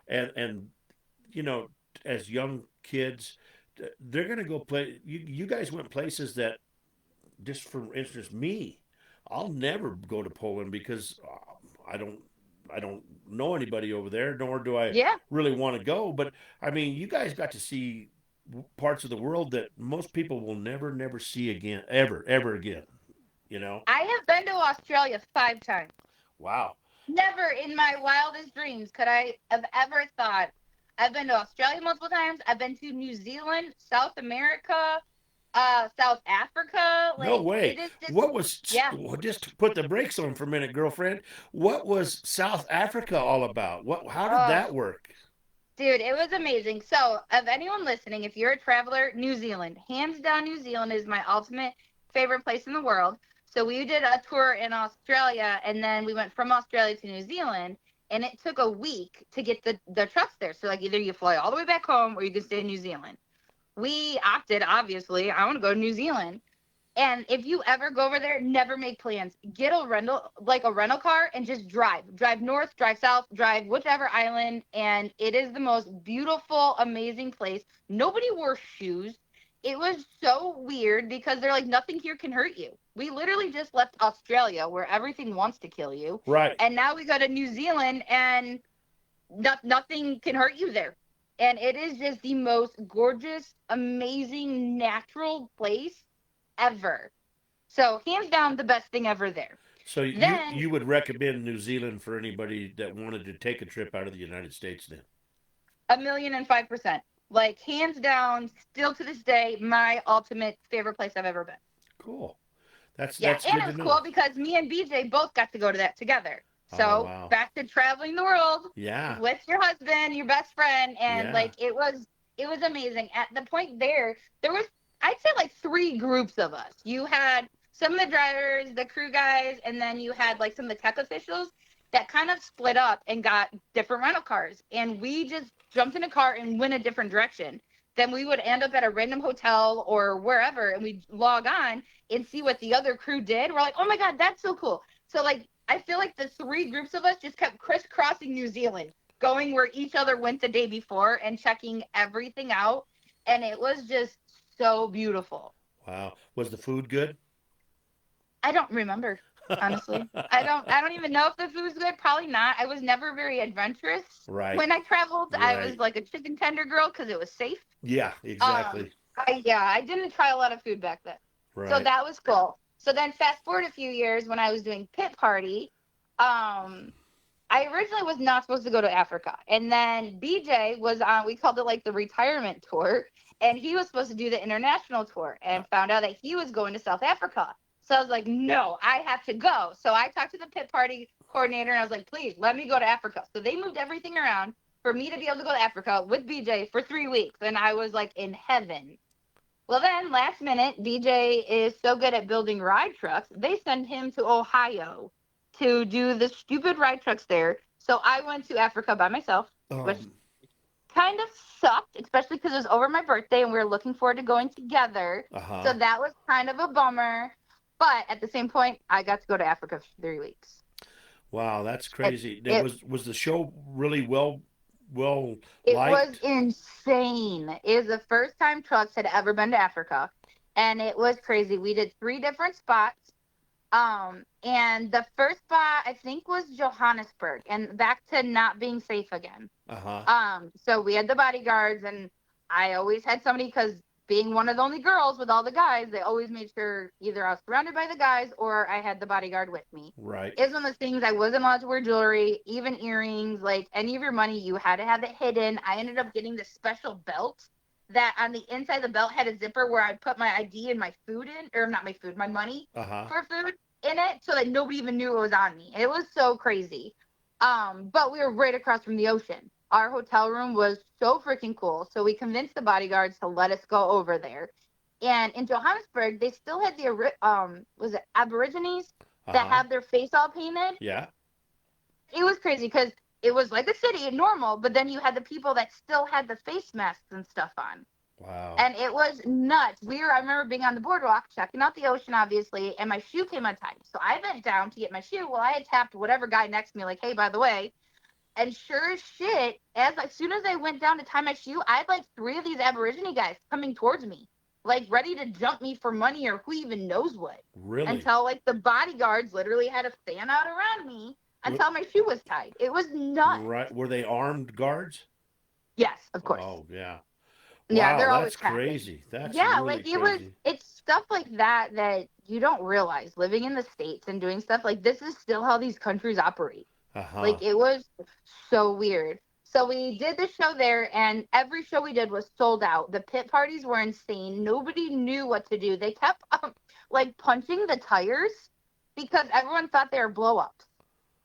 and you know, as young kids, they're gonna go play. You guys went places that, just for instance, me, I'll never go to Poland because I don't know anybody over there, nor do I really want to go. But I mean, you guys got to see parts of the world that most people will never see again, ever again. You know, I have been to Australia 5 times. Wow. Never in my wildest dreams could I have ever thought. I've been to Australia multiple times. I've been to New Zealand, South America, South Africa. Like, no way. What was, just to put the brakes on for a minute, girlfriend, what was South Africa all about? How did that work? Dude, it was amazing. So, of anyone listening, if you're a traveler, New Zealand, hands down, New Zealand is my ultimate favorite place in the world. So we did a tour in Australia, and then we went from Australia to New Zealand, and it took a week to get the trucks there. So, like, either you fly all the way back home or you can stay in New Zealand. We opted, obviously, I want to go to New Zealand. And if you ever go over there, never make plans. Get a rental car and just drive. Drive north, drive south, drive whichever island. And it is the most beautiful, amazing place. Nobody wore shoes. It was so weird because they're like, nothing here can hurt you. We literally just left Australia where everything wants to kill you. Right. And now we go to New Zealand and nothing can hurt you there. And it is just the most gorgeous, amazing, natural place ever. So hands down, the best thing ever there. So Then you would recommend New Zealand for anybody that wanted to take a trip out of the United States then? 1,005%. Like hands down, still to this day, my ultimate favorite place I've ever been. Cool. That's Yeah, that's and good it to was know. cool because me and BJ both got to go to that together. Oh, So wow. back to traveling the world Yeah. with your husband, your best friend, and Yeah. like it was amazing. At the point there was, I'd say, like 3 groups of us. You had some of the drivers, the crew guys, and then you had like some of the tech officials that kind of split up and got different rental cars, and we just jumped in a car and went a different direction. Then we would end up at a random hotel or wherever, and we'd log on and see what the other crew did. We're like, oh my God, that's so cool. So like, I feel like the 3 groups of us just kept crisscrossing New Zealand, going where each other went the day before and checking everything out. And it was just so beautiful. Wow. Was the food good? I don't remember, honestly. I don't even know if the food's good. Probably not. I was never very adventurous. Right. When I traveled, I was Right. like a chicken tender girl because it was safe. Yeah, exactly. I didn't try a lot of food back then. Right. So that was cool. So then fast forward a few years when I was doing Pit Party, I originally was not supposed to go to Africa. And then BJ was on, we called it like the retirement tour, and he was supposed to do the international tour and found out that he was going to South Africa. So I was like, no, I have to go. So I talked to the Pit Party coordinator and I was like, please let me go to Africa. So they moved everything around for me to be able to go to Africa with BJ for 3 weeks. And I was like in heaven. Well, then last minute, BJ is so good at building ride trucks, they send him to Ohio to do the stupid ride trucks there. So I went to Africa by myself, which kind of sucked, especially because it was over my birthday and we were looking forward to going together. So that was kind of a bummer. But at the same point, I got to go to Africa for 3 weeks. Wow, that's crazy. Was the show really well It liked? was insane. It was the first time trucks had ever been to Africa, and it was crazy. We did 3 different spots. And the first spot I think was Johannesburg, and back to not being safe again. So we had the bodyguards, and I always had somebody, because being one of the only girls with all the guys, they always made sure either I was surrounded by the guys or I had the bodyguard with me. Right. It's one of those things. I wasn't allowed to wear jewelry, even earrings, like any of your money. You had to have it hidden. I ended up getting this special belt that on the inside of the belt had a zipper where I'd put my ID and my food in, or not my food, my money for food in it, so that nobody even knew it was on me. It was so crazy. But we were right across from the ocean. Our hotel room was so freaking cool. So we convinced the bodyguards to let us go over there. And in Johannesburg, they still had the, was it Aborigines that have their face all painted? Yeah. It was crazy because it was like a city, normal, but then you had the people that still had the face masks and stuff on. Wow. And it was nuts. I remember being on the boardwalk, checking out the ocean, obviously, and my shoe came untied. So I bent down to get my shoe. Well, I had tapped whatever guy next to me, like, hey, by the way. And sure as shit, as soon as I went down to tie my shoe, I had like 3 of these Aborigine guys coming towards me, like ready to jump me for money or who even knows what. Really? Until like the bodyguards literally had to fan out around me until my shoe was tied. It was nuts. Right. Were they armed guards? Yes, of course. Oh, yeah. Yeah, wow, they're always that's crazy. That's yeah, really like crazy. it's stuff like that that you don't realize living in the States and doing stuff like this is still how these countries operate. Like it was so weird. So we did the show there, and every show we did was sold out. The pit parties were insane. Nobody knew what to do. They kept like punching the tires because everyone thought they were blow-ups.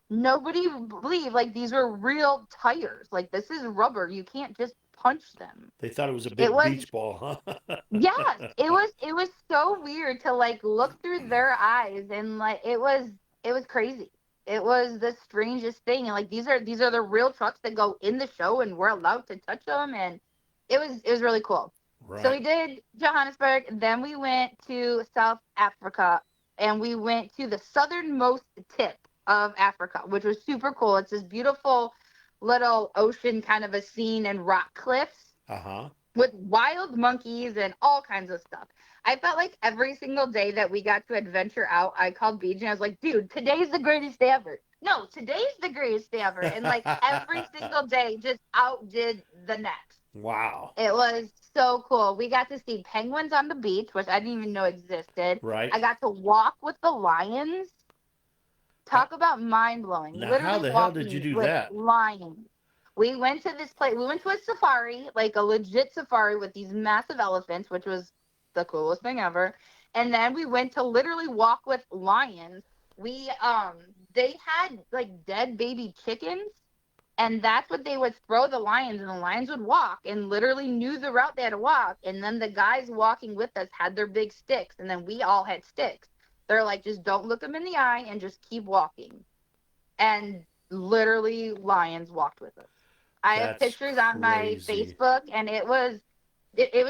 Nobody believed like these were real tires. Like this is rubber. You can't just punch them. They thought it was a big beach ball, huh? Yes, it was so weird to like look through their eyes, and like it was crazy. It was the strangest thing. And like these are the real trucks that go in the show, and we're allowed to touch them, and it was really cool. Right. So we did Johannesburg, then we went to South Africa, and we went to the southernmost tip of Africa, which was super cool. It's this beautiful little ocean kind of a scene and rock cliffs with wild monkeys and all kinds of stuff. I felt like every single day that we got to adventure out, I called BJ and I was like, dude, today's the greatest day ever. No, today's the greatest day ever. And like every single day just outdid the next. Wow. It was so cool. We got to see penguins on the beach, which I didn't even know existed. Right. I got to walk with the lions. How, Talk about mind blowing. now, how Literally the hell did you walking do with that? lions. We went to this place. We went to a safari, like a legit safari with these massive elephants, which was the coolest thing ever. And then we went to literally walk with lions. We they had like dead baby chickens, and that's what they would throw the lions, and the lions would walk and literally knew the route they had to walk. And then the guys walking with us had their big sticks, and then we all had sticks. They're like, just don't look them in the eye and just keep walking. And literally, lions walked with us. I have That's pictures on my crazy. Facebook, and it was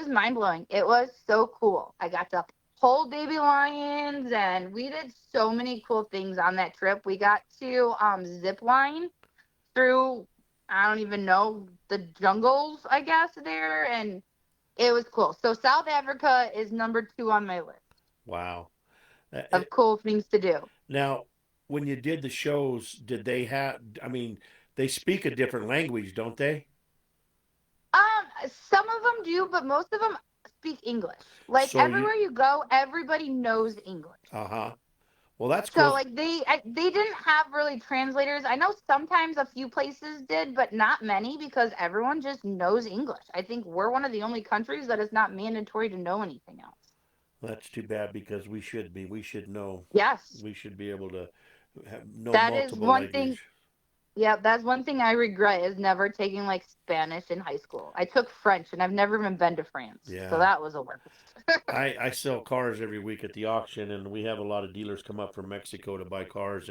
mind blowing. It was so cool. I got to hold baby lions, and we did so many cool things on that trip. We got to zip line through, I don't even know, the jungles, I guess, there, and it was cool. So South Africa is number 2 on my list Wow. of cool things to do. Now, when you did the shows, did they have, I mean, they speak a different language, don't they? Some of them do, but most of them speak English. Like So you, everywhere you go, everybody knows English. uh-huh. Well, that's So cool. like they didn't have really translators. I know sometimes a few places did, but not many because everyone just knows English. I think we're one of the only countries that is not mandatory to know anything else. That's too bad because we should be. We should know. Yes, We should be able to know that is multiple one thing. language. Yeah, that's one thing I regret is never taking like Spanish in high school. I took French and I've never even been to France. So Yeah. that was a waste. I sell cars every week at the auction, and we have a lot of dealers come up from Mexico to buy cars,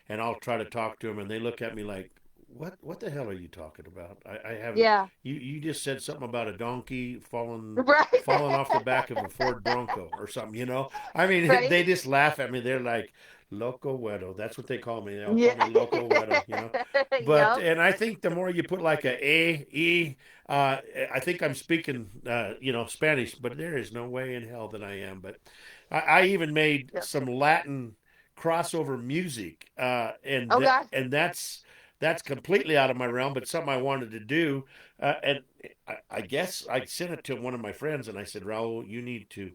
and I'll try to talk to them, and they look at me like, what the hell are you talking about? I haven't. Yeah. You just said something about a donkey Right. falling off the back of a Ford Bronco or something. I mean, they Right? just laugh at me. They're like, Loco Wedo. That's what they call me. They'll call me Yeah. Loco Wedo. But Yep. and I think the more you put like a e, I think I'm speaking Spanish, but there is no way in hell that I am. But I even made Yep. some Latin crossover music, Oh gosh. and that's completely out of my realm, but something I wanted to do. And I guess I sent it to one of my friends, and I said, Raul, you need to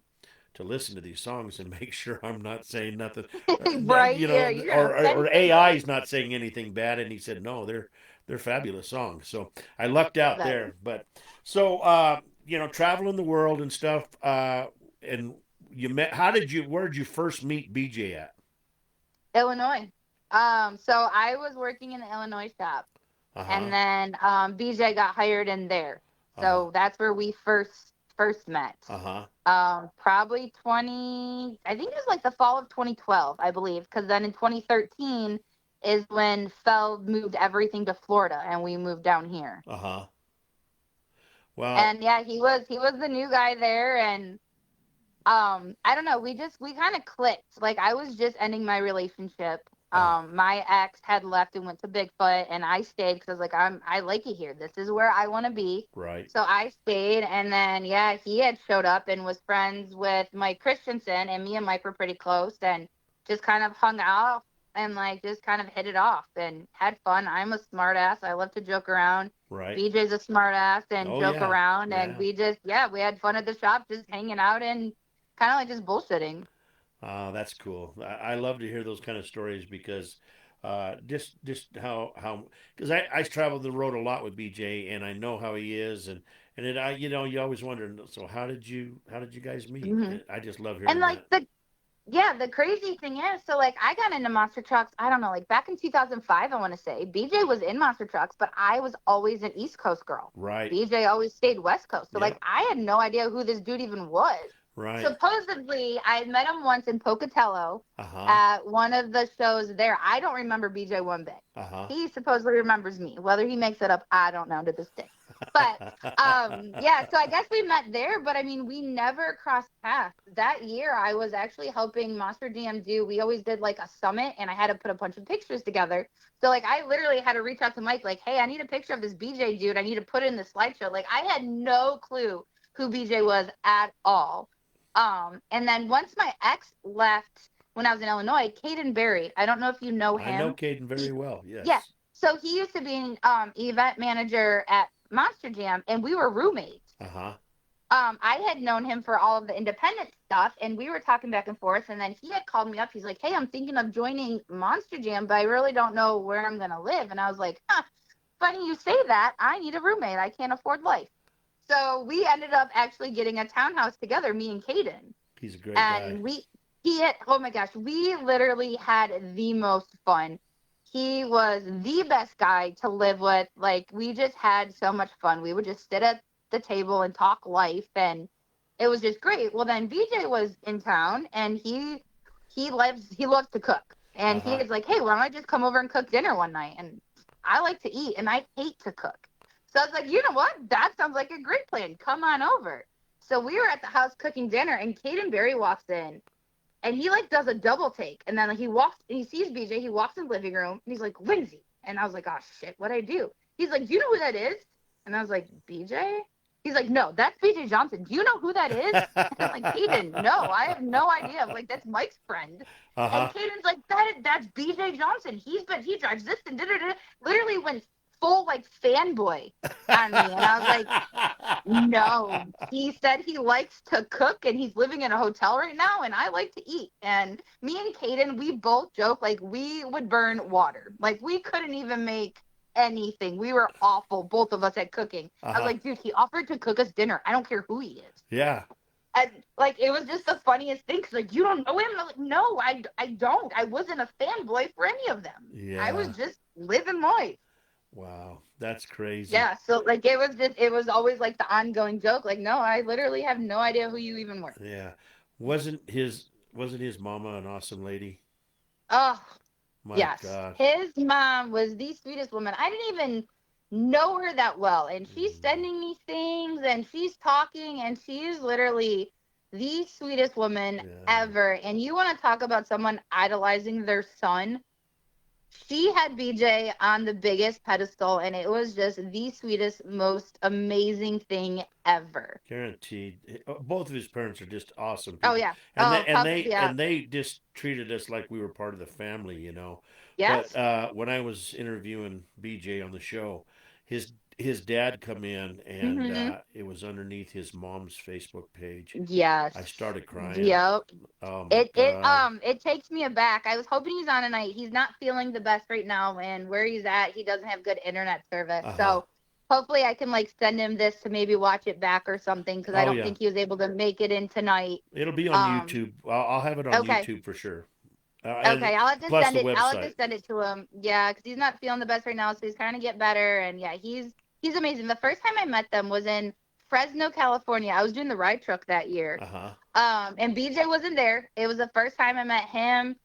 listen to these songs and make sure I'm not saying nothing, Right? Yeah, you're gonna or offend AI somebody. is not saying anything bad. And he said, no, they're fabulous songs. So I lucked out That there. But so traveling the world and stuff. And you met. Where did you first meet BJ at? Illinois. So I was working in the Illinois shop, Uh and huh. then BJ got hired in there. Uh huh. So that's where we first met. Uh huh. Probably I think it was like the fall of 2012, I believe, because then in 2013 is when Feld moved everything to Florida and we moved down here. Uh huh. Well, And yeah, he was the new guy there, and I don't know, we kind of clicked. Like I was just ending my relationship. uh, My ex had left and went to Bigfoot, and I stayed because I was like, I like it here. This is where I want to be. right. So I stayed, and then yeah, he had showed up and was friends with Mike Christensen, and me and Mike were pretty close, and just kind of hung out and like just kind of hit it off and had fun. I'm a smart ass. I love to joke around. Right. BJ's a smart ass and Oh joke yeah. around, and Yeah. we had fun at the shop, just hanging out and kind of like just bullshitting. That's cool. I love to hear those kind of stories because just how because I traveled the road a lot with BJ, and I know how he is, and you always wonder, so how did you guys meet? Hmm. I just love And hearing like that. the crazy thing is, so like I got into monster trucks, I don't know, like back in 2005, I want to say. BJ was in monster trucks, but I was always an East Coast girl. Right. BJ always stayed West Coast. So like Yep. I had no idea who this dude even was. Right. Supposedly, I met him once in Pocatello Uh huh. at one of the shows there. I don't remember BJ one bit. Uh huh. He supposedly remembers me. Whether he makes it up, I don't know to this day. But yeah, so I guess we met there, but I mean, we never crossed paths. That year, I was actually helping Monster DM do, we always did like a summit, and I had to put a bunch of pictures together. So like I literally had to reach out to Mike, like, hey, I need a picture of this BJ dude. I need to put it in the slideshow. Like I had no clue who BJ was at all. And then once my ex left when I was in Illinois, Caden Berry, I don't know if you know I know him. Caden very well. Yeah. Yes. So he used to be an event manager at Monster Jam, and we were roommates. I had known him for all of the independent stuff, and we were talking back and forth, and then he had called me up. He's like, hey, I'm thinking of joining Monster Jam, but I really don't know where I'm going to live. And I was like, funny you say that. I need a roommate. I can't afford life. So we ended up actually getting a townhouse together, me and Caden. He's a great guy. Oh my gosh, we literally had the most fun. He was the best guy to live with. Like, we just had so much fun. We would just sit at the table and talk life, and it was just great. Well, then BJ was in town, and he loves to cook. And he was like, hey, why don't I just come over and cook dinner one night? And I like to eat, and I hate to cook. So I was like, you know what? That sounds like a great plan. Come on over. So we were at the house cooking dinner, and Caden Barry walks in, and he like does a double take. And then he walks, and he sees BJ. He walks in the living room, and he's like, Lindsey. And I was like, oh, shit, what'd I do? He's like, do you know who that is? And I was like, BJ? He's like, no, that's BJ Johnson. Do you know who that is? And I'm like, Caden, no, I have no idea. I'm like, that's Mike's friend. And Caden's like, that's BJ Johnson. He drives this and da-da-da. Literally went full like fanboy on me. And I was like, no. He said he likes to cook, and he's living in a hotel right now, and I like to eat. And me and Caden, we both joke like we would burn water. Like, we couldn't even make anything. We were awful, both of us, at cooking. I was like, dude, he offered to cook us dinner. I don't care who he is. Yeah. And like, it was just the funniest thing, because like, you don't know him? And I'm like, no, I don't. I wasn't a fanboy for any of them. Yeah. I was just living life. Wow, that's crazy. Yeah, so like, it was always like the ongoing joke. Like, no, I literally have no idea who you even were. Yeah. Wasn't his mama an awesome lady? Oh, My yes. God. His mom was the sweetest woman. I didn't even know her that well. And she's sending me things, and she's talking, and she is literally the sweetest woman ever. And you want to talk about someone idolizing their son? She had BJ on the biggest pedestal, and it was just the sweetest, most amazing thing ever. Guaranteed. Both of his parents are just awesome people. Oh, yeah. And they just treated us like we were part of the family, you know. Yes. But when I was interviewing BJ on the show, his dad come in, and it was underneath his mom's Facebook page. Yes. I started crying. Yep. Oh my God. It takes me aback. I was hoping he's on tonight. He's not feeling the best right now, and where he's at, he doesn't have good internet service. So hopefully I can like send him this to maybe watch it back or something, because I don't think he was able to make it in tonight. It'll be on YouTube. I'll have it on YouTube for sure. Okay, I'll have to send it. I'll have to send it to him. Yeah, because he's not feeling the best right now, so he's trying to get better. And yeah, he's amazing. The first time I met them was in Fresno, California. I was doing the ride truck that year. And BJ wasn't there. It was the first time I met him,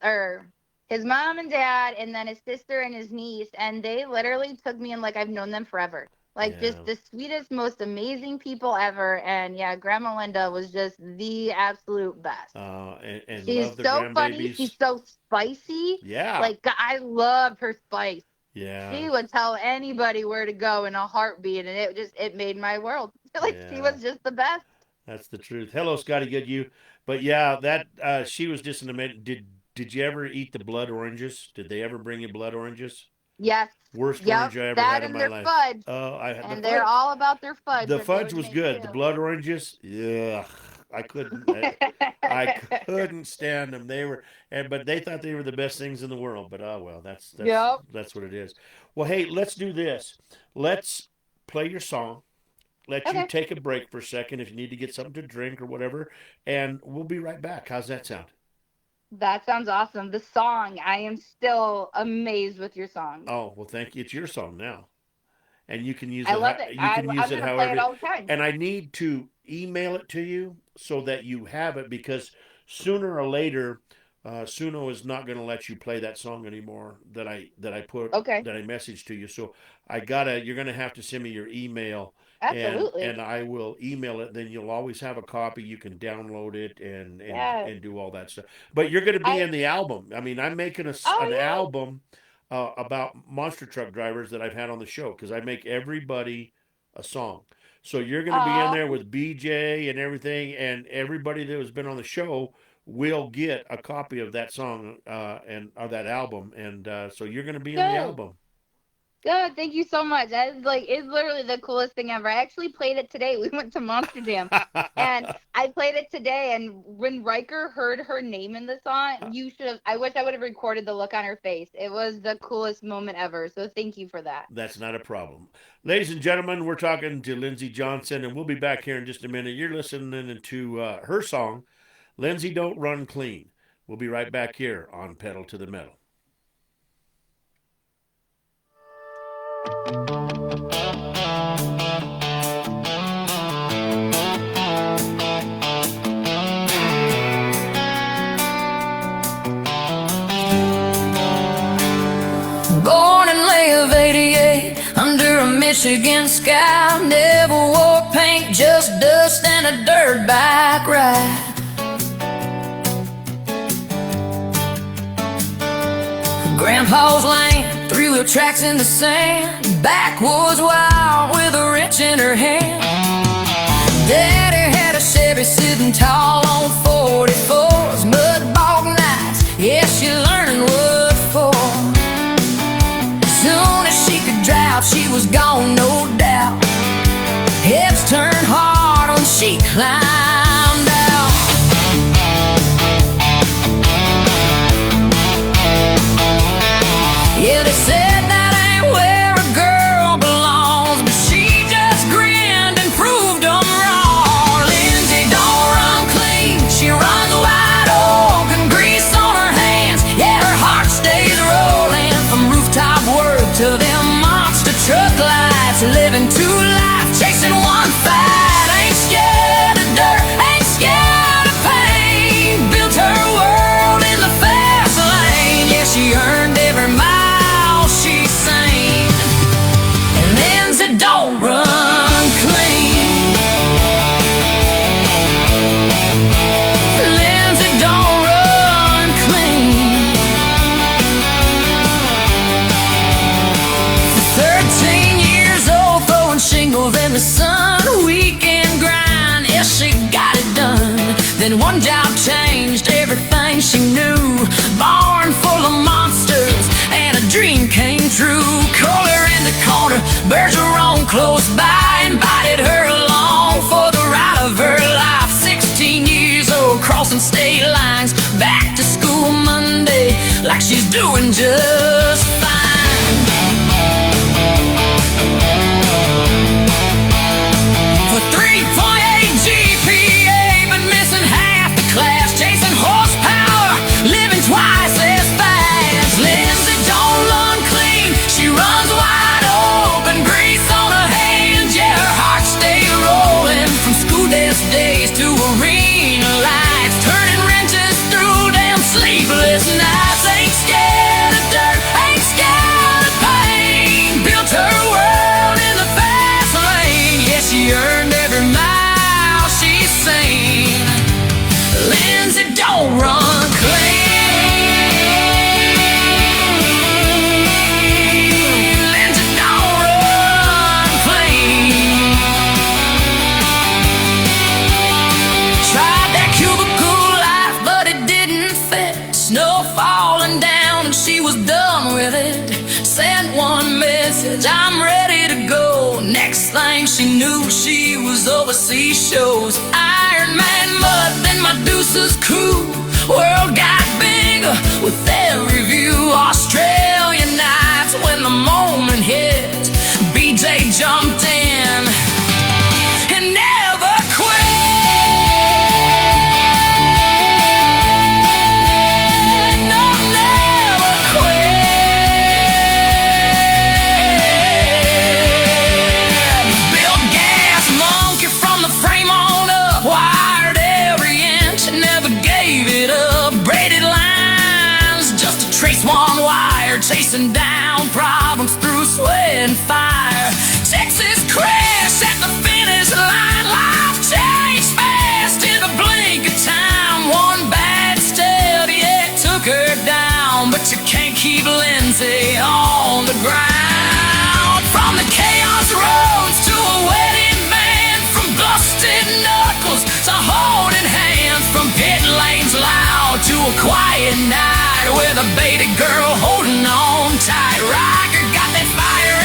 or his mom and dad, and then his sister and his niece. And they literally took me in like I've known them forever. Like, just the sweetest, most amazing people ever. And yeah, Grandma Linda was just the absolute best. And she's love the so funny. She's so spicy. Yeah. Like, I loved her spice. Yeah. She would tell anybody where to go in a heartbeat, and it made my world. Like, she was just the best. That's the truth. Hello, Scotty Good you. But yeah, that she was just an amazing. Did you ever eat the blood oranges? Did they ever bring you blood oranges? Yes. Worst orange I ever had in my life. Fudge. Oh, I had and they're all about their fudge. The fudge was good. The blood oranges, yeah, I couldn't stand them. But they thought they were the best things in the world. But oh well, that's what it is. Well, hey, let's do this. Let's play your song. Let you take a break for a second if you need to get something to drink or whatever, and we'll be right back. How's that sound? That sounds awesome. The song, I am still amazed with your song. Oh, well, thank you. It's your song now. And you can use it. I love it. You can use it however. Play it all the time. And I need to email it to you so that you have it, because sooner or later, Suno is not going to let you play that song anymore that I messaged to you. So you're going to have to send me your email. Absolutely. And I will email it. Then you'll always have a copy. You can download it and do all that stuff. But you're going to be in the album. I mean, I'm making an album about monster truck drivers that I've had on the show, because I make everybody a song. So you're going to be in there with BJ and everything, and everybody that has been on the show will get a copy of that song or that album. And so you're going to be in the album. Good, thank you so much. That is like it's literally the coolest thing ever. I actually played it today. We went to Monster Jam, and I played it today. And when Riker heard her name in the song, you should have. I wish I would have recorded the look on her face. It was the coolest moment ever. So thank you for that. That's not a problem. Ladies and gentlemen, we're talking to Lindsey Johnson, and we'll be back here in just a minute. You're listening to her song, Lindsey Don't Run Clean. We'll be right back here on Pedal to the Metal. Born in May of '88 under a Michigan sky. Never wore paint, just dust and a dirt bike ride. Grandpa's lane, three-wheel tracks in the sand. Backwoods wild with a wrench in her hand. Daddy had a Chevy sitting tall on 44s. Mud bog nights, yeah, she learning what for. Soon as she could drive, she was gone, no doubt. Hips turned hard when she climbed out. Yeah, they said that ain't where a girl belongs, but she just grinned and proved them wrong. Lindsey don't run clean, she runs wide open, grease on her hands. Yeah, her heart stays rolling from rooftop work to them monster truck lights. Living two life, chasing one fight. Ain't scared of dirt, ain't scared of pain. Built her world in the fast lane. Yeah, she earned every mile she sang. And Lindsey don't run clean. Lindsey don't run clean. For 13 years old, throwing shingles in the sun. Weekend grind, yeah, she got it done. Then one job changed everything she knew. Barn full of monsters and a dream came true. Call her in the corner, birds were on close by. Invited her along for the ride of her life. 16 years old, crossing state lines. Back to school Monday, like she's doing just fine. For 3.8 GPA, but missing half the class. Chasing horsepower, living twice as fast. Lindsey don't run clean, she runs wide open, grease on her hands. Yeah, her heart stays rolling from school desk days to arena lights. Turning wrenches through them sleepless nights. Ain't scared of dirt, ain't scared of pain. Built her world in the fast lane. Yeah, she earned every mile she's seen. Lindsey don't run clean. Lindsey don't run clean. Tried that cubicle life, but it didn't fit. Snow falling down and she was done with it. Sent one message, I'm ready to go. Next thing she knew, she was overseas shows. Iron Man mud, then Medusa's crew. World got bigger with every view. Australia nights when the moment hit. BJ jumped in and never quit. No, never quit. Built gas monkey from the frame on up. Wired every inch and never gave it up. Braided lines just to trace one wire. Chasing down problems through sweat and fire. Texas crash at the finish line. Life changed fast in a blink of time. One bad step, yeah, it took her down. But you can't keep Lindsey on the ground. From the chaos roads to a wedding band. From busted knuckles to holding hands. From pit lanes loud to a quiet night with a baby girl holding on tight. Riker got that fire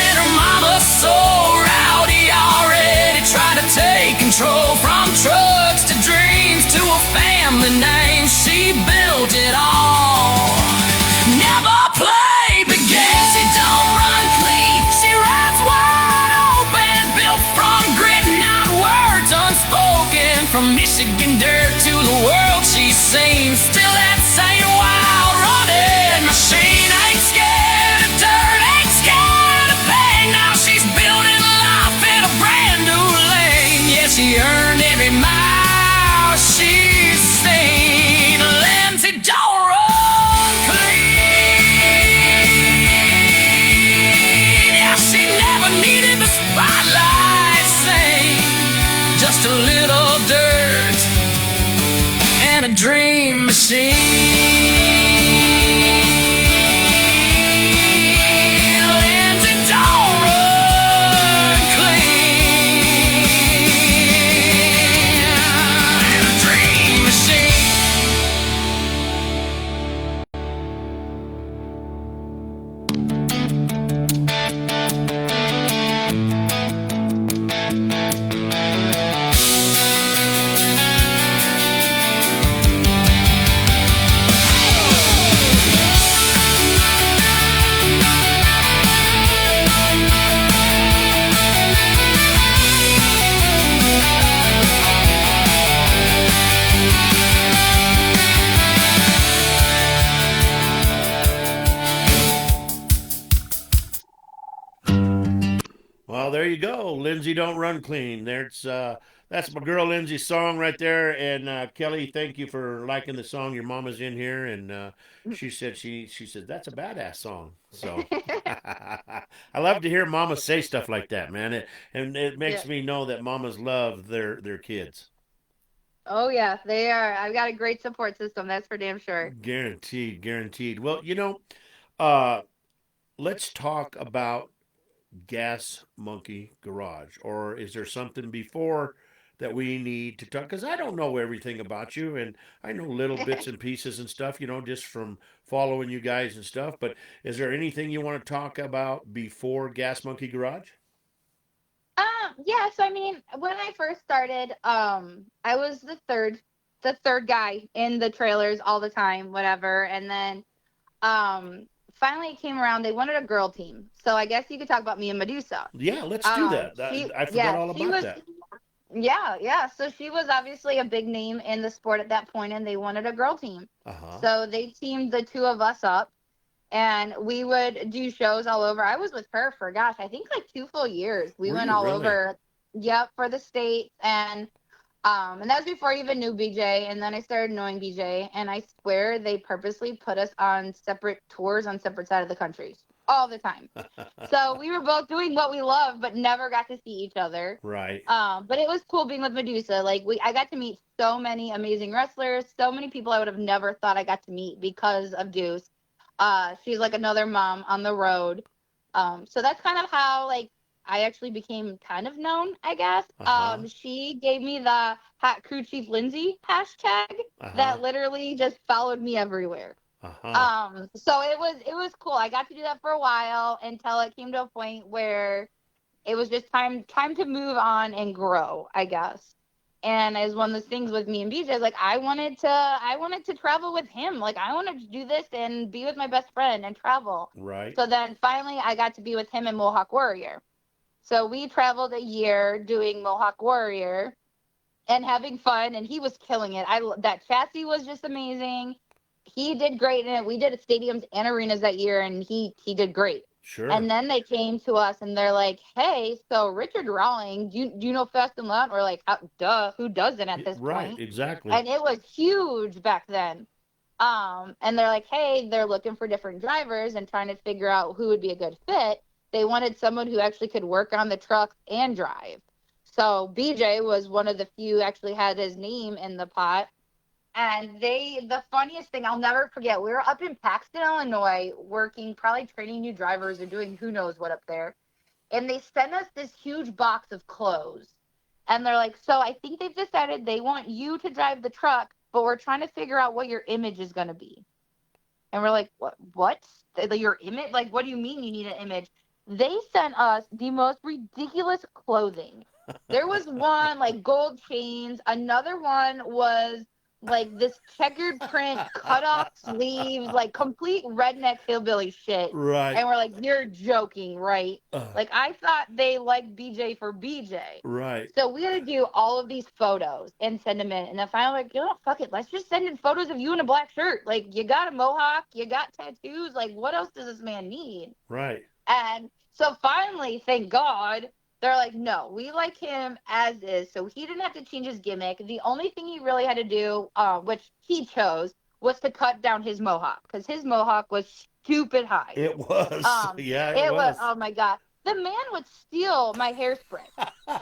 from Michigan dirt to the world she's seen. Still that same wild running machine. Ain't scared of dirt, ain't scared of pain. Now she's building life in a brand new lane. Yeah, she earned every mile she's seen. Lindsey, don't run clean. Yeah, she never needed the spotlight, sing. Just a little dirt and a dream machine. Lindsey, don't run clean. And a dream machine. Well, there you go. Lindsey, don't run clean. That's my girl Lindsey's song right there. And Kelly, thank you for liking the song. Your mama's in here, and she said that's a badass song. So I love to hear mamas say stuff like that, man. It makes me know that mamas love their kids. Oh yeah, they are. I've got a great support system. That's for damn sure. Guaranteed, guaranteed. Well, uh, let's talk about Gas Monkey Garage, or is there something before that we need to talk? Because I don't know everything about you, and I know little bits and pieces and stuff, just from following you guys and stuff. But is there anything you want to talk about before Gas Monkey Garage? Yeah, so I mean, when I first started, I was the third guy in the trailers all the time, whatever. And then finally it came around, they wanted a girl team. So I guess you could talk about me and Medusa. Yeah, let's do that. I forgot all about that. Yeah. So she was obviously a big name in the sport at that point, and they wanted a girl team. Uh-huh. So they teamed the two of us up, and we would do shows all over. I was with her for, gosh, I think like 2 full years. We went all over, for the States, and that was before I even knew BJ, and then I started knowing BJ, and I swear they purposely put us on separate tours on separate sides of the country all the time. So we were both doing what we love, but never got to see each other. Right. But it was cool being with Medusa. Like I got to meet so many amazing wrestlers, so many people I would have never thought I got to meet because of Deuce. She's like another mom on the road. So that's kind of how I actually became kind of known, I guess. She gave me the Hot Crew Chief Lindsey hashtag that literally just followed me everywhere. So it was cool. I got to do that for a while until it came to a point where it was just time to move on and grow, I guess. And as one of those things with me and BJ, like I wanted to travel with him. Like I wanted to do this and be with my best friend and travel. Right. So then finally I got to be with him in Mohawk Warrior. So we traveled a year doing Mohawk Warrior and having fun, and he was killing it. That chassis was just amazing. He did great in it. We did stadiums and arenas that year, and he did great. Sure. And then they came to us, and they're like, "Hey, so Richard Rawling, do you know Fast and Loud?" We're like, "Duh, who doesn't at this point?" Right, exactly. And it was huge back then. And they're like, "Hey, they're looking for different drivers and trying to figure out who would be a good fit." They wanted someone who actually could work on the truck and drive. So BJ was one of the few actually had his name in the pot. And the funniest thing I'll never forget, we were up in Paxton, Illinois, working, probably training new drivers or doing who knows what up there. And they sent us this huge box of clothes. And they're like, "So I think they've decided they want you to drive the truck, but we're trying to figure out what your image is going to be." And we're like, what? Your image? Like, what do you mean you need an image? They sent us the most ridiculous clothing. There was one, like, gold chains. Another one was like this checkered print, cut off sleeves, like complete redneck hillbilly shit. Right. And we're like, you're joking, right? Like I thought they liked BJ for BJ. Right. So we had to do all of these photos and send them in. And then finally, like, you know, fuck it. Let's just send in photos of you in a black shirt. Like, you got a mohawk, you got tattoos. Like, what else does this man need? Right. And so finally, thank God, they're like, no, we like him as is. So he didn't have to change his gimmick. The only thing he really had to do, which he chose, was to cut down his mohawk because his mohawk was stupid high. It was. Yeah, it was. Oh my God. The man would steal my hairspray.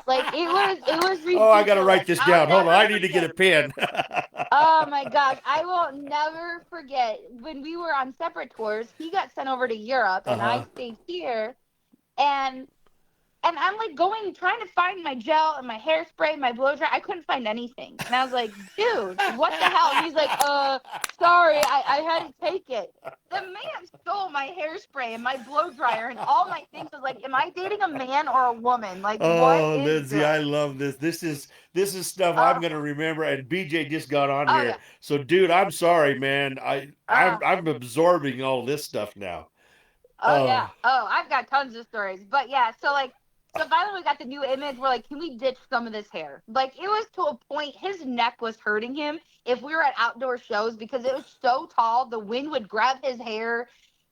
Like it was ridiculous. Oh, I gotta write this down. Hold on, I need to get a pen. Oh my gosh, I will never forget when we were on separate tours. He got sent over to Europe, and I stayed here, and I'm like trying to find my gel and my hairspray, my blow dry. I couldn't find anything, and I was like, dude, what the hell? And he's like, sorry, I had to take it. The man stole my hairspray and my blow dryer and all my things. I was like, am I dating a man or a woman? Like, what is Lindsey, this? I love this. This is stuff I'm gonna remember. And BJ just got on here, so dude, I'm sorry, man. I'm absorbing all this stuff now. Yeah. I've got tons of stories, but yeah. So finally we got the new image. We're like, can we ditch some of this hair? Like it was to a point. His neck was hurting him if we were at outdoor shows because it was so tall. The wind would grab his hair.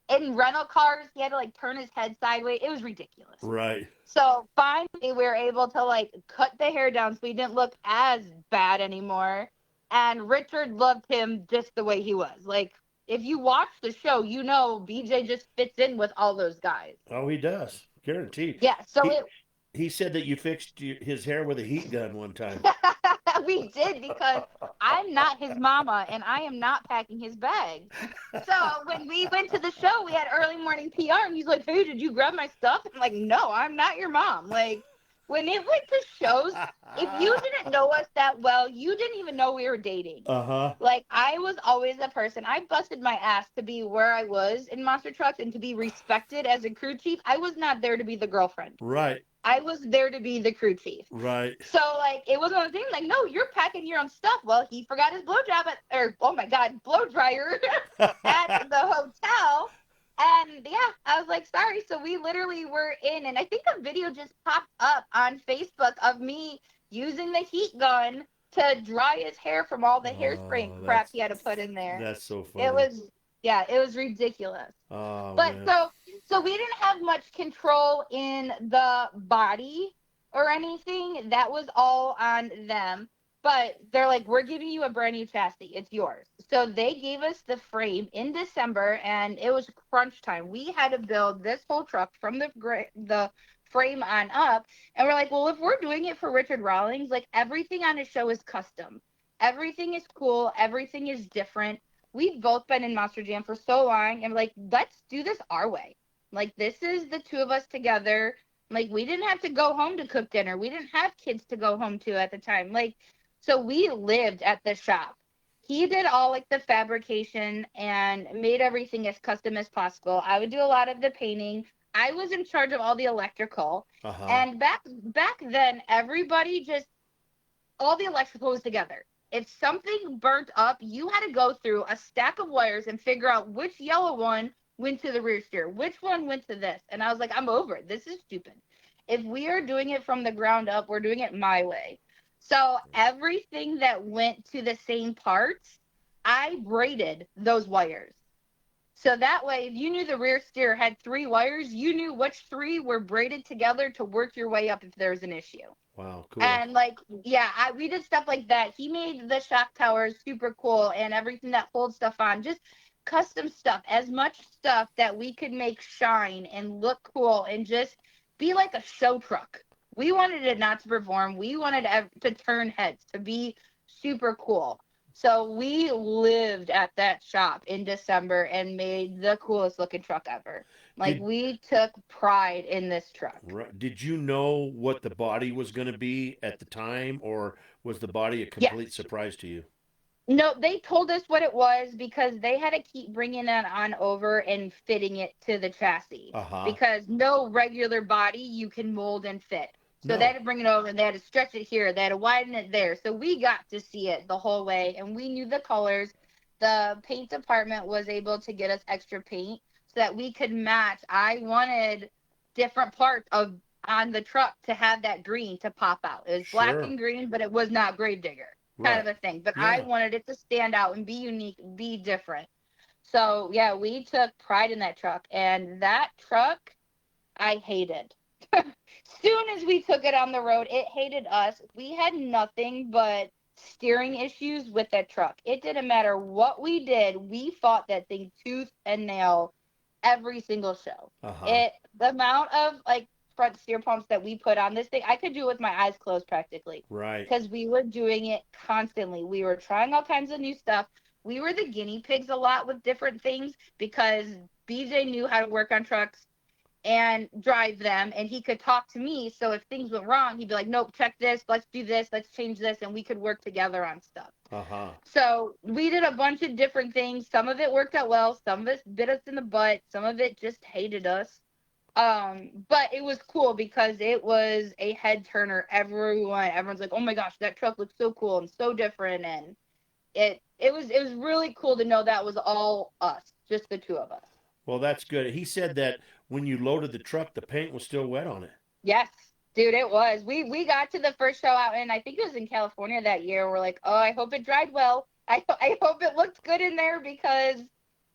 In rental cars, he had to like turn his head sideways. It was ridiculous. Right. So finally, we were able to like cut the hair down so he didn't look as bad anymore. And Richard loved him just the way he was. Like if you watch the show, you know BJ just fits in with all those guys. Oh, he does. Guaranteed. Yeah. So he said that you fixed his hair with a heat gun one time. We did because I'm not his mama and I am not packing his bag. So when we went to the show, we had early morning PR and he's like, hey, did you grab my stuff? I'm like, no, I'm not your mom. Like when it went to shows, if you didn't know us that well, you didn't even know we were dating. Like I was always a person. I busted my ass to be where I was in monster trucks and to be respected as a crew chief. I was not there to be the girlfriend. Right. I was there to be the crew chief. Right. So, like, it was one of the things, like, no, you're packing your own stuff. Well, he forgot his blow dryer at the hotel. And, yeah, I was like, sorry. So we literally were in, and I think a video just popped up on Facebook of me using the heat gun to dry his hair from all the hairspray and crap he had to put in there. That's so funny. It was ridiculous. Oh, but man. So we didn't have much control in the body or anything. That was all on them. But they're like, we're giving you a brand new chassis. It's yours. So they gave us the frame in December, and it was crunch time. We had to build this whole truck from the frame on up. And we're like, well, if we're doing it for Richard Rawlings, like everything on his show is custom. Everything is cool. Everything is different. We've both been in Monster Jam for so long, and like, let's do this our way. Like, this is the two of us together. Like, we didn't have to go home to cook dinner. We didn't have kids to go home to at the time. Like, so we lived at the shop. He did all, like, the fabrication and made everything as custom as possible. I would do a lot of the painting. I was in charge of all the electrical. And back then, everybody all the electrical was together. If something burnt up, you had to go through a stack of wires and figure out which yellow one went to the rear steer, which one went to this. And I was like, I'm over it. This is stupid. If we are doing it from the ground up, we're doing it my way. So everything that went to the same parts, I braided those wires. So that way, if you knew the rear steer had 3 wires, you knew which 3 were braided together to work your way up if there was an issue. Wow, cool. And like, yeah, we did stuff like that. He made the shock towers super cool and everything that holds stuff on, just custom stuff, as much stuff that we could make shine and look cool and just be like a show truck. We wanted it not to perform. We wanted to turn heads, to be super cool. So we lived at that shop in December and made the coolest looking truck ever. Like, we took pride in this truck. Right. Did you know what the body was going to be at the time, or was the body a complete surprise to you? No, they told us what it was because they had to keep bringing it on over and fitting it to the chassis. Because no regular body you can mold and fit. So they had to bring it over and they had to stretch it here. They had to widen it there. So we got to see it the whole way and we knew the colors. The paint department was able to get us extra paint so that we could match. I wanted different parts of on the truck to have that green to pop out. It was black and green, but it was not Gravedigger kind of a thing. But I wanted it to stand out and be unique, be different. So yeah, we took pride in that truck, and that truck I hated. Soon as we took it on the road, it hated us. We had nothing but steering issues with that truck. It didn't matter what we did. We fought that thing tooth and nail every single show. The amount of like front steer pumps that we put on this thing, I could do it with my eyes closed practically. Right. Because we were doing it constantly. We were trying all kinds of new stuff. We were the guinea pigs a lot with different things because BJ knew how to work on trucks and drive them, and he could talk to me. So if things went wrong, he'd be like, nope, check this, let's do this, let's change this, and we could work together on stuff. So we did a bunch of different things. Some of it worked out well, some of it bit us in the butt, some of it just hated us. But it was cool because it was a head turner. Everyone's like, oh my gosh, that truck looks so cool and so different, and it was really cool to know that was all us, just the two of us. Well, that's good. He said that when you loaded the truck, the paint was still wet on it. Yes, dude, it was. We got to the first show out, and I think it was in California that year. We're like, oh, I hope it dried well. I hope it looked good in there because,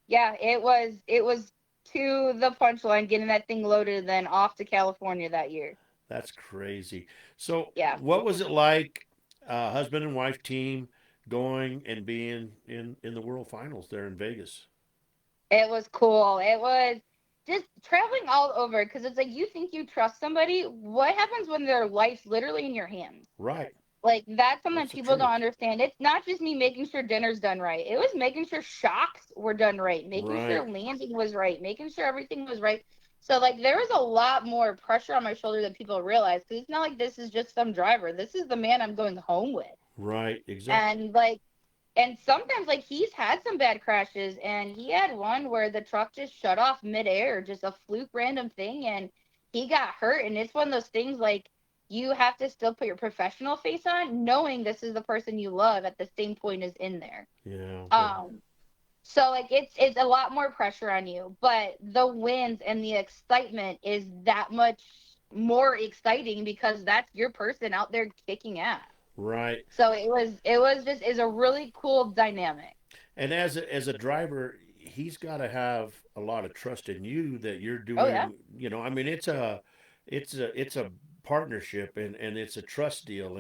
yeah, it was to the punchline getting that thing loaded and then off to California that year. That's crazy. So, yeah, what was it like, husband and wife team, going and being in the World Finals there in Vegas? It was cool. It was just traveling all over because it's like you think you trust somebody. What happens when their life's literally in your hands? Right. Like, that's something that people don't understand. It's not just me making sure dinner's done right. It was making sure shocks were done right, making sure landing was right, making sure everything was right. So, like, there was a lot more pressure on my shoulder than people realize because it's not like this is just some driver. This is the man I'm going home with. Right, exactly. And, like, and sometimes, like, he's had some bad crashes, and he had one where the truck just shut off midair, just a fluke random thing, and he got hurt. And it's one of those things, like, you have to still put your professional face on, knowing this is the person you love at the same point as in there. Yeah. So, like, it's a lot more pressure on you, but the wins and the excitement is that much more exciting because that's your person out there kicking ass. Right. So it was just is a really cool dynamic. And as a driver, he's got to have a lot of trust in you that you're doing. Oh, yeah. You know, I mean, it's a partnership and it's a trust deal,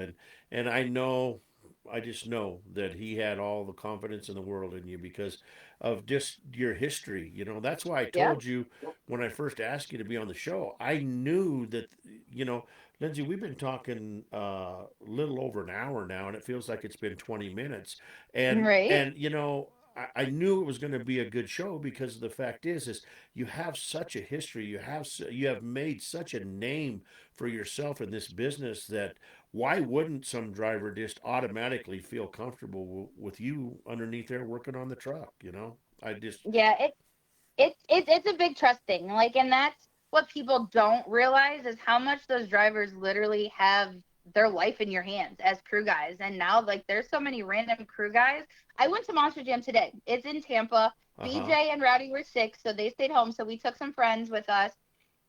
and I just know that he had all the confidence in the world in you because of just your history. You know, that's why I told you when I first asked you to be on the show, I knew that, you know, Lindsey, we've been talking a little over an hour now, and it feels like it's been 20 minutes. And you know, I knew it was going to be a good show because the fact is you have such a history, you have made such a name for yourself in this business that why wouldn't some driver just automatically feel comfortable with you underneath there working on the truck? You know, it's a big trust thing. Like, and that's what people don't realize is how much those drivers literally have their life in your hands as crew guys. And now, like, there's so many random crew guys. I went to Monster Jam today. It's in Tampa. BJ and Rowdy were sick, so they stayed home. So we took some friends with us.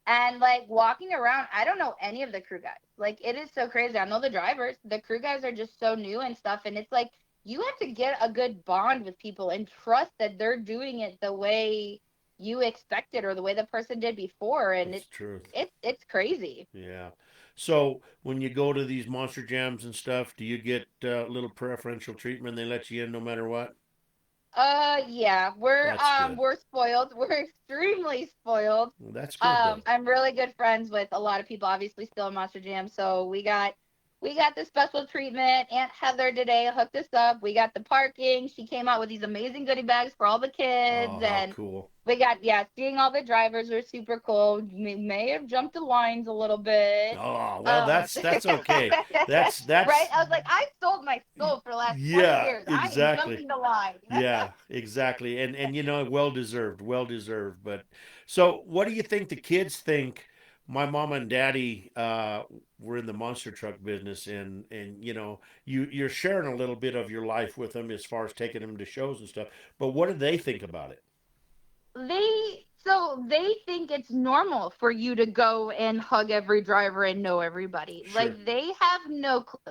And, like, walking around, I don't know any of the crew guys. Like, it is so crazy. I know the drivers. The crew guys are just so new and stuff. And it's like you have to get a good bond with people and trust that they're doing it the way you expected or the way the person did before, and it's crazy. Yeah. So when you go to these Monster Jams and stuff, do you get a little preferential treatment? They let you in no matter what? Yeah, we're spoiled. We're extremely spoiled. Well, that's good. I'm really good friends with a lot of people, obviously still in Monster Jam, so we got the special treatment. Aunt Heather today hooked us up. We got the parking. She came out with these amazing goodie bags for all the kids. And cool. We got, seeing all the drivers were super cool. We may have jumped the lines a little bit. Oh, well, that's okay. That's right. I was like, I sold my soul for the last 20 years. Exactly. I am jumping the line. Yeah, exactly. And you know, well deserved. But so what do you think the kids think my mom and daddy were in the monster truck business, and you're sharing a little bit of your life with them as far as taking them to shows and stuff. But what do they think about it? They think it's normal for you to go and hug every driver and know everybody. Sure. Like they have no clue.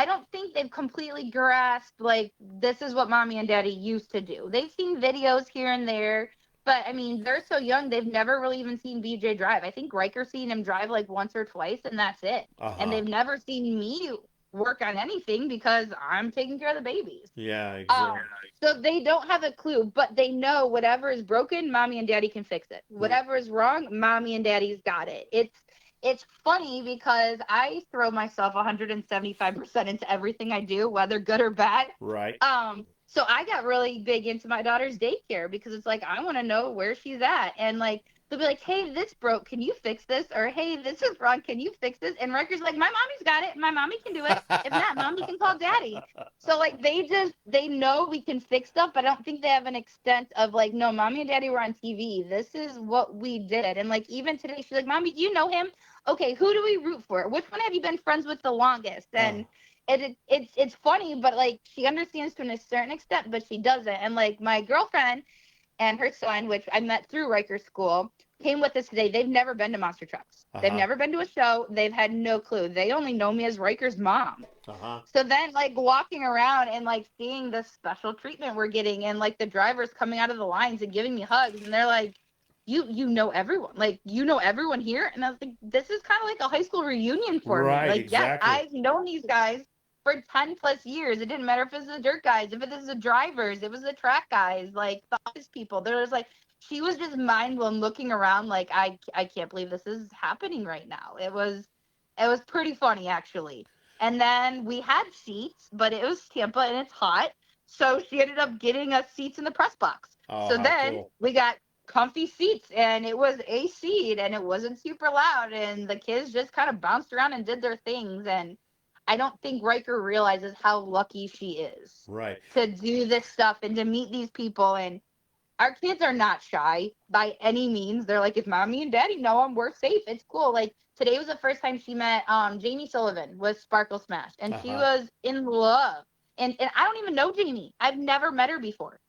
I don't think they've completely grasped like this is what mommy and daddy used to do. They've seen videos here and there, but I mean they're so young they've never really even seen BJ drive. I think Riker's seen him drive like once or twice and that's it. And Uh-huh. they've never seen me work on anything because I'm taking care of the babies. Yeah, exactly. So they don't have a clue, but they know whatever is broken, mommy and daddy can fix it. Whatever is wrong, mommy and daddy's got it. It's funny because I throw myself 175% into everything I do, whether good or bad. Right. So I got really big into my daughter's daycare because it's like I want to know where she's at, and like they'll be like, "Hey, this broke. Can you fix this?" Or "Hey, this is wrong. Can you fix this?" And Riker's like, "My mommy's got it. My mommy can do it. If not, mommy can call daddy." So like they know we can fix stuff, but I don't think they have an extent of like, no, mommy and daddy were on TV. This is what we did. And like even today, she's like, "Mommy, do you know him? Okay, who do we root for? Which one have you been friends with the longest?" And it's funny, but like she understands to a certain extent, but she doesn't. And like my girlfriend and her son, which I met through Riker School, came with us today. They've never been to monster trucks. They've never been to a show. They've had no clue. They only know me as Riker's mom. So then like walking around and like seeing the special treatment we're getting and like the drivers coming out of the lines and giving me hugs and they're like, you know everyone. Like you know everyone here. And I was like, this is kind of like a high school reunion for me. Like, Exactly. yes, I've known these guys for 10 plus years. It didn't matter if it was the dirt guys, if it was the drivers, it was the track guys, like the office people. There was like, she was just mind blown looking around like, I can't believe this is happening right now. It was pretty funny actually. And then we had seats, but it was Tampa and it's hot. So she ended up getting us seats in the press box. Oh, So how then cool. we got comfy seats and it was AC'd and it wasn't super loud and the kids just kind of bounced around and did their things. And I don't think Riker realizes how lucky she is Right. to do this stuff and to meet these people. And our kids are not shy by any means. They're like, if mommy and daddy know them, we're safe. It's cool. Like today was the first time she met Jamie Sullivan with Sparkle Smash, and she was in love. And I don't even know Jamie. I've never met her before.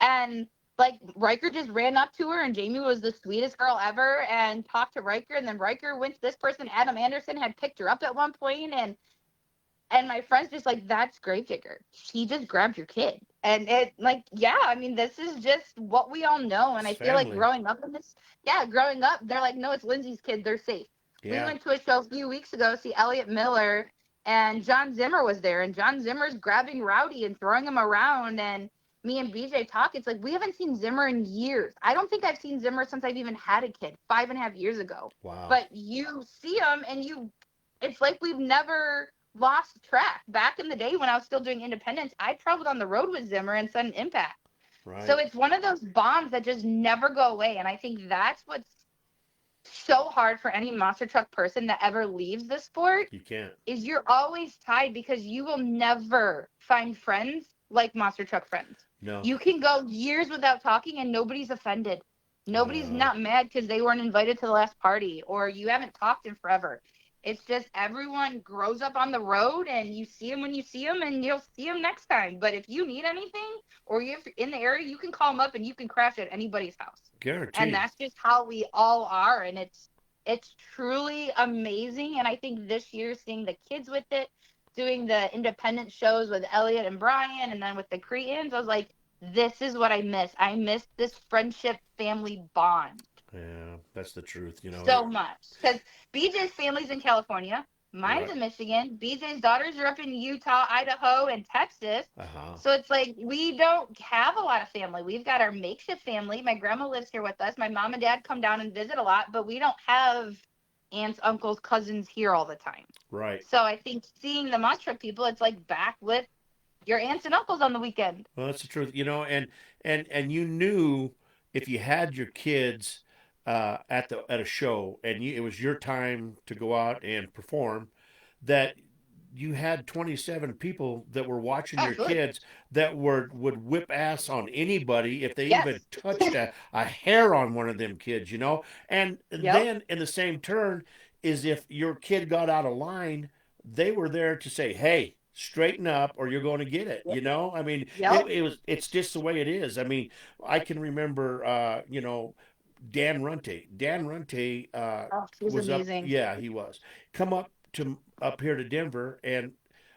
And like Riker just ran up to her, and Jamie was the sweetest girl ever, and talked to Riker. And then Riker went to this person, Adam Anderson, had picked her up at one point, and my friend's just like, that's Gravedigger. She just grabbed your kid. And it like, yeah, I mean, this is just what we all know. And It's I feel like family. growing up, they're like, no, it's Lindsay's kid. They're safe. We Yeah. went to a show a few weeks ago, see Elliot Miller, and John Zimmer was there. And John Zimmer's grabbing Rowdy and throwing him around. And me and BJ talk. It's like, we haven't seen Zimmer in years. I don't think I've seen Zimmer since I've even had a kid 5.5 years ago. Wow. But you see him and it's like we've never lost track. Back in the day when I was still doing independence, I traveled on the road with Zimmer and Sudden Impact. Right. So it's one of those bonds that just never go away. And I think that's what's so hard for any monster truck person that ever leaves the sport You can't. is you're always tied because you will never find friends like monster truck friends. No. You can go years without talking and nobody's offended. Nobody's not mad because they weren't invited to the last party or you haven't talked in forever. It's just everyone grows up on the road and you see them when you see them and you'll see them next time. But if you need anything or you're in the area, you can call them up and you can crash at anybody's house. Guaranteed. And that's just how we all are. And it's truly amazing. And I think this year seeing the kids with it, doing the independent shows with Elliot and Brian and then with the Cretans, I was like, this is what I miss. I miss this friendship family bond. Yeah, that's the truth, So much. Because BJ's family's in California. Mine's Right. in Michigan. BJ's daughters are up in Utah, Idaho, and Texas. So it's like we don't have a lot of family. We've got our makeshift family. My grandma lives here with us. My mom and dad come down and visit a lot, but we don't have aunts, uncles, cousins here all the time. Right. So I think seeing the monster truck people, it's like back with your aunts and uncles on the weekend. Well, that's the truth, and you knew if you had your kids at a show and it was your time to go out and perform, that you had 27 people that were watching your Absolutely. kids that would whip ass on anybody if they even Yes. touched a hair on one of them kids, you know. And Yep. then in the same turn is if your kid got out of line, they were there to say, hey, straighten up or you're going to get it, you know. I mean, Yep. it's just the way it is. I mean, I can remember Dan Runte Oh, she was was up. amazing. Yeah, he was. Come up here to Denver, and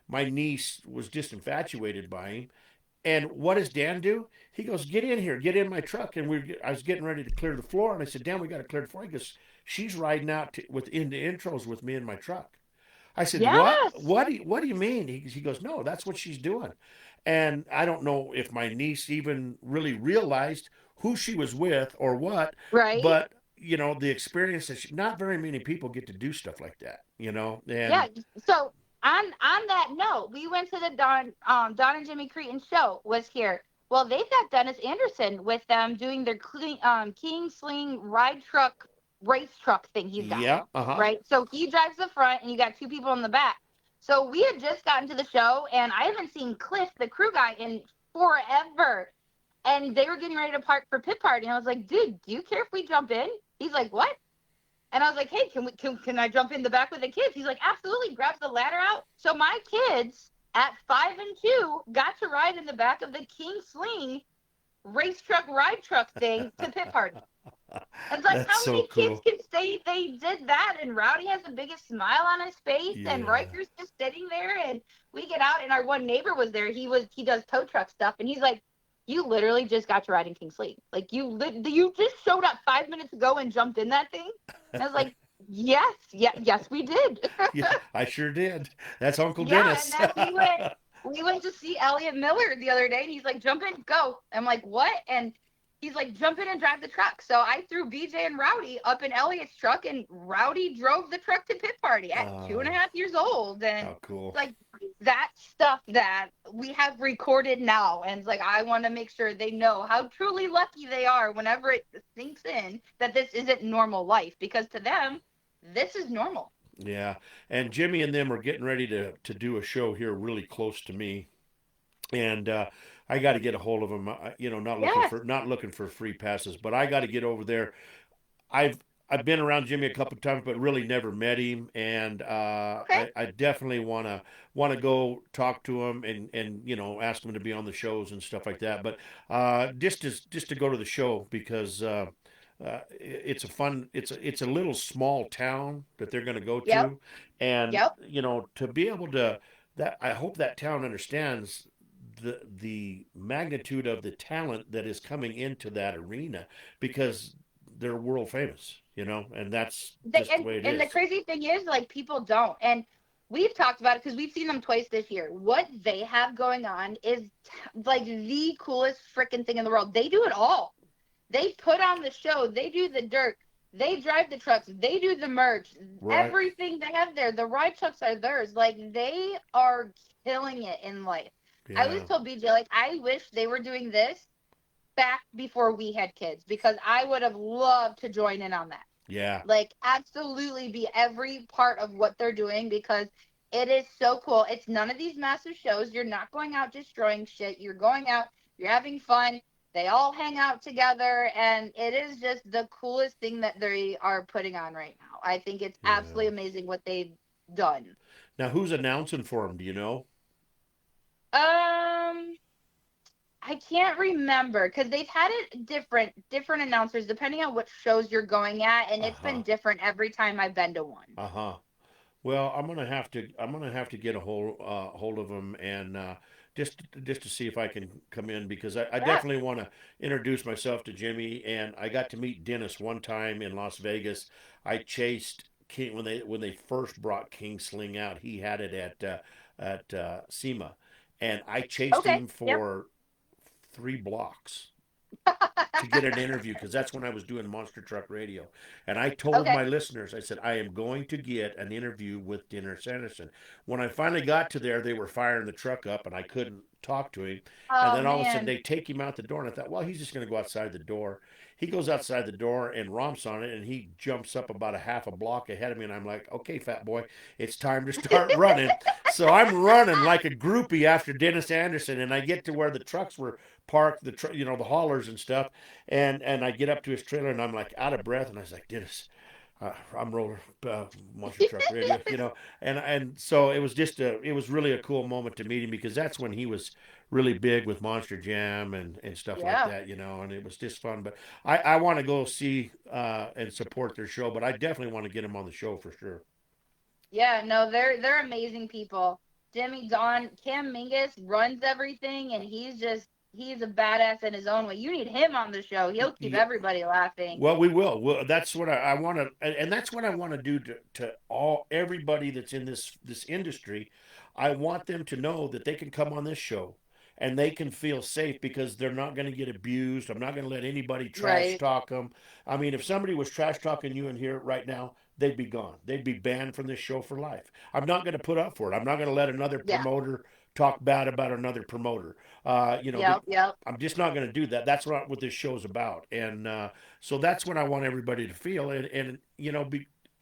my niece was just infatuated by him. And what does Dan do? He goes, "Get in here, get in my truck." And I was getting ready to clear the floor, and I said, "Dan, we got to clear the floor." He goes, "She's riding out into intros with me in my truck." I said, "What? Yes. What do you mean?" He goes, "No, that's what she's doing." And I don't know if my niece even really realized who she was with or what, Right. but the experience that not very many people get to do stuff like that, Yeah. and So on that note, we went to the Don and Jimmy Cretan show was here. Well, they've got Dennis Anderson with them doing their King Sling ride truck race truck thing he's got. yeah, uh-huh. Right. So he drives the front and you got two people in the back. So we had just gotten to the show and I haven't seen Cliff, the crew guy, in forever. And they were getting ready to park for pit party. And I was like, dude, do you care if we jump in? He's like, what? And I was like, hey, can I jump in the back with the kids? He's like, absolutely. Grabs the ladder out. So my kids at 5 and 2 got to ride in the back of the King Sling race truck ride truck thing to pit party. It's like, That's how so many kids cool. can say they did that? And Rowdy has the biggest smile on his face, and Yeah. Riker's just sitting there. And we get out, and our one neighbor was there. He does tow truck stuff, and he's like, "You literally just got to ride in King's League. Like you just showed up 5 minutes ago and jumped in that thing." And I was like, "Yes, yes, we did." Yeah, I sure did. That's Uncle Yeah, and Dennis. then we went to see Elliot Miller the other day, and he's like, "Jump in, go." I'm like, "What?" And he's like, "Jump in and drive the truck." So I threw BJ and Rowdy up in Elliot's truck, and Rowdy drove the truck to pit party at 2.5 years old. And How cool. like that stuff that we have recorded now, and it's like I want to make sure they know how truly lucky they are whenever it sinks in that this isn't normal life, because to them, this is normal. Yeah, and Jimmy and them are getting ready to do a show here really close to me, and I got to get a hold of them. Yes. Not looking for free passes, but I got to get over there. I've I've been around Jimmy a couple of times, but really never met him, and Okay. I definitely want to go talk to him and ask him to be on the shows and stuff like that. But just to go to the show because. It's a fun it's a little small town that they're going to go Yep. to, and Yep. to be able to that I hope that town understands the magnitude of the talent that is coming into that arena, because they're world famous, and that's They, just the way it and the is. crazy thing is, like, people don't. And we've talked about it because we've seen them twice this year. What they have going on is like the coolest freaking thing in the world. They do it all. They put on the show. They do the dirt. They drive the trucks. They do the merch. Right. Everything they have there, the ride trucks are theirs. Like, they are killing it in life. I always Yeah. told BJ, like, I wish they were doing this back before we had kids, because I would have loved to join in on that. Yeah. Like, absolutely be every part of what they're doing, because it is so cool. It's none of these massive shows. You're not going out destroying shit. You're going out, you're having fun. They all hang out together, and it is just the coolest thing that they are putting on right now. I think it's absolutely Yeah. amazing what they've done. Now, who's announcing for them? Do you know? Um, I can't remember because they've had it different announcers depending on what shows you're going at, and Uh it's been huh. different every time I've been to one. Uh huh. Well, I'm gonna have to get a hold of them, and just to see if I can come in, because I Yeah. definitely want to introduce myself to Jimmy, and I got to meet Dennis one time in Las Vegas. I chased King when they first brought King Sling out. He had it at SEMA, and I chased Okay. him Yep. for 3 blocks. to get an interview because that's when I was doing Monster Truck Radio. And I told Okay. my listeners, I said, I am going to get an interview with Dennis Anderson. When I finally got to there, they were firing the truck up and I couldn't talk to him. And Oh then all of a sudden man. they take him out the door. And I thought, well, he's just going to go outside the door. He goes outside the door and romps on it and he jumps up about a half a block ahead of me. And I'm like, okay, fat boy, it's time to start running. So I'm running like a groupie after Dennis Anderson. And I get to where the trucks were parked, the haulers and stuff. And I get up to his trailer and I'm like out of breath. And I was like, Dennis, I'm roller Monster Truck Radio, and so it was really a cool moment to meet him because that's when he was really big with Monster Jam and stuff like Yeah. that, and it was just fun. But I want to go see and support their show, but I definitely want to get him on the show for sure. Yeah, no, they're amazing people. Jimmy Don, Cam Mingus runs everything, and he's a badass in his own way. You need him on the show. He'll keep Yeah. everybody laughing. Well, we will. Well, that's what I want to, and that's what I want to do to everybody that's in this industry. I want them to know that they can come on this show, and they can feel safe because they're not going to get abused. I'm not going to let anybody trash Right. talk them. I mean, if somebody was trash talking you in here right now, they'd be gone. They'd be banned from this show for life. I'm not going to put up for it. I'm not going to let another Yeah. promoter talk bad about another promoter. Yep. Yep. I'm just not going to do that. That's not what this show's about. And so that's what I want everybody to feel.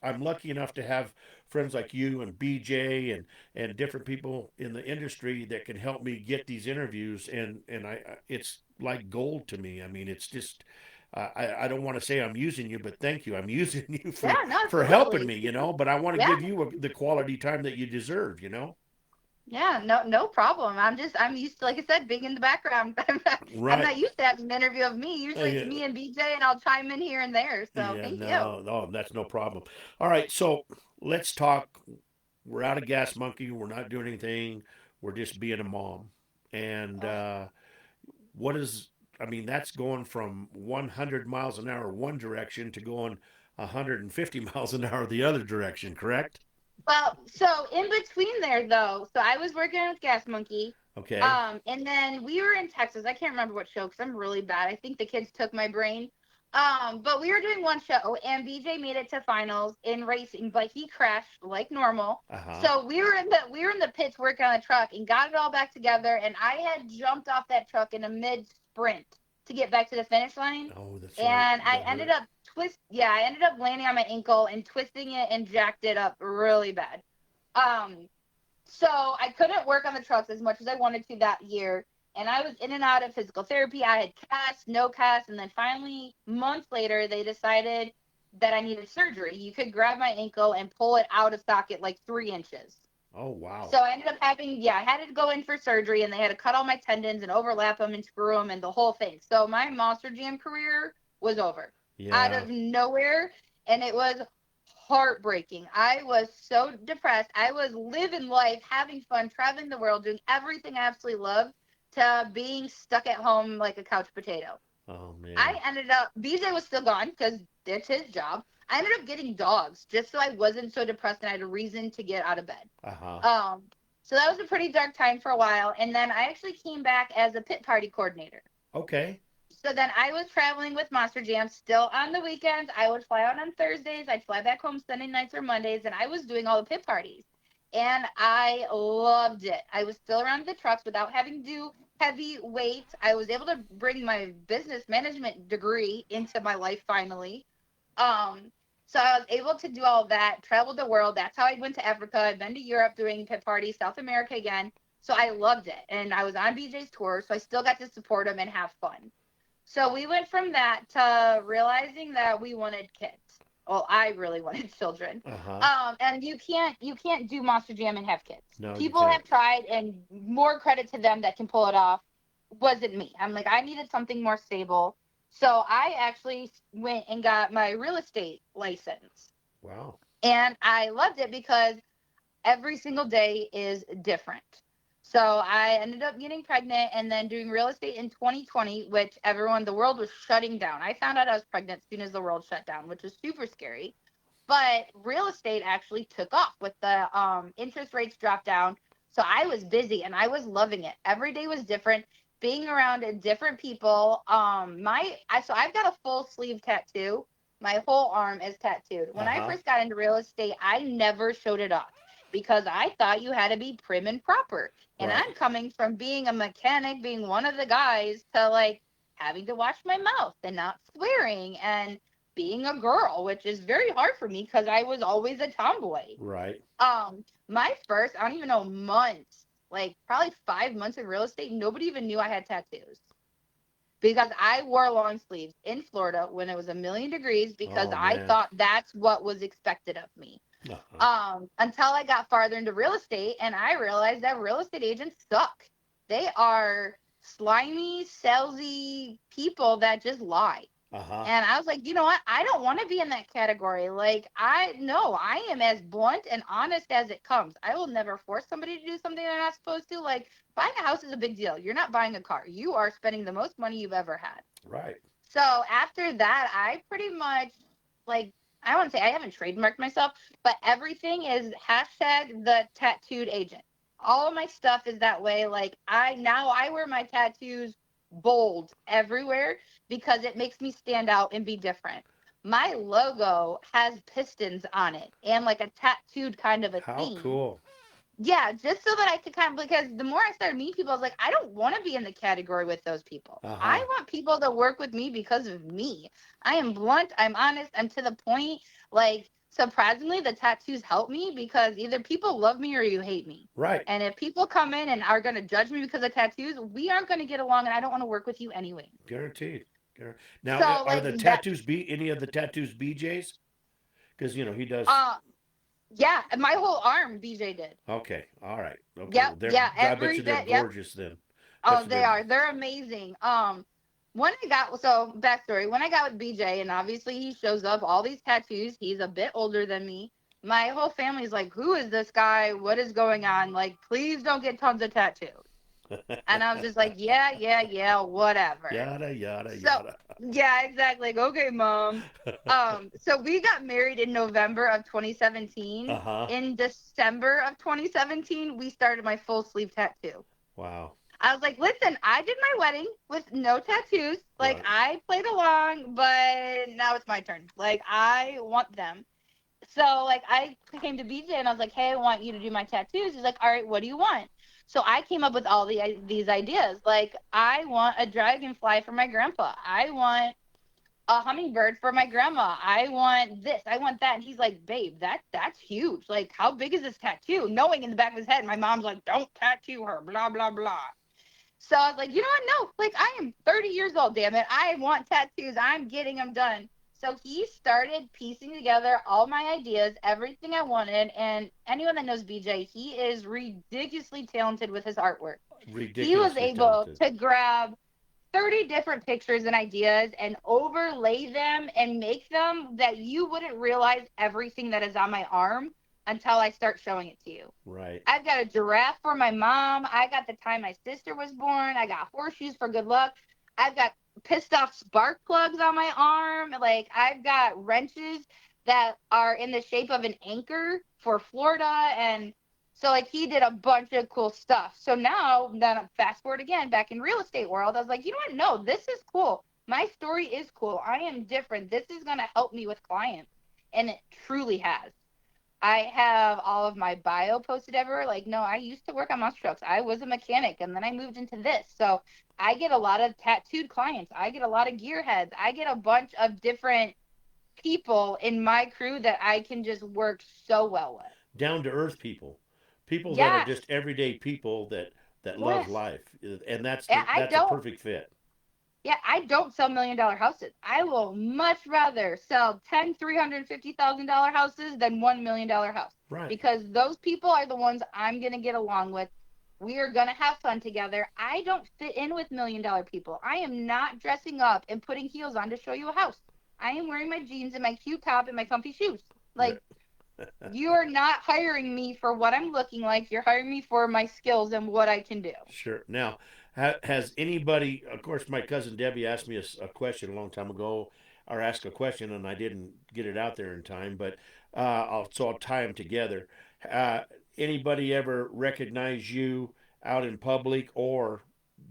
I'm lucky enough to have friends like you and BJ and different people in the industry that can help me get these interviews. And it's like gold to me. I mean, it's just. I don't want to say I'm using you, but thank you. I'm using you Yeah. No. for helping Totally. me, but I want to Yeah. give you the quality time that you deserve. Yeah. No. No problem. I'm used to, like I said, being in the background. I'm Right. not used to having an interview of me. Usually it's me and BJ, and I'll chime in here and there. So Yeah, thank you. no, that's no problem. All right, so let's talk. We're out of Gas Monkey. We're not doing anything. We're just being a mom. And what is, I mean, that's going from 100 miles an hour one direction to going 150 miles an hour the other direction, correct? Well, so in between there though, so I was working with Gas Monkey. Okay. And then we were in Texas. I can't remember what show because I'm really bad. I think the kids took my brain. But we were doing one show, and BJ made it to finals in racing, but he crashed like normal. Uh-huh. So we were in the pits working on the truck and got it all back together. And I had jumped off that truck in a mid sprint to get back to the finish line. Oh, that's And right. I ended up I ended up landing on my ankle and twisting it and jacked it up really bad. So I couldn't work on the trucks as much as I wanted to that year. And I was in and out of physical therapy. I had cast, no cast. And then finally, months later, they decided that I needed surgery. You could grab my ankle and pull it out of socket like 3 inches. Oh, wow. So I ended up I had to go in for surgery, and they had to cut all my tendons and overlap them and screw them and the whole thing. So my Monster Jam career was over out of nowhere. And it was heartbreaking. I was so depressed. I was living life, having fun, traveling the world, doing everything I absolutely loved, to being stuck at home like a couch potato. Oh, man. I ended up, BJ was still gone because it's his job. I ended up getting dogs just so I wasn't so depressed and I had a reason to get out of bed. Uh-huh. So that was a pretty dark time for a while. And then I actually came back as a pit party coordinator. Okay. So then I was traveling with Monster Jam still on the weekends. I would fly out on Thursdays. I'd fly back home Sunday nights or Mondays, and I was doing all the pit parties. And I loved it. I was still around the trucks without having to do heavy weights. I was able to bring my business management degree into my life finally. So I was able to do all that, travel the world. That's how I went to Africa. I've been to Europe doing pit parties, South America again. So I loved it. And I was on BJ's tour, so I still got to support him and have fun. So we went from that to realizing that we wanted kids. Well, I really wanted children. Uh-huh. And you can't do Monster Jam and have kids. No, you People can't. have tried, and more credit to them that can pull it off. Wasn't me. I'm like, I needed something more stable. So I actually went and got my real estate license. Wow. And I loved it because every single day is different. So I ended up getting pregnant and then doing real estate in 2020, which the world was shutting down. I found out I was pregnant as soon as the world shut down, which was super scary. But real estate actually took off with the interest rates dropped down. So I was busy and I was loving it. Every day was different. being around different people. So I've got a full sleeve tattoo. My whole arm is tattooed. When I first got into real estate, I never showed it off because I thought you had to be prim and proper. And Right. I'm coming from being a mechanic, being one of the guys, to like having to watch my mouth and not swearing and being a girl, which is very hard for me because I was always a tomboy. Right. My first, I don't even know, months, like probably 5 months in real estate, nobody even knew I had tattoos because I wore long sleeves in Florida when it was 1,000,000 degrees because I thought that's what was expected of me. Until I got farther into real estate and I realized that real estate agents suck. They are slimy, salesy people that just lie. And I was like, you know what? I don't want to be in that category. Like, I am as blunt and honest as it comes. I will never force somebody to do something they're not supposed to. Like, buying a house is a big deal. You're not buying a car. You are spending the most money you've ever had. Right. So after that, I pretty much, like, I want to say I haven't trademarked myself, but everything is hashtag the tattooed agent. All of my stuff is that way. Like, I wear my tattoos bold everywhere because it makes me stand out and be different. My logo has pistons on it and like a tattooed kind of a theme. How cool. Yeah, just so that I could kind of, because the more I started meeting people, I was like, I don't want to be in the category with those people. I want people to work with me because of me. I am blunt. I'm honest. I'm to the point. Like, surprisingly, the tattoos help me because either people love me or you hate me. Right. And if people come in and are going to judge me because of tattoos, we aren't going to get along, and I don't want to work with you anyway. Guaranteed. Now, So, are like, the tattoos any of the tattoos BJ's? Because he does. Yeah, my whole arm BJ did. Okay, all right. Okay. Yep, yeah, I bet you they're yep. gorgeous then. Oh, they are. They're amazing. Backstory, when I got with BJ, and obviously he shows up, all these tattoos, he's a bit older than me. My whole family's like, who is this guy? What is going on? Like, please don't get tons of tattoos. And I was just like, yeah, whatever. Yada, yada. Yeah, exactly. Like, okay, Mom. So we got married in November of 2017. In December of 2017, we started my full sleeve tattoo. Wow. I was like, listen, I did my wedding with no tattoos. Like, I played along, but now it's my turn. Like, I want them. So, like, I came to BJ and I was like, hey, I want you to do my tattoos. He's like, all right, what do you want? So I came up with all these ideas. Like, I want a dragonfly for my grandpa. I want a hummingbird for my grandma. I want this. I want that. And he's like, babe, that's huge. Like, how big is this tattoo? Knowing in the back of his head, my mom's like, don't tattoo her, blah, blah, blah. So I was like, you know what? No, like, I am 30 years old, damn it. I want tattoos. I'm getting them done. So he started piecing together all my ideas, everything I wanted. And anyone that knows BJ, he is ridiculously talented with his artwork. He was able to grab 30 different pictures and ideas and overlay them and make them that you wouldn't realize everything that is on my arm until I start showing it to you. Right. I've got a giraffe for my mom. I got the time my sister was born. I got horseshoes for good luck. I've got pissed off spark plugs on my arm. Like, I've got wrenches that are in the shape of an anchor for Florida. And so, like, he did a bunch of cool stuff. So now, then fast forward again, back in real estate world, I was like, you know what? No, this is cool. My story is cool. I am different. This is going to help me with clients. And it truly has. I have all of my bio posted everywhere. Like, no, I used to work on monster trucks. I was a mechanic, and then I moved into this. So I get a lot of tattooed clients. I get a lot of gearheads. I get a bunch of different people in my crew that I can just work so well with. Down to earth people that are just everyday people that love life, and that's a perfect fit. Yeah, I don't sell $1 million houses. I will much rather sell 10 $350,000 houses than $1 million house. Right. Because those people are the ones I'm going to get along with. We are going to have fun together. I don't fit in with $1 million people. I am not dressing up and putting heels on to show you a house. I am wearing my jeans and my cute top and my comfy shoes. Like, you are not hiring me for what I'm looking like. You're hiring me for my skills and what I can do. Sure. Now, has anybody, of course, my cousin Debbie asked me a question a long time ago, or asked a question, and I didn't get it out there in time, but I'll tie them together. Anybody ever recognize you out in public or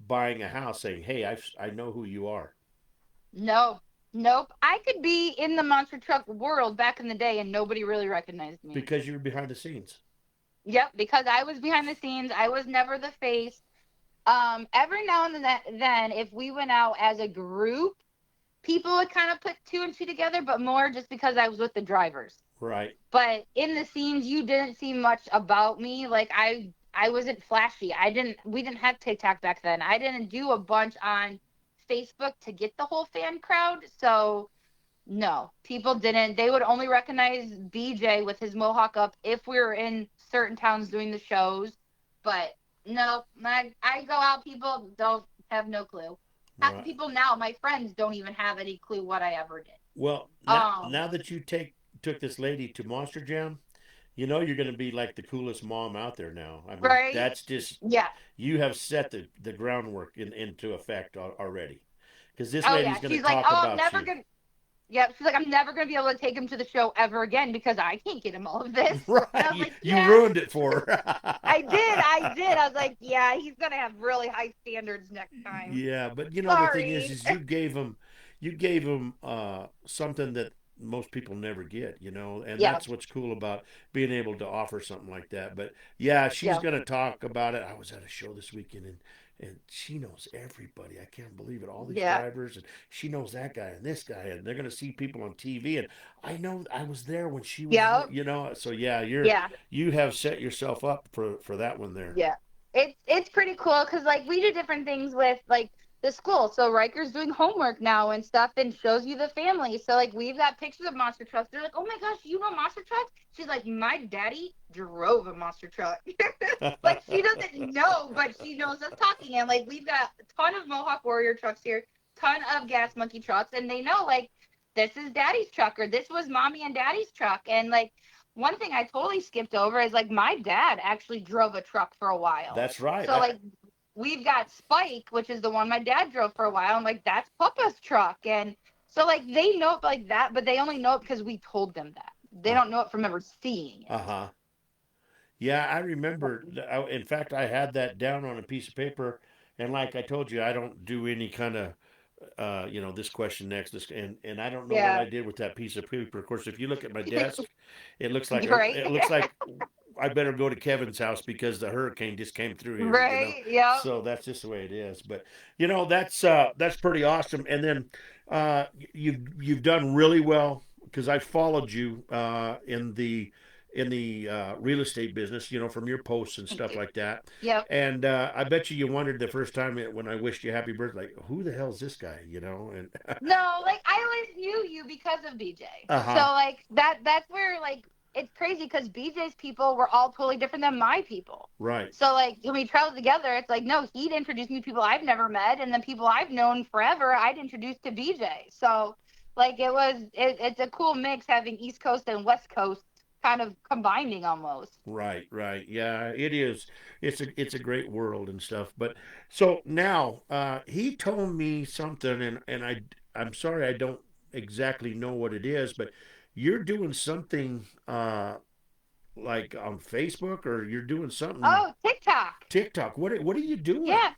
buying a house saying, "Hey, I know who you are." No, nope. I could be in the monster truck world back in the day and nobody really recognized me. Because you were behind the scenes. Yep, because I was behind the scenes. I was never the face. Every now and then, if we went out as a group, people would kind of put two and two together, but more just because I was with the drivers. Right. But in the scenes, you didn't see much about me. Like I wasn't flashy. We didn't have TikTok back then. I didn't do a bunch on Facebook to get the whole fan crowd. So no, people didn't. They would only recognize BJ with his mohawk up if we were in certain towns doing the shows. But no, I go out, people don't have no clue. Half the Right. people now, my friends, don't even have any clue what I ever did. Well, now that you took this lady to Monster Jam, you know you're going to be like the coolest mom out there now. I mean, Right? that's just Yeah. you have set the groundwork into effect already. Because this Oh lady's yeah. going to She's like, talk oh, I'm about never you. gonna. Yeah, she's like, I'm never gonna be able to take him to the show ever again because I can't get him all of this. Right. And I was like, You yeah, ruined it for her. I did. I was like, yeah, he's gonna have really high standards next time. Yeah, but the thing Sorry. is you gave him something that most people never get, and Yeah, that's what's cool about being able to offer something like that. But yeah, she's yeah, gonna talk about it. I was at a show this weekend and she knows everybody. I can't believe it. All these yeah, drivers, and she knows that guy and this guy, and they're gonna see people on TV. And I know I was there when she was, yeah, So yeah, yeah. you have set yourself up for that one there. Yeah, it's pretty cool because like we do different things with like the school. So Riker's doing homework now and stuff and shows you the family. So like we've got pictures of monster trucks. They're like, oh my gosh, you know monster trucks? She's like, my daddy drove a monster truck. Like she doesn't know, but she knows us talking. And like we've got a ton of Mohawk Warrior trucks here, ton of Gas Monkey trucks, and they know like this is daddy's truck or this was mommy and daddy's truck. And like one thing I totally skipped over is like my dad actually drove a truck for a while. That's right. So like we've got Spike, which is the one my dad drove for a while. I'm like, that's Papa's truck. And so like they know it like that, but they only know it because we told them that. They don't know it from ever seeing it. Uh-huh. Yeah, I remember. In fact, I had that down on a piece of paper, and like I told you, I don't do any kind of, this question next, and I don't know what Yeah. I did with that piece of paper. Of course, if you look at my desk, it looks like Right. it looks like I better go to Kevin's house because the hurricane just came through here. Right. Yep. So that's just the way it is. But that's pretty awesome. And then you've done really well because I followed you in the real estate business, from your posts and stuff like that. Yep. And I bet you wondered the first time when I wished you happy birthday, like, who the hell is this guy? And No, like I always knew you because of BJ. Uh-huh. So like that's where like it's crazy because BJ's people were all totally different than my people. right, So like when we traveled together, it's like no, he'd introduce me to people I've never met, and then people I've known forever, I'd introduce to BJ. So like it's a cool mix having East Coast and West Coast kind of combining almost. right, yeah, it is. It's a great world and stuff. But so now he told me something, and I'm sorry I don't exactly know what it is, but you're doing something like on Facebook, or you're doing something Oh, TikTok. TikTok. What are you doing? Yeah.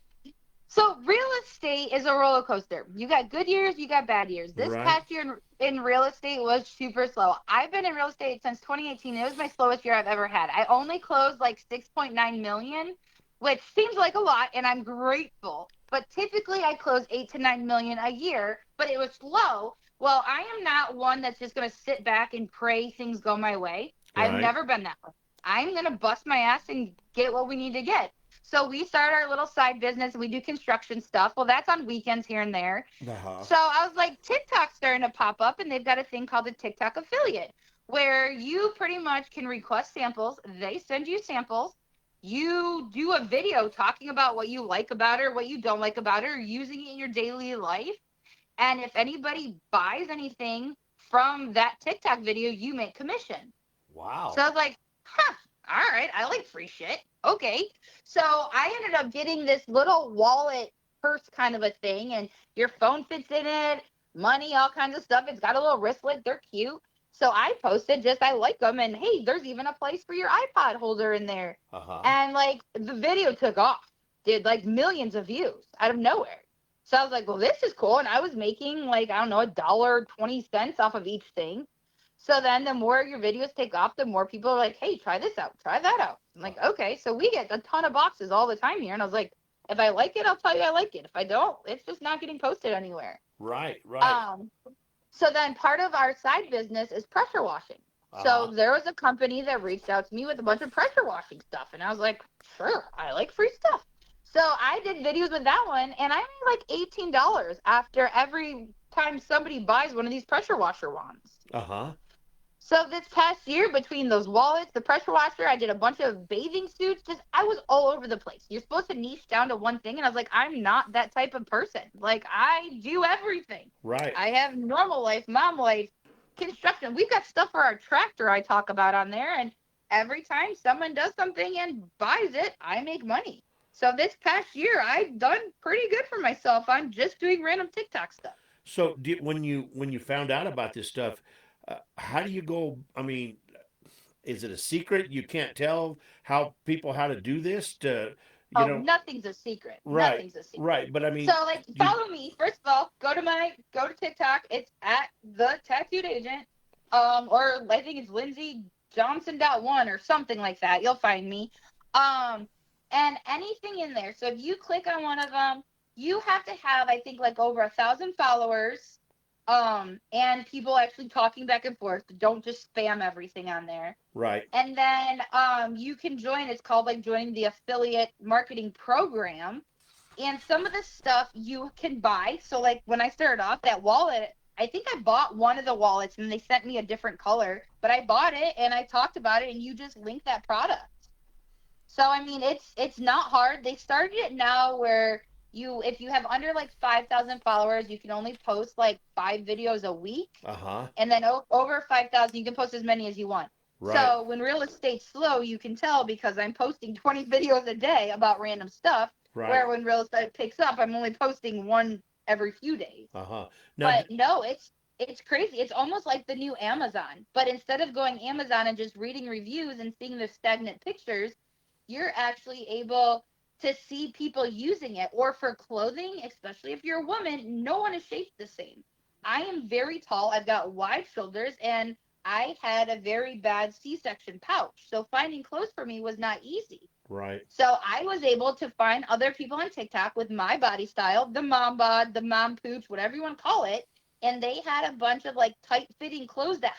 So real estate is a roller coaster. You got good years, you got bad years. This Right. past year in real estate was super slow. I've been in real estate since 2018. It was my slowest year I've ever had. I only closed like 6.9 million, which seems like a lot, and I'm grateful. But typically I close 8 to 9 million a year, but it was slow. Well, I am not one that's just going to sit back and pray things go my way. I've Right. never been that one. I'm going to bust my ass and get what we need to get. So we start our little side business. We do construction stuff. Well, that's on weekends here and there. Uh-huh. So I was like, TikTok's starting to pop up, and they've got a thing called a TikTok affiliate where you pretty much can request samples. They send you samples. You do a video talking about what you like about it or what you don't like about it or using it in your daily life. And if anybody buys anything from that TikTok video, you make commission. Wow. So I was like, huh, all right, I like free shit. Okay. So I ended up getting this little wallet purse kind of a thing, and your phone fits in it, money, all kinds of stuff. It's got a little wristlet. They're cute. So I posted just I like them, and hey, there's even a place for your iPod holder in there. Uh-huh. And like the video took off. did like millions of views out of nowhere. So I was like, well, this is cool. And I was making like, I don't know, $1.20 off of each thing. So then the more your videos take off, the more people are like, hey, try this out, try that out. I'm like, okay. So we get a ton of boxes all the time here. And I was like, if I like it, I'll tell you I like it. If I don't, it's just not getting posted anywhere. Right. So then part of our side business is pressure washing. So there was a company that reached out to me with a bunch of pressure washing stuff. And I was like, sure, I like free stuff. So I did videos with that one, and I made like $18 after every time somebody buys one of these pressure washer wands. So this past year, between those wallets, the pressure washer, I did a bunch of bathing suits. Just I was all over the place. You're supposed to niche down to one thing, and I was like, I'm not that type of person. Like, I do everything. Right. I have normal life, mom life, construction. We've got stuff for our tractor I talk about on there, and every time someone does something and buys it, I make money. So this past year, I've done pretty good for myself on just doing random TikTok stuff. So when you found out about this stuff, how do you go? I mean, is it a secret? You can't tell how to do this to, Nothing's a secret. Right, Nothing's a secret. right. But I mean, So like follow me. First of all, go to TikTok. It's at the tattooed agent. Or I think it's Lindsey Johnson.1 or something like that. You'll find me. And anything in there. So if you click on one of them, you have to have, I think, like over 1,000 followers. And people actually talking back and forth. Don't just spam everything on there. Right. And then you can join. It's called like joining the affiliate marketing program. And some of the stuff you can buy. So like when I started off, that wallet, I think I bought one of the wallets and they sent me a different color. But I bought it and I talked about it and you just link that product. So I mean, it's not hard. They started it now where if you have under like 5,000 followers, you can only post like 5 videos a week. And then over 5,000, you can post as many as you want. Right. So when real estate's slow, you can tell because I'm posting 20 videos a day about random stuff. Right. Where when real estate picks up, I'm only posting one every few days. Now, but no, it's crazy. It's almost like the new Amazon. But instead of going Amazon and just reading reviews and seeing the stagnant pictures, you're actually able to see people using it. Or for clothing, especially if you're a woman, no one is shaped the same. I am very tall. I've got wide shoulders, and I had a very bad C-section pouch. So finding clothes for me was not easy. Right. So I was able to find other people on TikTok with my body style, the mom bod, the mom pooch, whatever you want to call it. And they had a bunch of like tight fitting clothes that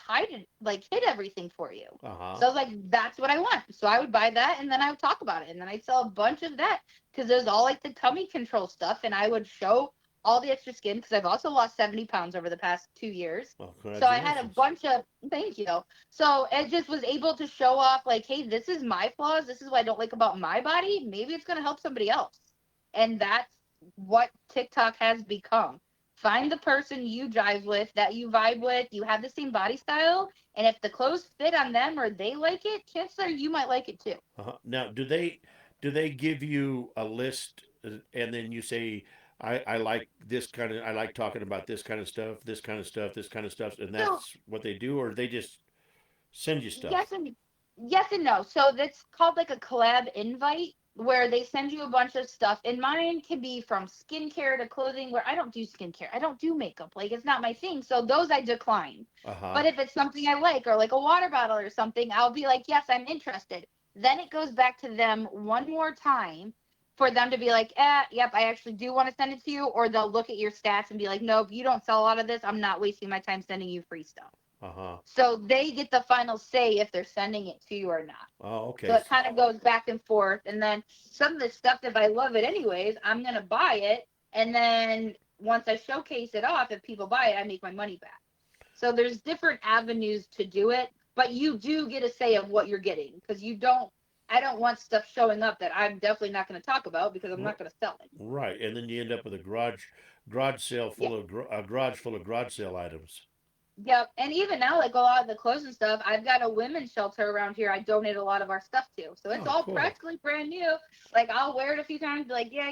hid everything for you. So I was like, that's what I want. So I would buy that and then I would talk about it. And then I'd sell a bunch of that because there's all like the tummy control stuff. And I would show all the extra skin because I've also lost 70 pounds over the past 2 years. Well, so I had a bunch of, thank you. So it just was able to show off like, hey, this is my flaws. This is what I don't like about my body. Maybe it's going to help somebody else. And that's what TikTok has become. Find the person you jive with, that you vibe with, you have the same body style, and if the clothes fit on them or they like it, chances are you might like it too. Now, do they give you a list and then you say, I like this kind of, I like talking about this kind of stuff, this kind of stuff, this kind of stuff, and that's what they do, or they just send you stuff? Yes and no. So that's called like a collab invite, where they send you a bunch of stuff. And mine can be from skincare to clothing, where I don't do skincare. I don't do makeup. Like, it's not my thing. So those I decline. But if it's something I like, or like a water bottle or something, I'll be like, yes, I'm interested. Then it goes back to them one more time for them to be like, yep, I actually do want to send it to you. Or they'll look at your stats and be like, nope, you don't sell a lot of this. I'm not wasting my time sending you free stuff. So they get the final say if they're sending it to you or not. Oh, okay. So it kind of goes back and forth. And then some of the stuff, if I love it anyways, I'm going to buy it. And then once I showcase it off, if people buy it, I make my money back. So there's different avenues to do it. But you do get a say of what you're getting. Because I don't want stuff showing up that I'm definitely not going to talk about because I'm not going to sell it. Right. And then you end up with a garage sale full of garage sale items. Yep. And even now, like a lot of the clothes and stuff, I've got a women's shelter around here I donate a lot of our stuff to. So it's all cool. Practically brand new. Like, I'll wear it a few times, be like, yeah,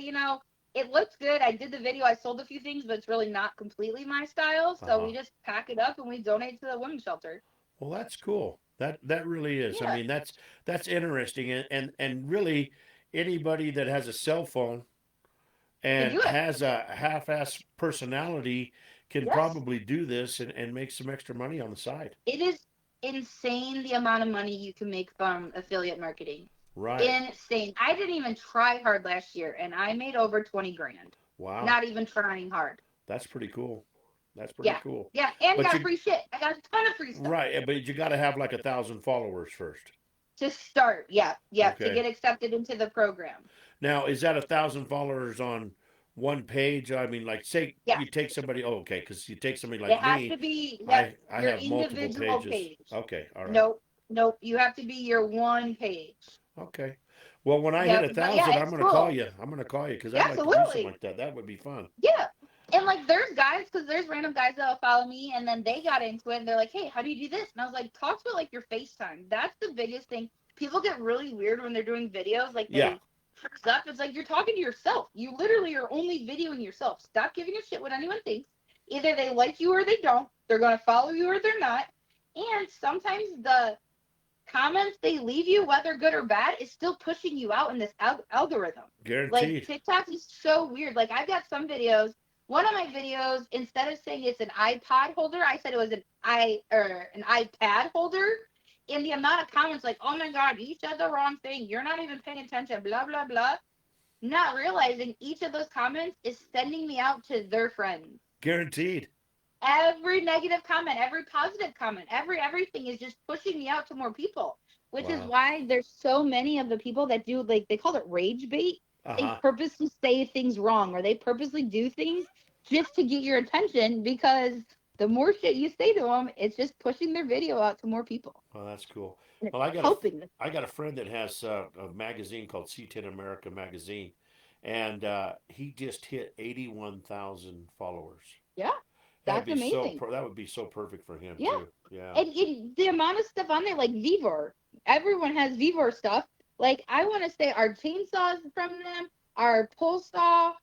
it looks good. I did the video. I sold a few things, but it's really not completely my style. So we just pack it up and we donate to the women's shelter. Well, that's cool. That really is. Yeah. I mean, that's interesting. And really, anybody that has a cell phone Can and do it. has a half-ass personality can Yes. probably do this and make some extra money on the side. It is insane the amount of money you can make from affiliate marketing. Right. Insane. I didn't even try hard last year and I made over 20 grand. Wow. Not even trying hard. That's pretty cool. That's pretty Yeah. cool. Yeah. And But got you free shit. I got a ton of free stuff. right, but you got to have like 1,000 followers first. To start. Yeah. Yeah. To Okay. get accepted into the program. Now, is that 1,000 followers on one page? I mean, like, say Yeah. you take somebody. Oh, okay, because you take somebody It like has me. to be, yep, I your have multiple individual pages. page. Okay, all right. Nope. Nope. You have to be your one page. Okay. Well, when I hit Yep. a But yeah, thousand, I'm it's gonna call cool. you. I'm gonna call you because Yeah, I'd like to do something absolutely. like that. That would be fun. Yeah. And like there's guys, because there's random guys that'll follow me and then they got into it and they're like, hey, how do you do this? And I was like, talk to it like your FaceTime. That's the biggest thing. People get really weird when they're doing videos, like Yeah. they freeze up. It's like you're talking to yourself. You literally are only videoing yourself. Stop giving a shit what anyone thinks. Either they like you or they don't. They're gonna follow you or they're not. And sometimes the comments they leave you, whether good or bad, is still pushing you out in this algorithm. Like Guaranteed. TikTok is so weird. Like I've got some videos. One of my videos, instead of saying it's an iPod holder, I said it was an iPad holder. And the amount of comments like, "Oh my God, you said the wrong thing. You're not even paying attention." Blah blah blah. Not realizing each of those comments is sending me out to their friends. Guaranteed. Every negative comment, every positive comment, everything is just pushing me out to more people, which is Wow. why there's so many of the people that do, like, they call it rage bait. They Uh-huh. purposely say things wrong or they purposely do things just to get your attention, because the more shit you say to them, it's just pushing their video out to more people. Well, that's cool. And Well, it's helping them. I got a friend that has a magazine called C10 America magazine, and he just hit 81,000 followers. Yeah, That'd that's be so. amazing. That would be so perfect for him Yeah. too. Yeah. And the amount of stuff on there, like Vivor, everyone has Vivor stuff. Like I want to say our chainsaws from them, our pull saw,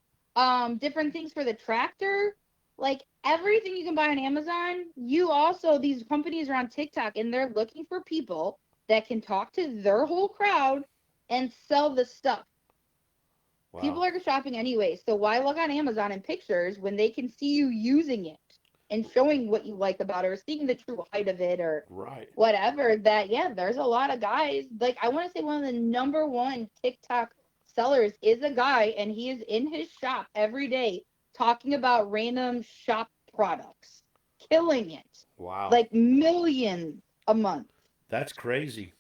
different things for the tractor, like everything you can buy on Amazon. You also, these companies are on TikTok and they're looking for people that can talk to their whole crowd and sell the stuff. Wow. People are shopping anyway, so why look on Amazon in pictures when they can see you using it and showing what you like about it or seeing the true height of it or Right. whatever? That, yeah, there's a lot of guys. Like I want to say one of the number one TikTok sellers is a guy, and he is in his shop every day talking about random shop products, killing it, Wow. like millions a month. That's crazy.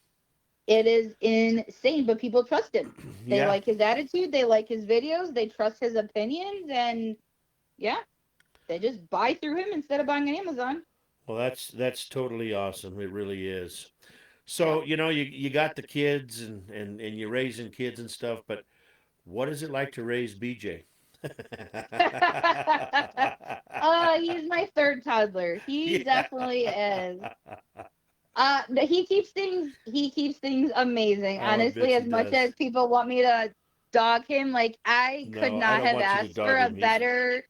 It is insane, but people trust him. They Yeah. like his attitude, they like his videos, they trust his opinions, and yeah, they just buy through him instead of buying on Amazon. Well, that's totally awesome. It really is. Yeah. So, you got the kids and you're raising kids and stuff, but what is it like to raise BJ? He's my third toddler. He Yeah. definitely is. He keeps things amazing. Oh, I bet Honestly, he as much does. as people want me to dog him, like I could No, I not don't have want you to asked dog for a him. better.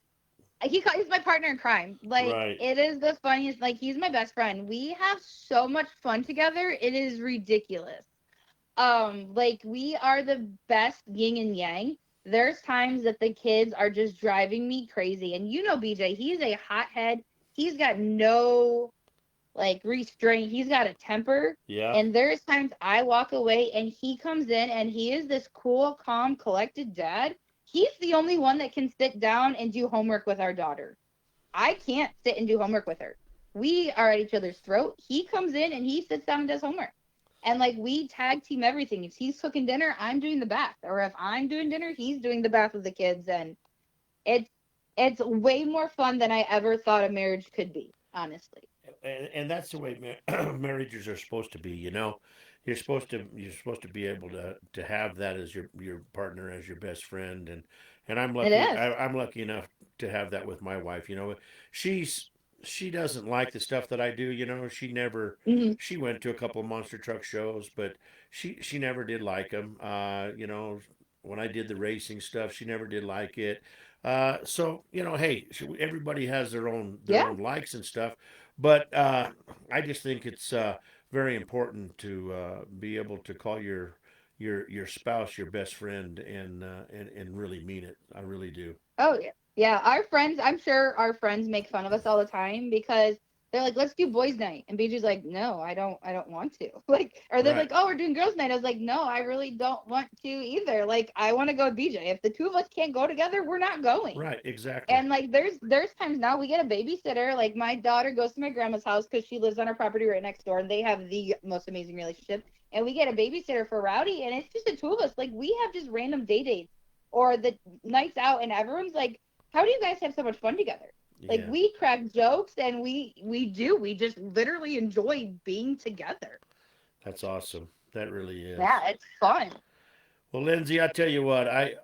He's my partner in crime. Like Right. it is the funniest. Like he's my best friend. We have so much fun together. It is ridiculous. Like we are the best yin and yang. There's times that the kids are just driving me crazy, and BJ, he's a hothead. He's got no like restraint. He's got a temper. Yeah. And there's times I walk away and he comes in and he is this cool, calm, collected dad. He's the only one that can sit down and do homework with our daughter. I can't sit and do homework with her. We are at each other's throat. He comes in and he sits down and does homework. And like we tag team everything. If he's cooking dinner, I'm doing the bath. Or if I'm doing dinner, he's doing the bath with the kids. And it's it's way more fun than I ever thought a marriage could be, honestly. And that's the way marriages are supposed to be. You're supposed to be able to have that as your partner, as your best friend, and I'm It lucky. is. I'm lucky enough to have that with my wife. She's she doesn't like the stuff that I do. Hmm. She went to a couple of monster truck shows, but she never did like them. When I did the racing stuff, she never did like it. So hey, everybody has their Yeah. own likes and stuff, but I just think it's very important to be able to call your spouse your best friend and really mean it. I really do. Oh yeah. Yeah, our friends, I'm sure our friends make fun of us all the time because they're like, "Let's do boys' night." And BJ's like, "No, I don't want to." Like, or they're Right. like, "Oh, we're doing girls' night." I was like, "No, I really don't want to either. Like, I want to go with BJ. If the two of us can't go together, we're not going." Right. Exactly. And like there's times now we get a babysitter. Like my daughter goes to my grandma's house because she lives on her property right next door, and they have the most amazing relationship. And we get a babysitter for Rowdy, and it's just the two of us. Like we have just random day dates or the nights out, and everyone's like, "How do you guys have so much fun together?" Like Yeah. we crack jokes, and we just literally enjoy being together. That's awesome. That really is. Yeah, it's fun. Well, Lindsay, I tell you what, I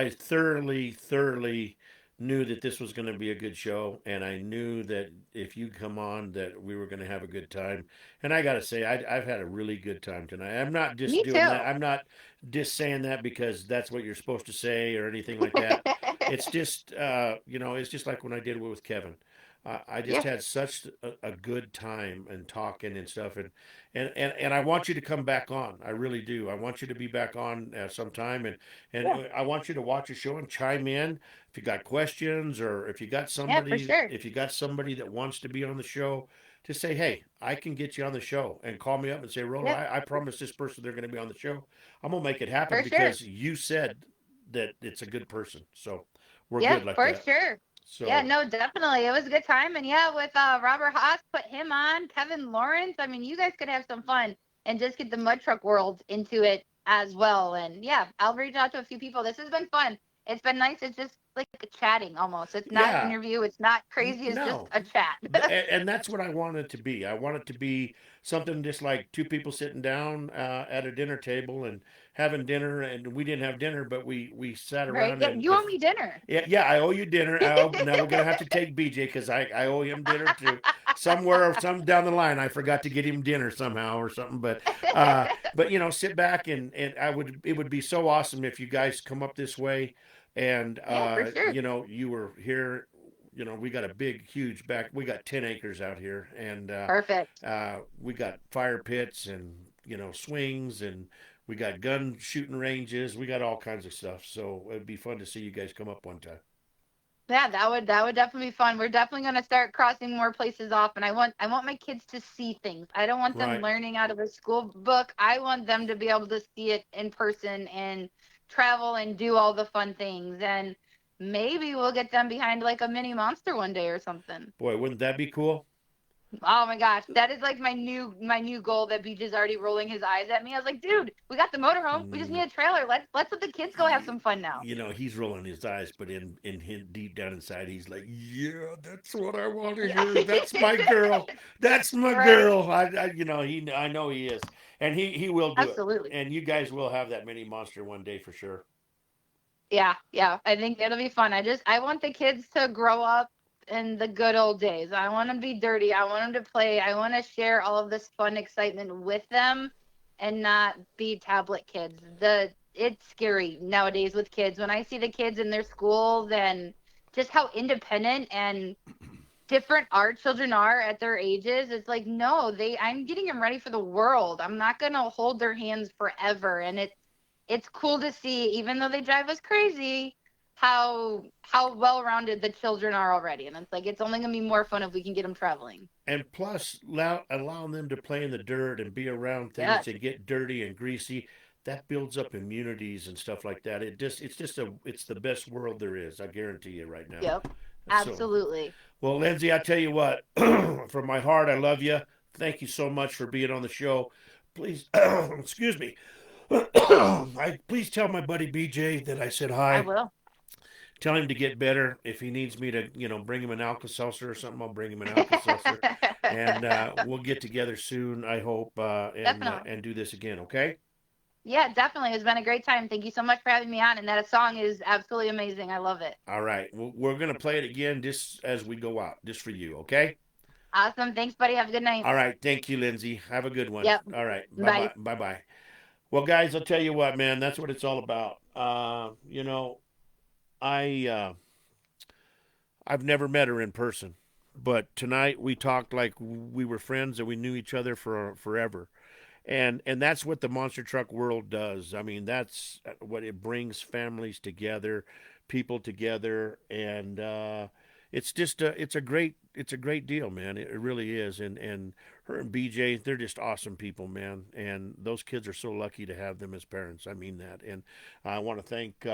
thoroughly knew that this was going to be a good show, and I knew that if you come on, that we were going to have a good time. And I got to say, I've had a really good time tonight. I'm not just Me doing that. too. I'm not just saying that because that's what you're supposed to say or anything like that. It's just, it's just like when I did it with Kevin. I just Yeah, had such a good time and talking and stuff, and I want you to come back on. I really do. I want you to be back on sometime, and yeah, I want you to watch a show and chime in if you got questions or yeah, for sure. if you got somebody that wants to be on the show. Just say, hey, I can get you on the show, and call me up and say, Rolo, Yeah, I promise this person they're going to be on the show. I'm gonna make it happen for sure. because you said that it's a good person. So we're Yeah, good like for that. sure. Yeah, So no, definitely. It was a good time. And yeah, with Robert Haas, put him on, Kevin Lawrence. I mean, you guys could have some fun and just get the mud truck world into it as well. And yeah, I'll reach out to a few people. This has been fun. It's been nice. It's just like chatting almost. It's not an yeah, interview. It's not crazy. It's just no. a chat. And that's what I want it to be. I want it to be something just like two people sitting down at a dinner table and having dinner. And we didn't have dinner, but we sat Right? around Yeah, and you owe me dinner. yeah, I owe you dinner. Now we're gonna have to take BJ because I owe him dinner too. Somewhere or some down the line, I forgot to get him dinner somehow or something. But sit back and it would be so awesome if you guys come up this way, and Yeah, for sure. you were here. We got a big, huge back. We got 10 acres out here, and Perfect. we got fire pits and swings, and we got gun shooting ranges. We got all kinds of stuff. So it'd be fun to see you guys come up one time. Yeah, that would definitely be fun. We're definitely gonna start crossing more places off, and I want my kids to see things. I don't want them Right. learning out of a school book. I want them to be able to see it in person and travel and do all the fun things. And maybe we'll get them behind like a mini monster one day or something. Boy, wouldn't that be cool? Oh my gosh, that is like my new goal that Beach is already rolling his eyes at me. I was like, dude, we got the motorhome. We just Mm, need a trailer. Let's let the kids go have some fun now. he's rolling his eyes, but deep down inside, he's like, "Yeah, that's what I want to Yeah. hear. That's my girl. That's my Right? girl." I know he is, and he will do it. Absolutely. And you guys will have that mini monster one day for sure. Yeah, yeah. I think it'll be fun. I want the kids to grow up in the good old days. I want them to be dirty. I want them to play. I want to share all of this fun excitement with them and not be tablet kids. It's scary nowadays with kids. When I see the kids in their schools and just how independent and different our children are at their ages, it's like, no, I'm getting them ready for the world. I'm not going to hold their hands forever. And it's cool to see, even though they drive us crazy, how well rounded the children are already. And it's like it's only gonna be more fun if we can get them traveling. And plus, allowing them to play in the dirt and be around things Yeah. that get dirty and greasy, that builds up immunities and stuff like that. It's the best world there is. I guarantee you right now. Yep. So, Absolutely. well, Lindsay, I tell you what, from my heart, I love you. Thank you so much for being on the show. Please, excuse me. Please tell my buddy BJ that I said I hi. will. Tell him to get better. If he needs me to, bring him an Alka Seltzer or something, I'll bring him an Alka Seltzer, and we'll get together soon. I hope, Definitely. and do this again. Okay. Yeah, definitely. It's been a great time. Thank you so much for having me on. And that song is absolutely amazing. I love it. All right. We're gonna play it again just as we go out, just for you. Okay. Awesome. Thanks, buddy. Have a good night. All right. Thank you, Lindsay. Have a good one. Yep. All right. Bye bye. Bye. Bye bye. Well, guys, I'll tell you what, man. That's what it's all about. I I've never met her in person, but tonight we talked like we were friends and we knew each other for forever. And that's what the monster truck world does. I mean, that's what it brings families together, people together, and it's just it's a great deal, man. It really is. And her and BJ, they're just awesome people, man. And those kids are so lucky to have them as parents. I mean that. And I want to thank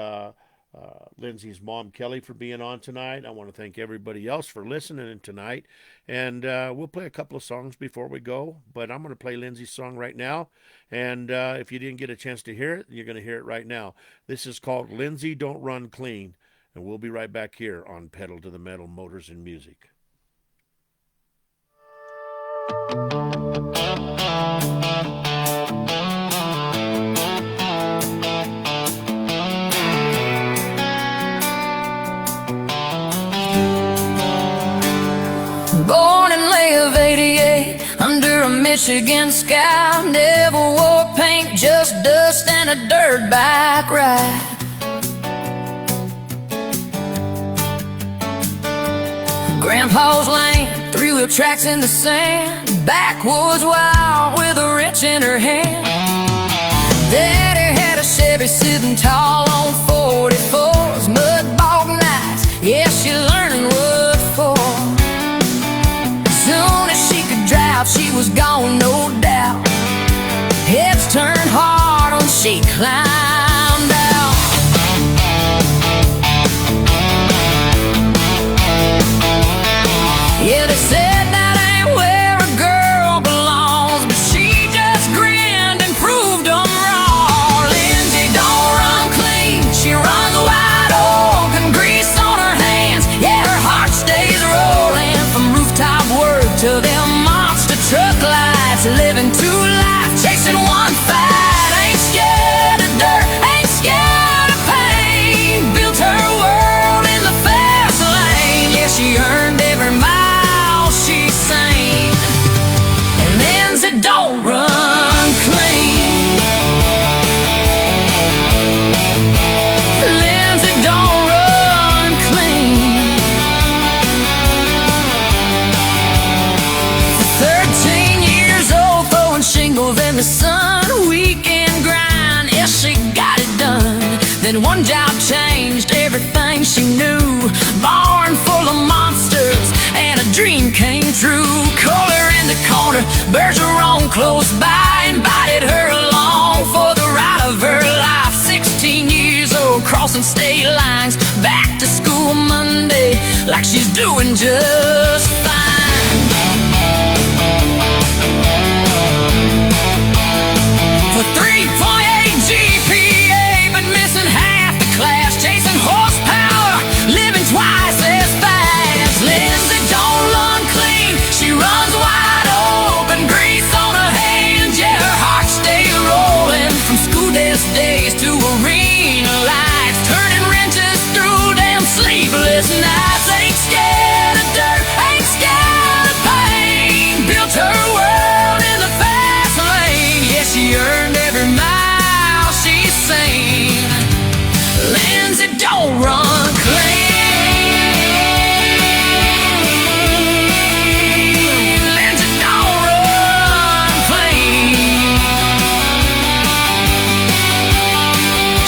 Lindsey's mom, Kelly, for being on tonight. I want to thank everybody else for listening tonight. And we'll play a couple of songs before we go, but I'm going to play Lindsey's song right now. And if you didn't get a chance to hear it, you're going to hear it right now. This is called Lindsey Don't Run Clean. And we'll be right back here on Pedal to the Metal Motors and Music. Born in May of '88 under a Michigan sky. Never wore paint, just dust and a dirt bike ride. Grandpa's lane, three-wheel tracks in the sand. Backwoods wild with a wrench in her hand. Daddy had a Chevy sitting tall on 44s. Mud bog nights, yeah, she learning what for. Soon as she could drive, she was gone, no doubt. Heads turned hard when she climbed out. Yeah, they said that ain't where a girl belongs, but she just grinned and proved them wrong. Lindsey don't run clean, she runs wide open, grease on her hands. Yeah, her heart stays rolling from rooftop work to them monster truck lights. Living two lives, chasing one fight. Ain't scared of dirt, ain't scared of pain. Built her world in the fast lane. Yeah, she earned every mile she sang. And Lindsey don't run clean. Lindsey don't run clean. 13 years old, throwing shingles in the sun. Weekend grind, yeah, she got it done. Then one job changed everything she knew. Barn full of monsters and a dream came true. Color in the corner, Bergeron close by. Invited her along for the ride of her life. 16 years old, crossing state lines. Back to school Monday, like she's doing just fine. For 3.8 GPA, but missing half the class. Chasing horsepower, living twice as fast. Lindsey don't run clean, she runs wide open, grease on her hands. Yeah, her heart stays rolling from school desk days to arena lights. Turning wrenches through damn sleepless nights. Ain't scared of dirt, ain't scared of pain. Built her world in the fast lane. Yeah, she earned every mile she's seen. Lindsey don't run clean. Lindsey don't run clean.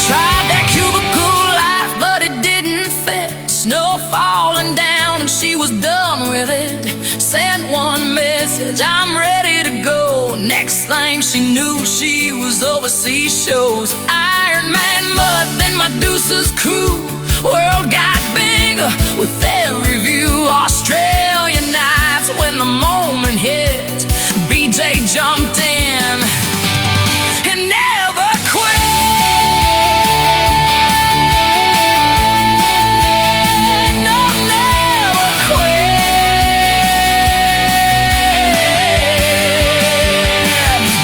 Tried that cubicle life, but it didn't fit. Snow falling down and she was done with it. Sent one message, I'm ready to go. Next thing she knew, she was overseas shows. Iron Man mud, then Medusa's crew. World got bigger with every view. Australian nights when the moment hit. BJ jumped in and never quit. No, never quit.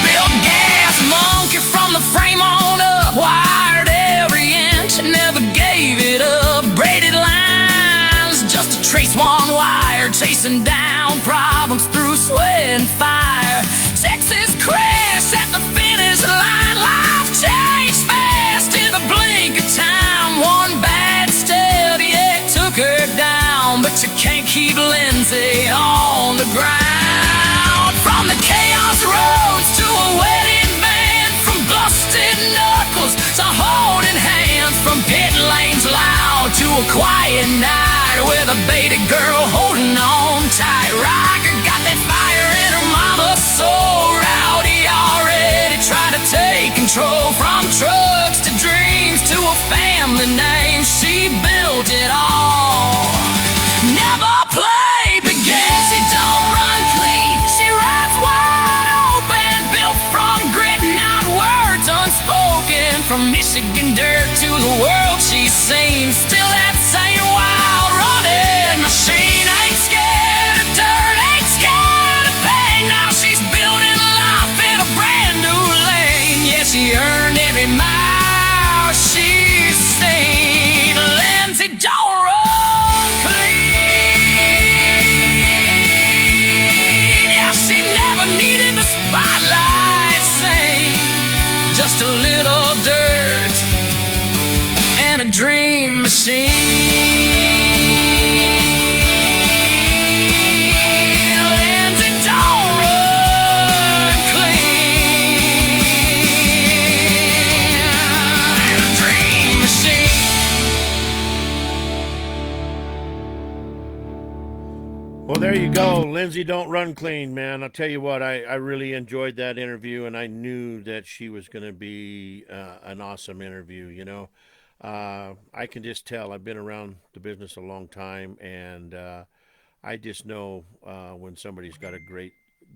Built gas monkey from the frame on up. Wired every inch, never gave it up. Braided lines just to trace one wire. Chasing down problems through sweat and fire. Texas crash at the finish line. Life changed fast in the blink of time. One bad step, yeah, took her down. But you can't keep Lindsey on the ground. From the chaos roads to a wedding band, from busted knuckles to holding hands, from pit lanes loud to a quiet night with a baby girl holding on tight. Rocker got that fire in her mama, so rowdy already, tried to take control. From trucks to dreams to a family name, she built it all. Never play begin. She don't run clean, she rides wide open, built from grit, not words unspoken. From Michigan dirt to the world she's seen, still that same wild running machine. Ain't scared of dirt, ain't scared of pain. Now she's building life in a brand new lane. Yeah, she earned every mile she's seen. Lindsey, don't run clean. Yeah, she never needed the spotlight, sing. Just a little dirt and a dream machine. Lindsey, don't run clean. And a dream machine. Well, there you go. Lindsey, don't run clean, man. I'll tell you what, I really enjoyed that interview, and I knew that she was going to be an awesome interview, you know. I can just tell. I've been around the business a long time, and I just know when somebody's got a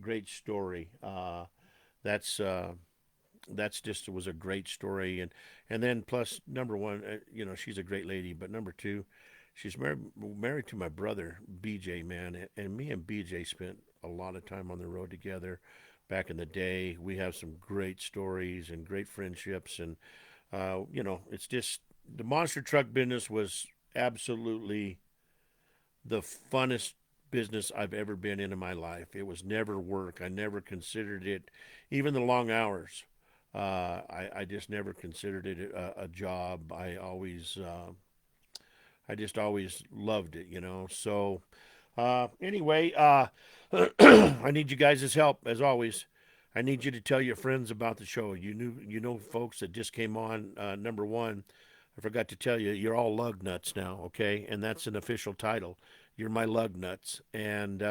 great story. That's just was a great story, and then plus number one, you know, she's a great lady, but number two, she's married to my brother BJ, man, and me and BJ spent a lot of time on the road together back in the day. We have some great stories and great friendships, and you know, it's just the monster truck business was absolutely the funnest business I've ever been in my life. It was never work. I never considered it, even the long hours. I just never considered it a job. I just always loved it, you know. So anyway, I need you guys' help as always. I need you to tell your friends about the show. You know, folks that just came on. Number one, I forgot to tell you, you're all lug nuts now, okay? And that's an official title. You're my lug nuts, and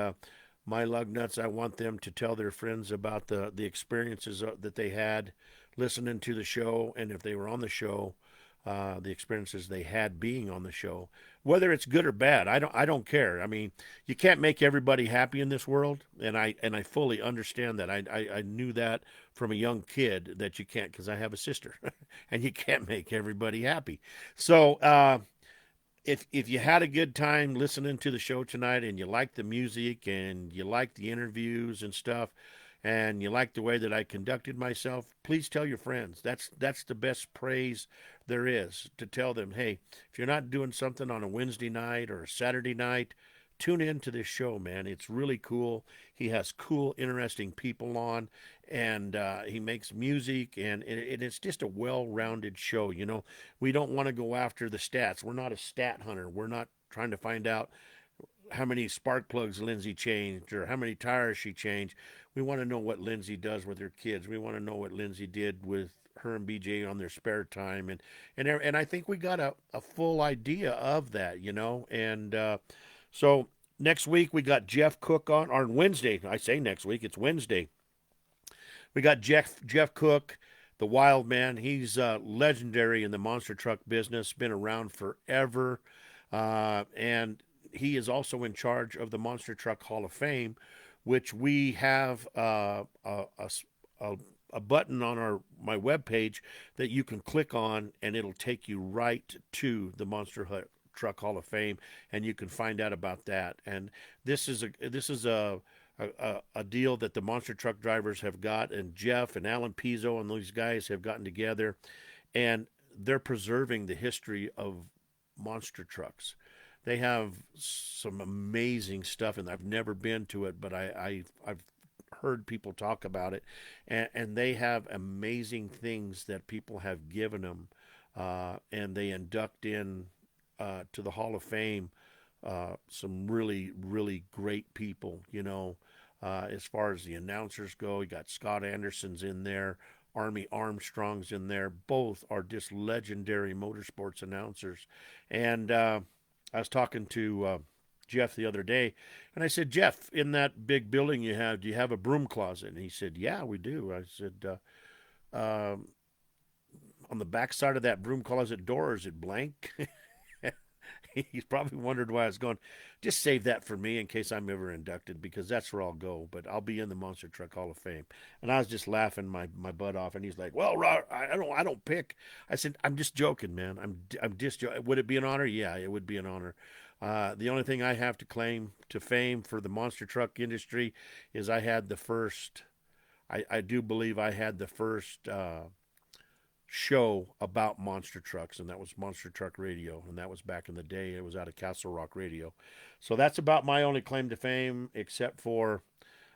my lug nuts. I want them to tell their friends about the experiences that they had listening to the show, and if they were on the show, the experiences they had being on the show, whether it's good or bad. I don't care. I mean, you can't make everybody happy in this world, and I fully understand that. I knew that from a young kid that you can't, because I have a sister, and you can't make everybody happy. So if you had a good time listening to the show tonight, and you like the music, and you like the interviews and stuff, and you like the way that I conducted myself, please tell your friends. That's the best praise there is, to tell them, hey, if you're not doing something on a Wednesday night or a Saturday night, tune in to this show, man. It's really cool. He has cool, interesting people on, and he makes music, and it's just a well-rounded show. You know, we don't want to go after the stats. We're not a stat hunter. We're not trying to find out how many spark plugs Lindsey changed or how many tires she changed. We want to know what Lindsey does with her kids. We want to know what Lindsey did with her and BJ on their spare time, and I think we got a full idea of that, you know. And so next week we got Jeff Cook on Wednesday. I say next week, it's Wednesday. We got Jeff Cook, the wild man. He's legendary in the monster truck business, been around forever, and he is also in charge of the Monster Truck Hall of Fame, which we have a button on my webpage that you can click on, and it'll take you right to the Monster Truck Hall of Fame, and you can find out about that. And this is a deal that the monster truck drivers have got, and Jeff and Alan Pizzo and those guys have gotten together, and they're preserving the history of monster trucks. They have some amazing stuff, and I've never been to it, but I've heard people talk about it, and they have amazing things that people have given them, and they induct in to the Hall of Fame some really, really great people, you know. as far as the announcers go. You got Scott Anderson's in there, Army Armstrong's in there. Both are just legendary motorsports announcers. And I was talking to Jeff the other day, and I said, Jeff, in that big building you have, do you have a broom closet? And he said, yeah, we do. I said, on the back side of that broom closet door, is it blank? He's probably wondered why I was going. Just save that for me in case I'm ever inducted, because that's where I'll go. But I'll be in the Monster Truck Hall of Fame. And I was just laughing my butt off. And he's like, "Well, I don't pick." I said, "I'm just joking, man. I'm just joking. Would it be an honor? Yeah, it would be an honor. The only thing I have to claim to fame for the monster truck industry is I had the first. I do believe I had the first show about monster trucks, and that was Monster Truck Radio, and that was back in the day. It was out of Castle Rock Radio. So that's about my only claim to fame, except for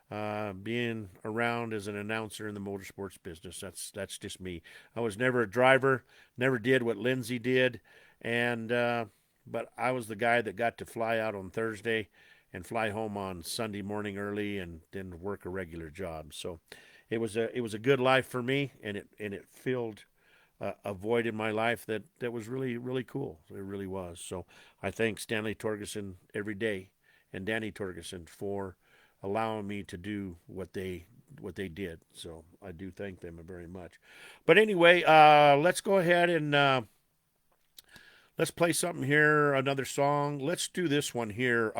being around as an announcer in the motorsports business. That's just me. I was never a driver, never did what Lindsey did, and but I was the guy that got to fly out on Thursday and fly home on Sunday morning early, and then work a regular job. So it was a good life for me, and it filled a void in my life that was really, really cool. It really was. So I thank Stanley Torgerson every day and Danny Torgerson for allowing me to do what they did. So I do thank them very much. But anyway, let's go ahead and let's play something here, another song. Let's do this one here.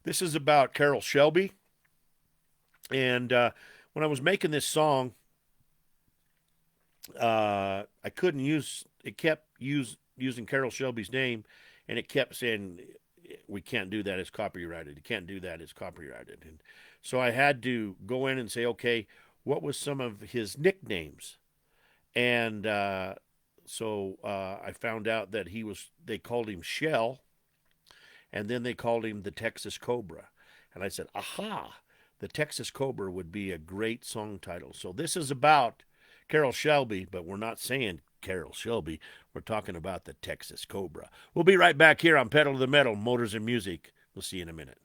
This is about Carroll Shelby. And when I was making this song, I couldn't use it. Kept using Carroll Shelby's name, and it kept saying we can't do that, it's copyrighted. You can't do that, it's copyrighted. And so I had to go in and say, okay, what was some of his nicknames? And so I found out that they called him Shell, and then they called him the Texas Cobra. And I said, aha, the Texas Cobra would be a great song title. So this is about Carroll Shelby, but we're not saying Carroll Shelby. We're talking about the Texas Cobra. We'll be right back here on Pedal to the Metal, Motors and Music. We'll see you in a minute.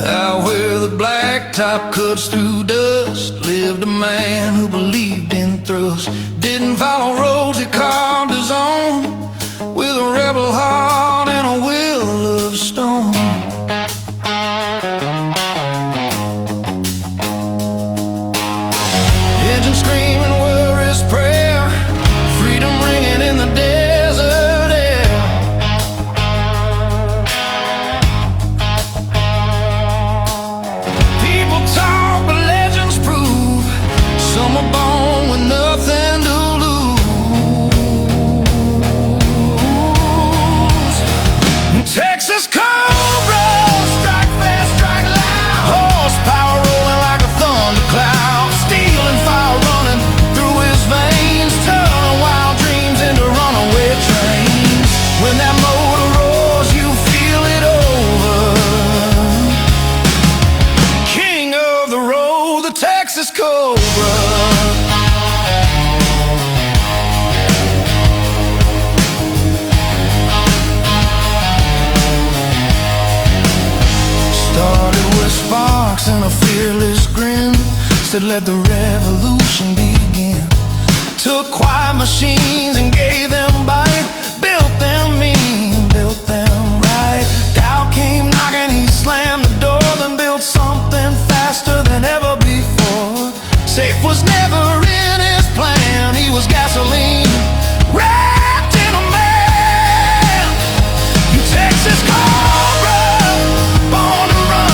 Out where the blacktop cuts through dust lived a man who believed in thrust. Didn't follow roads he carved his own, with a rebel heart and a will of stone. Engine screaming were his prayer, freedom ringing in the desert air. People talk but legends prove some are born with nothing to lose. Texas Cobra, strike fast, strike loud. Horsepower rolling like a thundercloud. Steel and fire running through his veins, turning wild dreams into runaway trains. When that motor roars, you feel it over. King of the road, the Texas Cobra. Sparks and a fearless grin said let the revolution begin. Took quiet machines and gave them bite, built them mean, built them right. Doubt came knocking, he slammed the door, then built something faster than ever before. Safe was never in his plan, he was gasoline wrapped in a man. You Texas Cobra, born to run,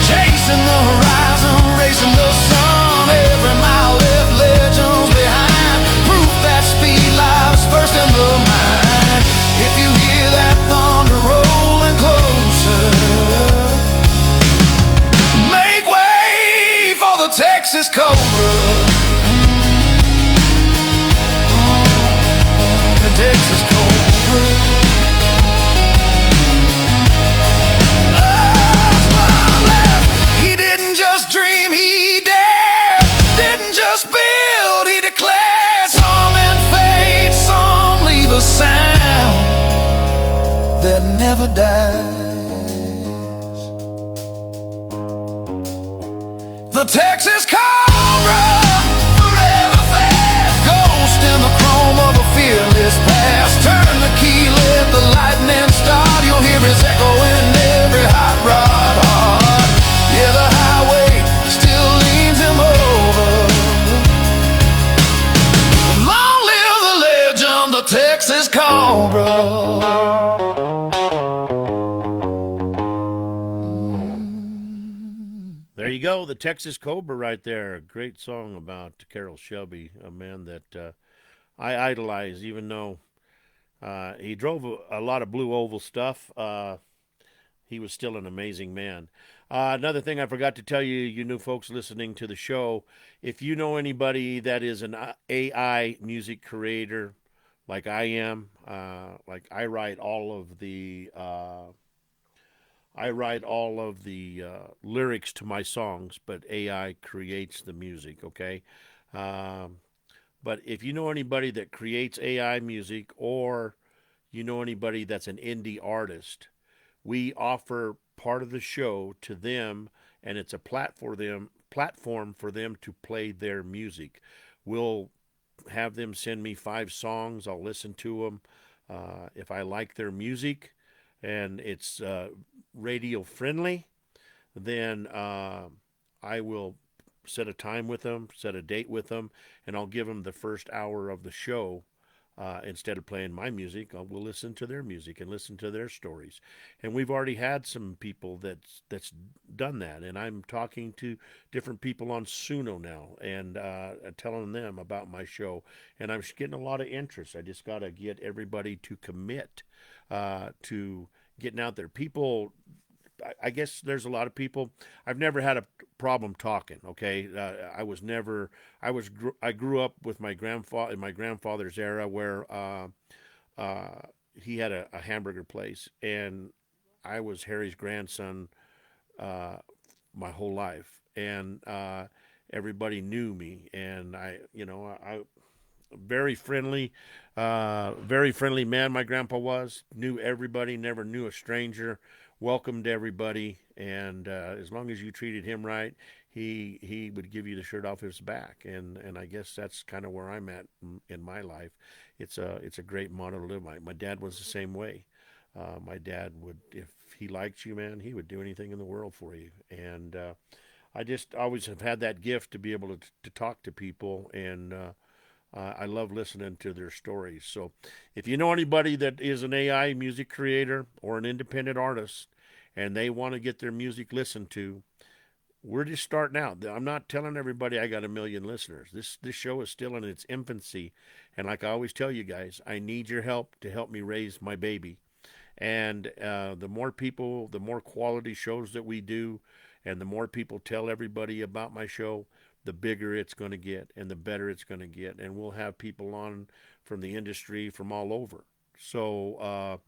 chasing the horizon, racing the sun. Every mile left legends behind, proof that speed lies first in the mind. If you hear that thunder rolling closer, make way for the Texas Cobra. The Texas Cobra. He didn't just dream, he dared. Didn't just be never dies. The Texas Cobra, forever fast, ghost in the chrome of a fearless past. Turn the key, let the lightning start. You'll hear his echo in every hot rod heart. Yeah, the highway still leans him over. Long live the legend, the Texas Cobra. There you go, the Texas Cobra right there. A great song about Carroll Shelby, a man that I idolize, even though he drove a lot of blue oval stuff. He was still an amazing man. Another thing I forgot to tell you, you new folks listening to the show, if you know anybody that is an AI music creator like I am, like I write all of the lyrics to my songs, but AI creates the music, okay? But if you know anybody that creates AI music, or you know anybody that's an indie artist, we offer part of the show to them, and it's a platform for them to play their music. We'll have them send me 5 songs. I'll listen to them. If I like their music and it's radio friendly, then I will set a time with them, set a date with them, and I'll give them the first hour of the show. Instead of playing my music, we'll listen to their music and listen to their stories. And we've already had some people that's done that. And I'm talking to different people on Suno now and telling them about my show. And I'm getting a lot of interest. I just got to get everybody to commit to getting out there. People, I guess there's a lot of people. I've never had a problem talking. Okay, I grew up with my grandfather in my grandfather's era, where he had a hamburger place, and I was Harry's grandson my whole life, and everybody knew me, and I very friendly man. My grandpa knew everybody, never knew a stranger, welcomed everybody, and as long as you treated him right, he would give you the shirt off his back, and I guess that's kind of where I'm at in my life. It's a great motto to live by. My dad was the same way. My dad would, if he liked you, man, he would do anything in the world for you, and I just always have had that gift to be able to talk to people, and I love listening to their stories. So if you know anybody that is an AI music creator or an independent artist and they want to get their music listened to, we're just starting out. I'm not telling everybody I got 1 million listeners. This show is still in its infancy. And like I always tell you guys, I need your help to help me raise my baby. And the more people, the more quality shows that we do, and the more people tell everybody about my show, the bigger it's going to get and the better it's going to get. And we'll have people on from the industry from all over. So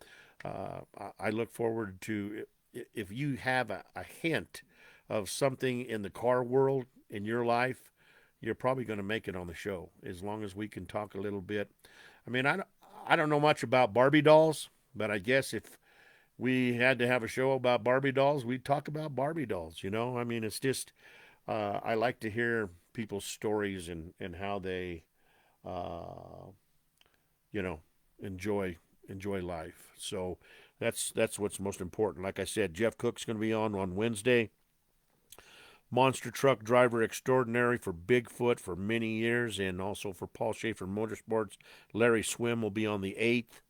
I look forward to, if you have a hint of something in the car world in your life, you're probably going to make it on the show, as long as we can talk a little bit. I mean, I don't know much about Barbie dolls, but I guess if we had to have a show about Barbie dolls, we'd talk about Barbie dolls, you know? I mean, it's just, I like to hear people's stories and how they, enjoy life. So that's what's most important. Like I said, Jeff Cook's going to be on Wednesday. Monster truck driver extraordinary for Bigfoot for many years, and also for Paul Schaefer Motorsports. Larry Swim will be on the 8th.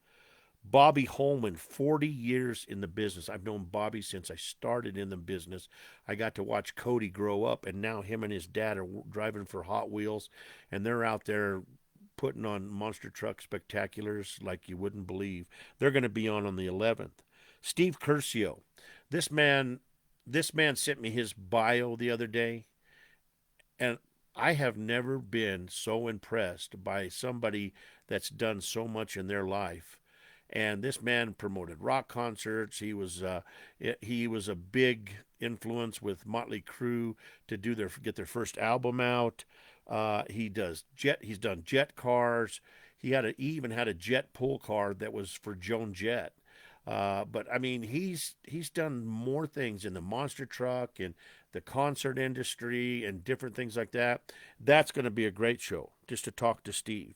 Bobby Holman, 40 years in the business. I've known Bobby since I started in the business. I got to watch Cody grow up, and now him and his dad are driving for Hot Wheels, and they're out there putting on monster truck spectaculars like you wouldn't believe. They're going to be on the 11th. Steve Curcio. This man sent me his bio the other day, and I have never been so impressed by somebody that's done so much in their life. And this man promoted rock concerts. He was a big influence with Motley Crue to get their first album out. He's done jet cars. He even had a jet pull car that was for Joan Jett. But I mean, he's done more things in the monster truck and the concert industry and different things like that. That's going to be a great show just to talk to Steve.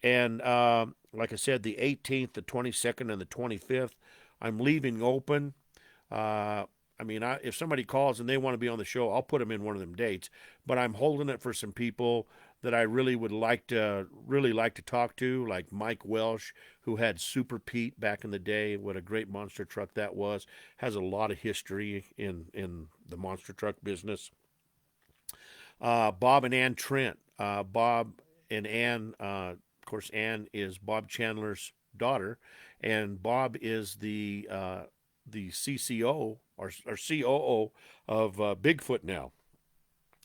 And like I said, the 18th, the 22nd, and the 25th, I'm leaving open. I mean, if somebody calls and they want to be on the show, I'll put them in one of them dates. But I'm holding it for some people that I really would really like to talk to, like Mike Welsh, who had Super Pete back in the day. What a great monster truck that was! Has a lot of history in the monster truck business. Bob and Ann Trent. Bob and Ann, of course, Ann is Bob Chandler's daughter, and Bob is the CCO or COO of Bigfoot now.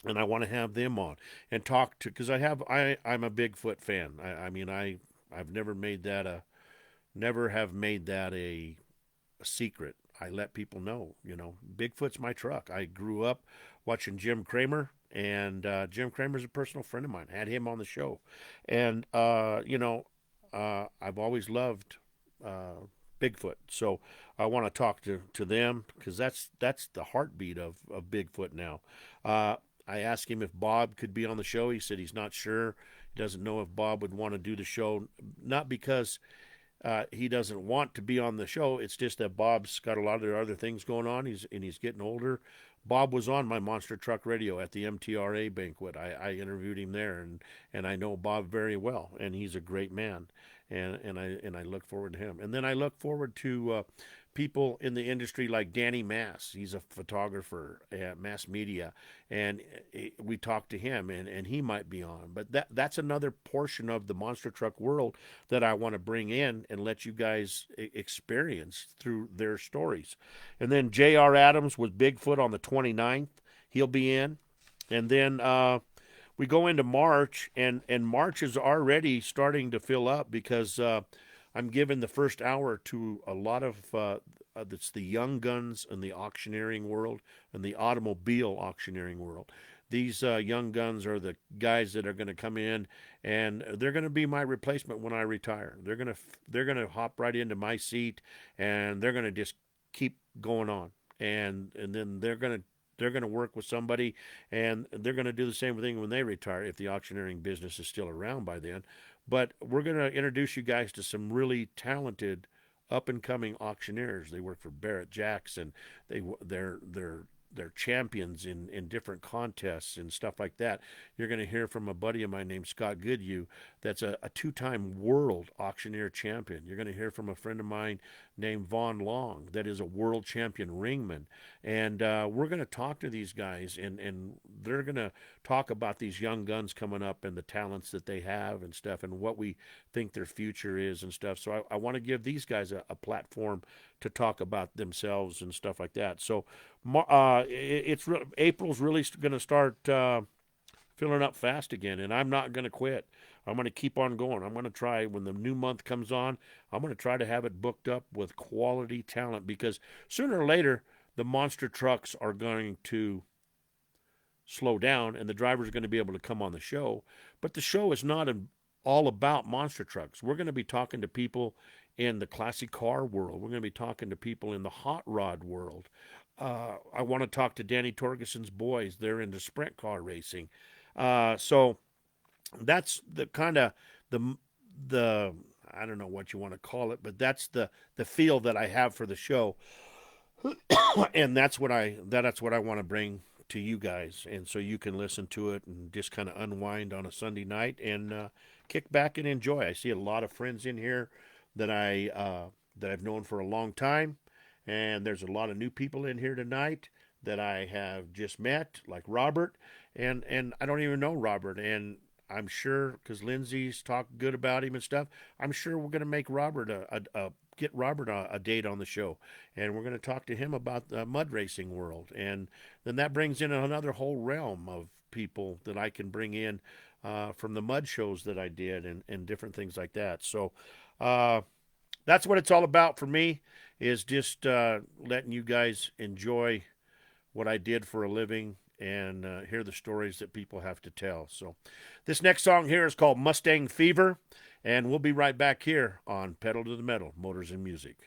And I want to have them on and talk to, because I'm a Bigfoot fan. I mean, I've never have made that a secret. I let people know, Bigfoot's my truck. I grew up watching Jim Kramer, and Jim Kramer's a personal friend of mine. I had him on the show, and I've always loved Bigfoot. So I want to talk to them, because that's the heartbeat of Bigfoot now. I asked him if Bob could be on the show. He said he's not sure. He doesn't know if Bob would want to do the show, not because he doesn't want to be on the show. It's just that Bob's got a lot of other things going on. He's getting older. Bob was on my Monster Truck Radio at the MTRA banquet. I interviewed him there, and I know Bob very well, and he's a great man, and I look forward to him. And then I look forward to people in the industry like Danny Mass. He's a photographer at Mass Media, and we talked to him, and he might be on. But that's another portion of the monster truck world that I want to bring in and let you guys experience through their stories. And then J.R. Adams with Bigfoot on the 29th. He'll be in. And then we go into March, and March is already starting to fill up, because I'm giving the first hour to a lot of that's the young guns in the auctioneering world and the automobile auctioneering world. These young guns are the guys that are going to come in, and they're going to be my replacement when I retire. They're gonna hop right into my seat, and they're going to just keep going on, and then they're going to work with somebody, and they're going to do the same thing when they retire, if the auctioneering business is still around by then. But we're going to introduce you guys to some really talented up-and-coming auctioneers. They work for Barrett Jackson. They're champions in different contests and stuff like that. You're going to hear from a buddy of mine named Scott Goodhue, that's a two-time world auctioneer champion. You're going to hear from a friend of mine named Vaughn Long, that is a world champion ringman. And we're going to talk to these guys, and they're going to talk about these young guns coming up and the talents that they have and stuff, and what we think their future is and stuff. So I want to give these guys a platform to talk about themselves and stuff like that. So April's really going to start filling up fast again, and I'm not going to quit. I'm going to keep on going. I'm going to try, when the new month comes on, I'm going to try to have it booked up with quality talent, because sooner or later the monster trucks are going to slow down, and the drivers are going to be able to come on the show. But the show is not all about monster trucks. We're going to be talking to people in the classic car world. We're going to be talking to people in the hot rod world. I want to talk to Danny Torgeson's boys. They're into sprint car racing. So that's the kind of the I don't know what you want to call it, but that's the feel that I have for the show. And that's what I want to bring to you guys, and so you can listen to it and just kind of unwind on a Sunday night and kick back and enjoy. I see a lot of friends in here that I've known for a long time, and there's a lot of new people in here tonight that I have just met, like Robert, and I don't even know Robert, and I'm sure, because Lindsey's talked good about him and stuff, I'm sure we're going to make Robert get Robert a date on the show, and we're going to talk to him about the mud racing world. And then that brings in another whole realm of people that I can bring in from the mud shows that I did and different things like that. So that's what it's all about for me, is just letting you guys enjoy what I did for a living and hear the stories that people have to tell. So this next song here is called Mustang Fever, and we'll be right back here on Pedal to the Metal, Motors and Music.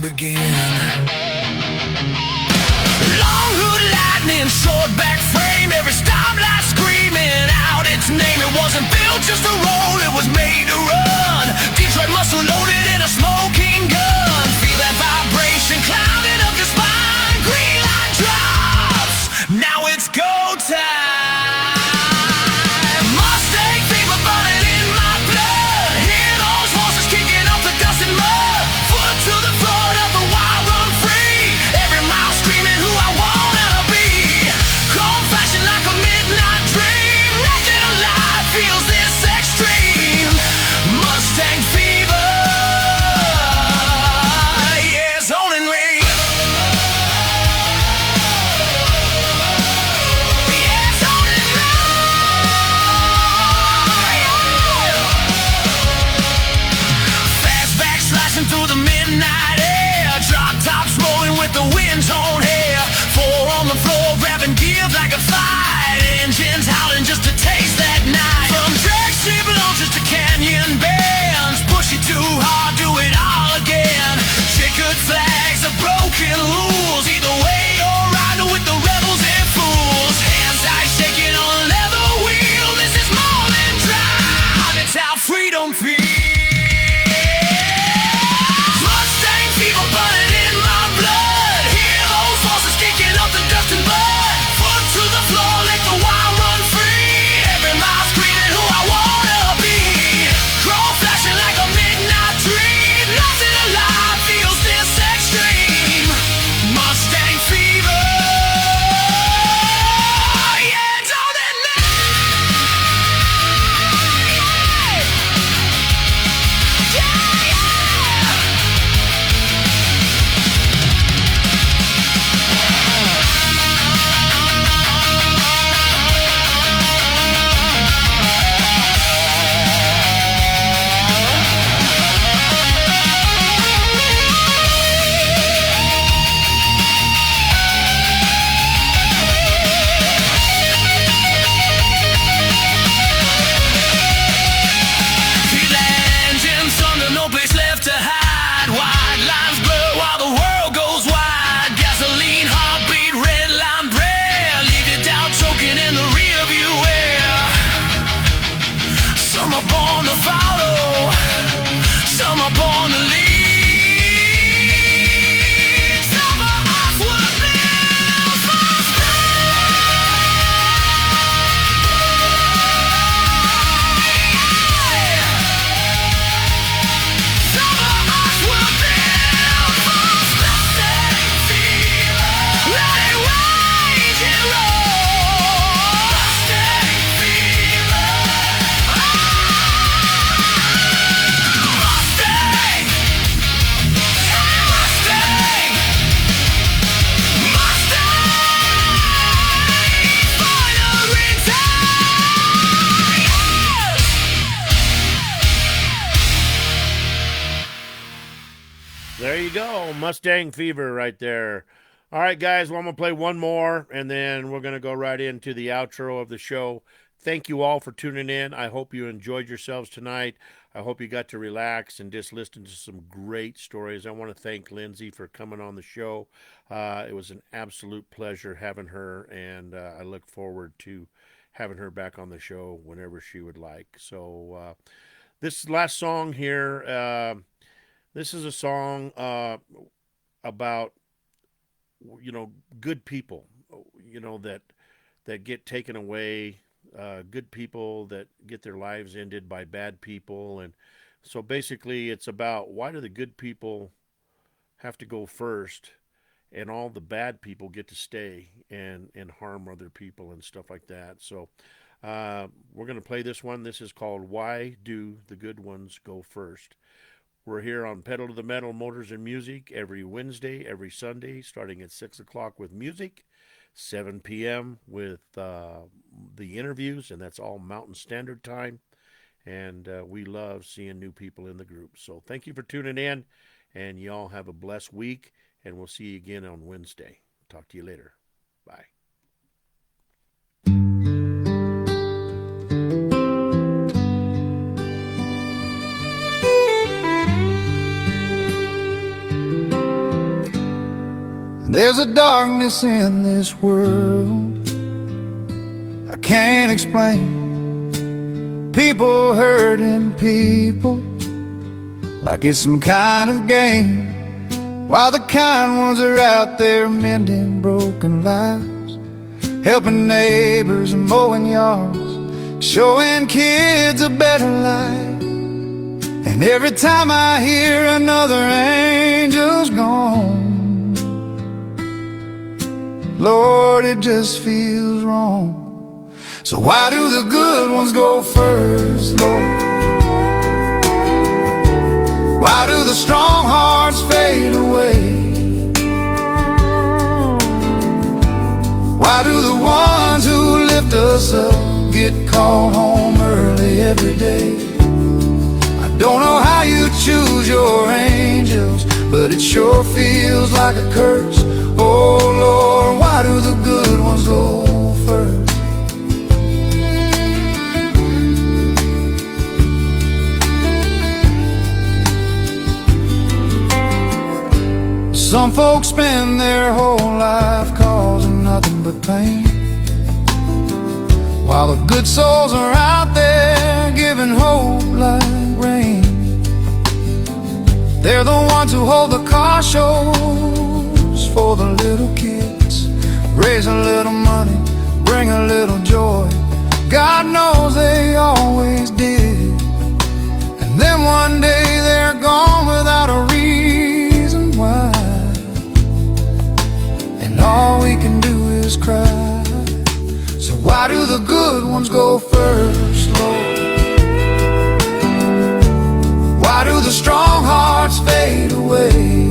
song begin. Long hood lightning, short back frame, every stoplight screaming out its name. It wasn't built just to roll, it was made to run. Detroit muscle loaded in a smoking gun. Feel that vibration climbing up your spine. Green light drops, now it's go time. Mustang fever burning in my blood. Hear those horses kicking up the dust and mud. Foot to the floor of the wild, run free. Every mile screaming who I wanna be. Cold flashing like a midnight dream. Nothing alive feels this extreme. Mustang fever, yeah, it's owning me. Yeah, it's owning me. Fastback slashing through the midnight air. Drop tops rolling with the wind's own hair. Four on the floor grabbing gears like a fight. Engines howling just to taste that night. From drag strip launches to canyon bends. Push it too hard, do it all again. Checkered flags of broken rules. Either way you're riding with the rebels and fools. Hands tight shaking on a leather wheel. This is more than drive, it's how freedom feels. Mustang fever burning in my blood. Hear those horses kicking up the dust and mud. Foot to the floor, let the wild run free. Every mile screaming who I wanna be. Crow flashing like a midnight dream. Nothing alive feels this extreme. Mustang fever, yeah, it's all that night. Yeah, yeah. Feel the engines thunder, no place left to hide. Wide lines blur while the world goes wide. Gasoline, heartbeat, red line prayer. Leave your doubt choking in the rear view mirror. Some are born to follow, some are born to lead. Some of us were built for Some of us were built for Mustang fever. Let it rage and roll. Mustang fever. Mustang. Mustang. Mustang. Final return. There you go, Mustang Fever right there. All right, guys, well, I'm going to play one more, and then we're going to go right into the outro of the show. Thank you all for tuning in. I hope you enjoyed yourselves tonight. I hope you got to relax and just listen to some great stories. I want to thank Lindsey for coming on the show. It was an absolute pleasure having her, and I look forward to having her back on the show whenever she would like. So this last song here, this is a song about, good people, that get taken away, good people that get their lives ended by bad people. And so basically it's about, why do the good people have to go first and all the bad people get to stay and harm other people and stuff like that. So we're going to play this one. This is called Why Do the Good Ones Go First? We're here on Pedal to the Metal Motors and Music every Wednesday, every Sunday, starting at 6 o'clock with music, 7 p.m. with the interviews, and that's all Mountain Standard Time. And we love seeing new people in the group. So thank you for tuning in, and y'all have a blessed week, and we'll see you again on Wednesday. Talk to you later. Bye. There's a darkness in this world I can't explain. People hurting people like it's some kind of game, while the kind ones are out there mending broken lives, helping neighbors and mowing yards, showing kids a better life. And every time I hear another angel's gone, Lord, it just feels wrong. So why do the good ones go first, Lord? Why do the strong hearts fade away? Why do the ones who lift us up get called home early every day? I don't know how you choose your angels, but it sure feels like a curse. Oh Lord, why do the good ones go first? Some folks spend their whole life causing nothing but pain, while the good souls are out there giving hope like rain. They're the ones who hold the car shows for the little kids, raise a little money, bring a little joy. God knows they always did. And then one day they're gone without a reason why, and all we can do is cry. So why do the good ones go first, Lord? Why do the strong hearts fade away?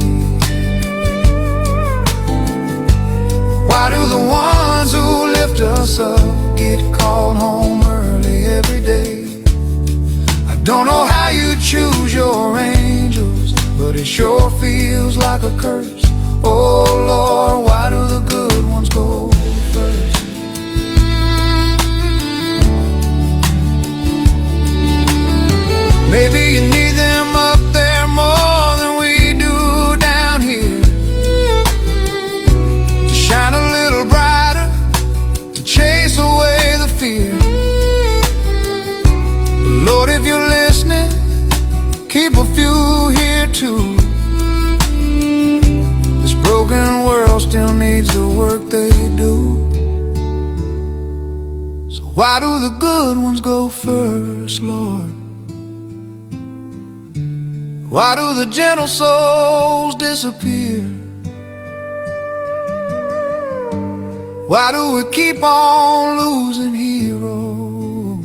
Why do the ones who lift us up get called home early every day? I don't know how you choose your angels, but it sure feels like a curse. Oh Lord, why do the good ones go first? Maybe you need them up there more than we do down here, to shine a little brighter, to chase away the fear. But Lord, if you're listening, keep a few here too. This broken world still needs the work they do. So why do the good ones go first, Lord? Why do the gentle souls disappear? Why do we keep on losing heroes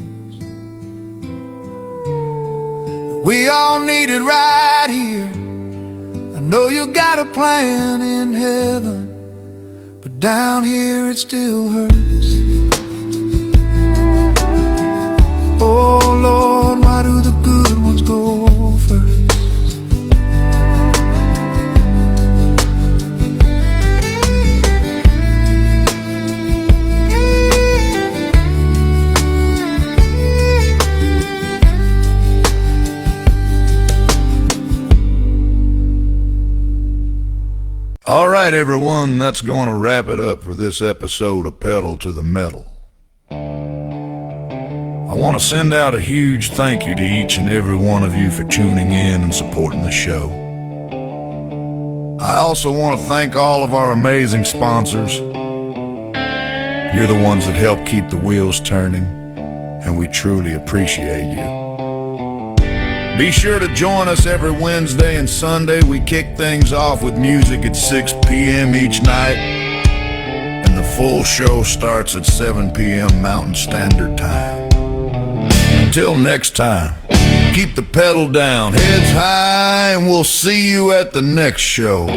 we all needed right here? I know you got a plan in heaven, but down here it still hurts. Oh Lord, why do the good ones go first? All right, everyone, that's going to wrap it up for this episode of Pedal to the Metal. I want to send out a huge thank you to each and every one of you for tuning in and supporting the show. I also want to thank all of our amazing sponsors. You're the ones that help keep the wheels turning, and we truly appreciate you. Be sure to join us every Wednesday and Sunday. We kick things off with music at 6 p.m. each night, and the full show starts at 7 p.m. Mountain Standard Time. Until next time, keep the pedal down, heads high, and we'll see you at the next show.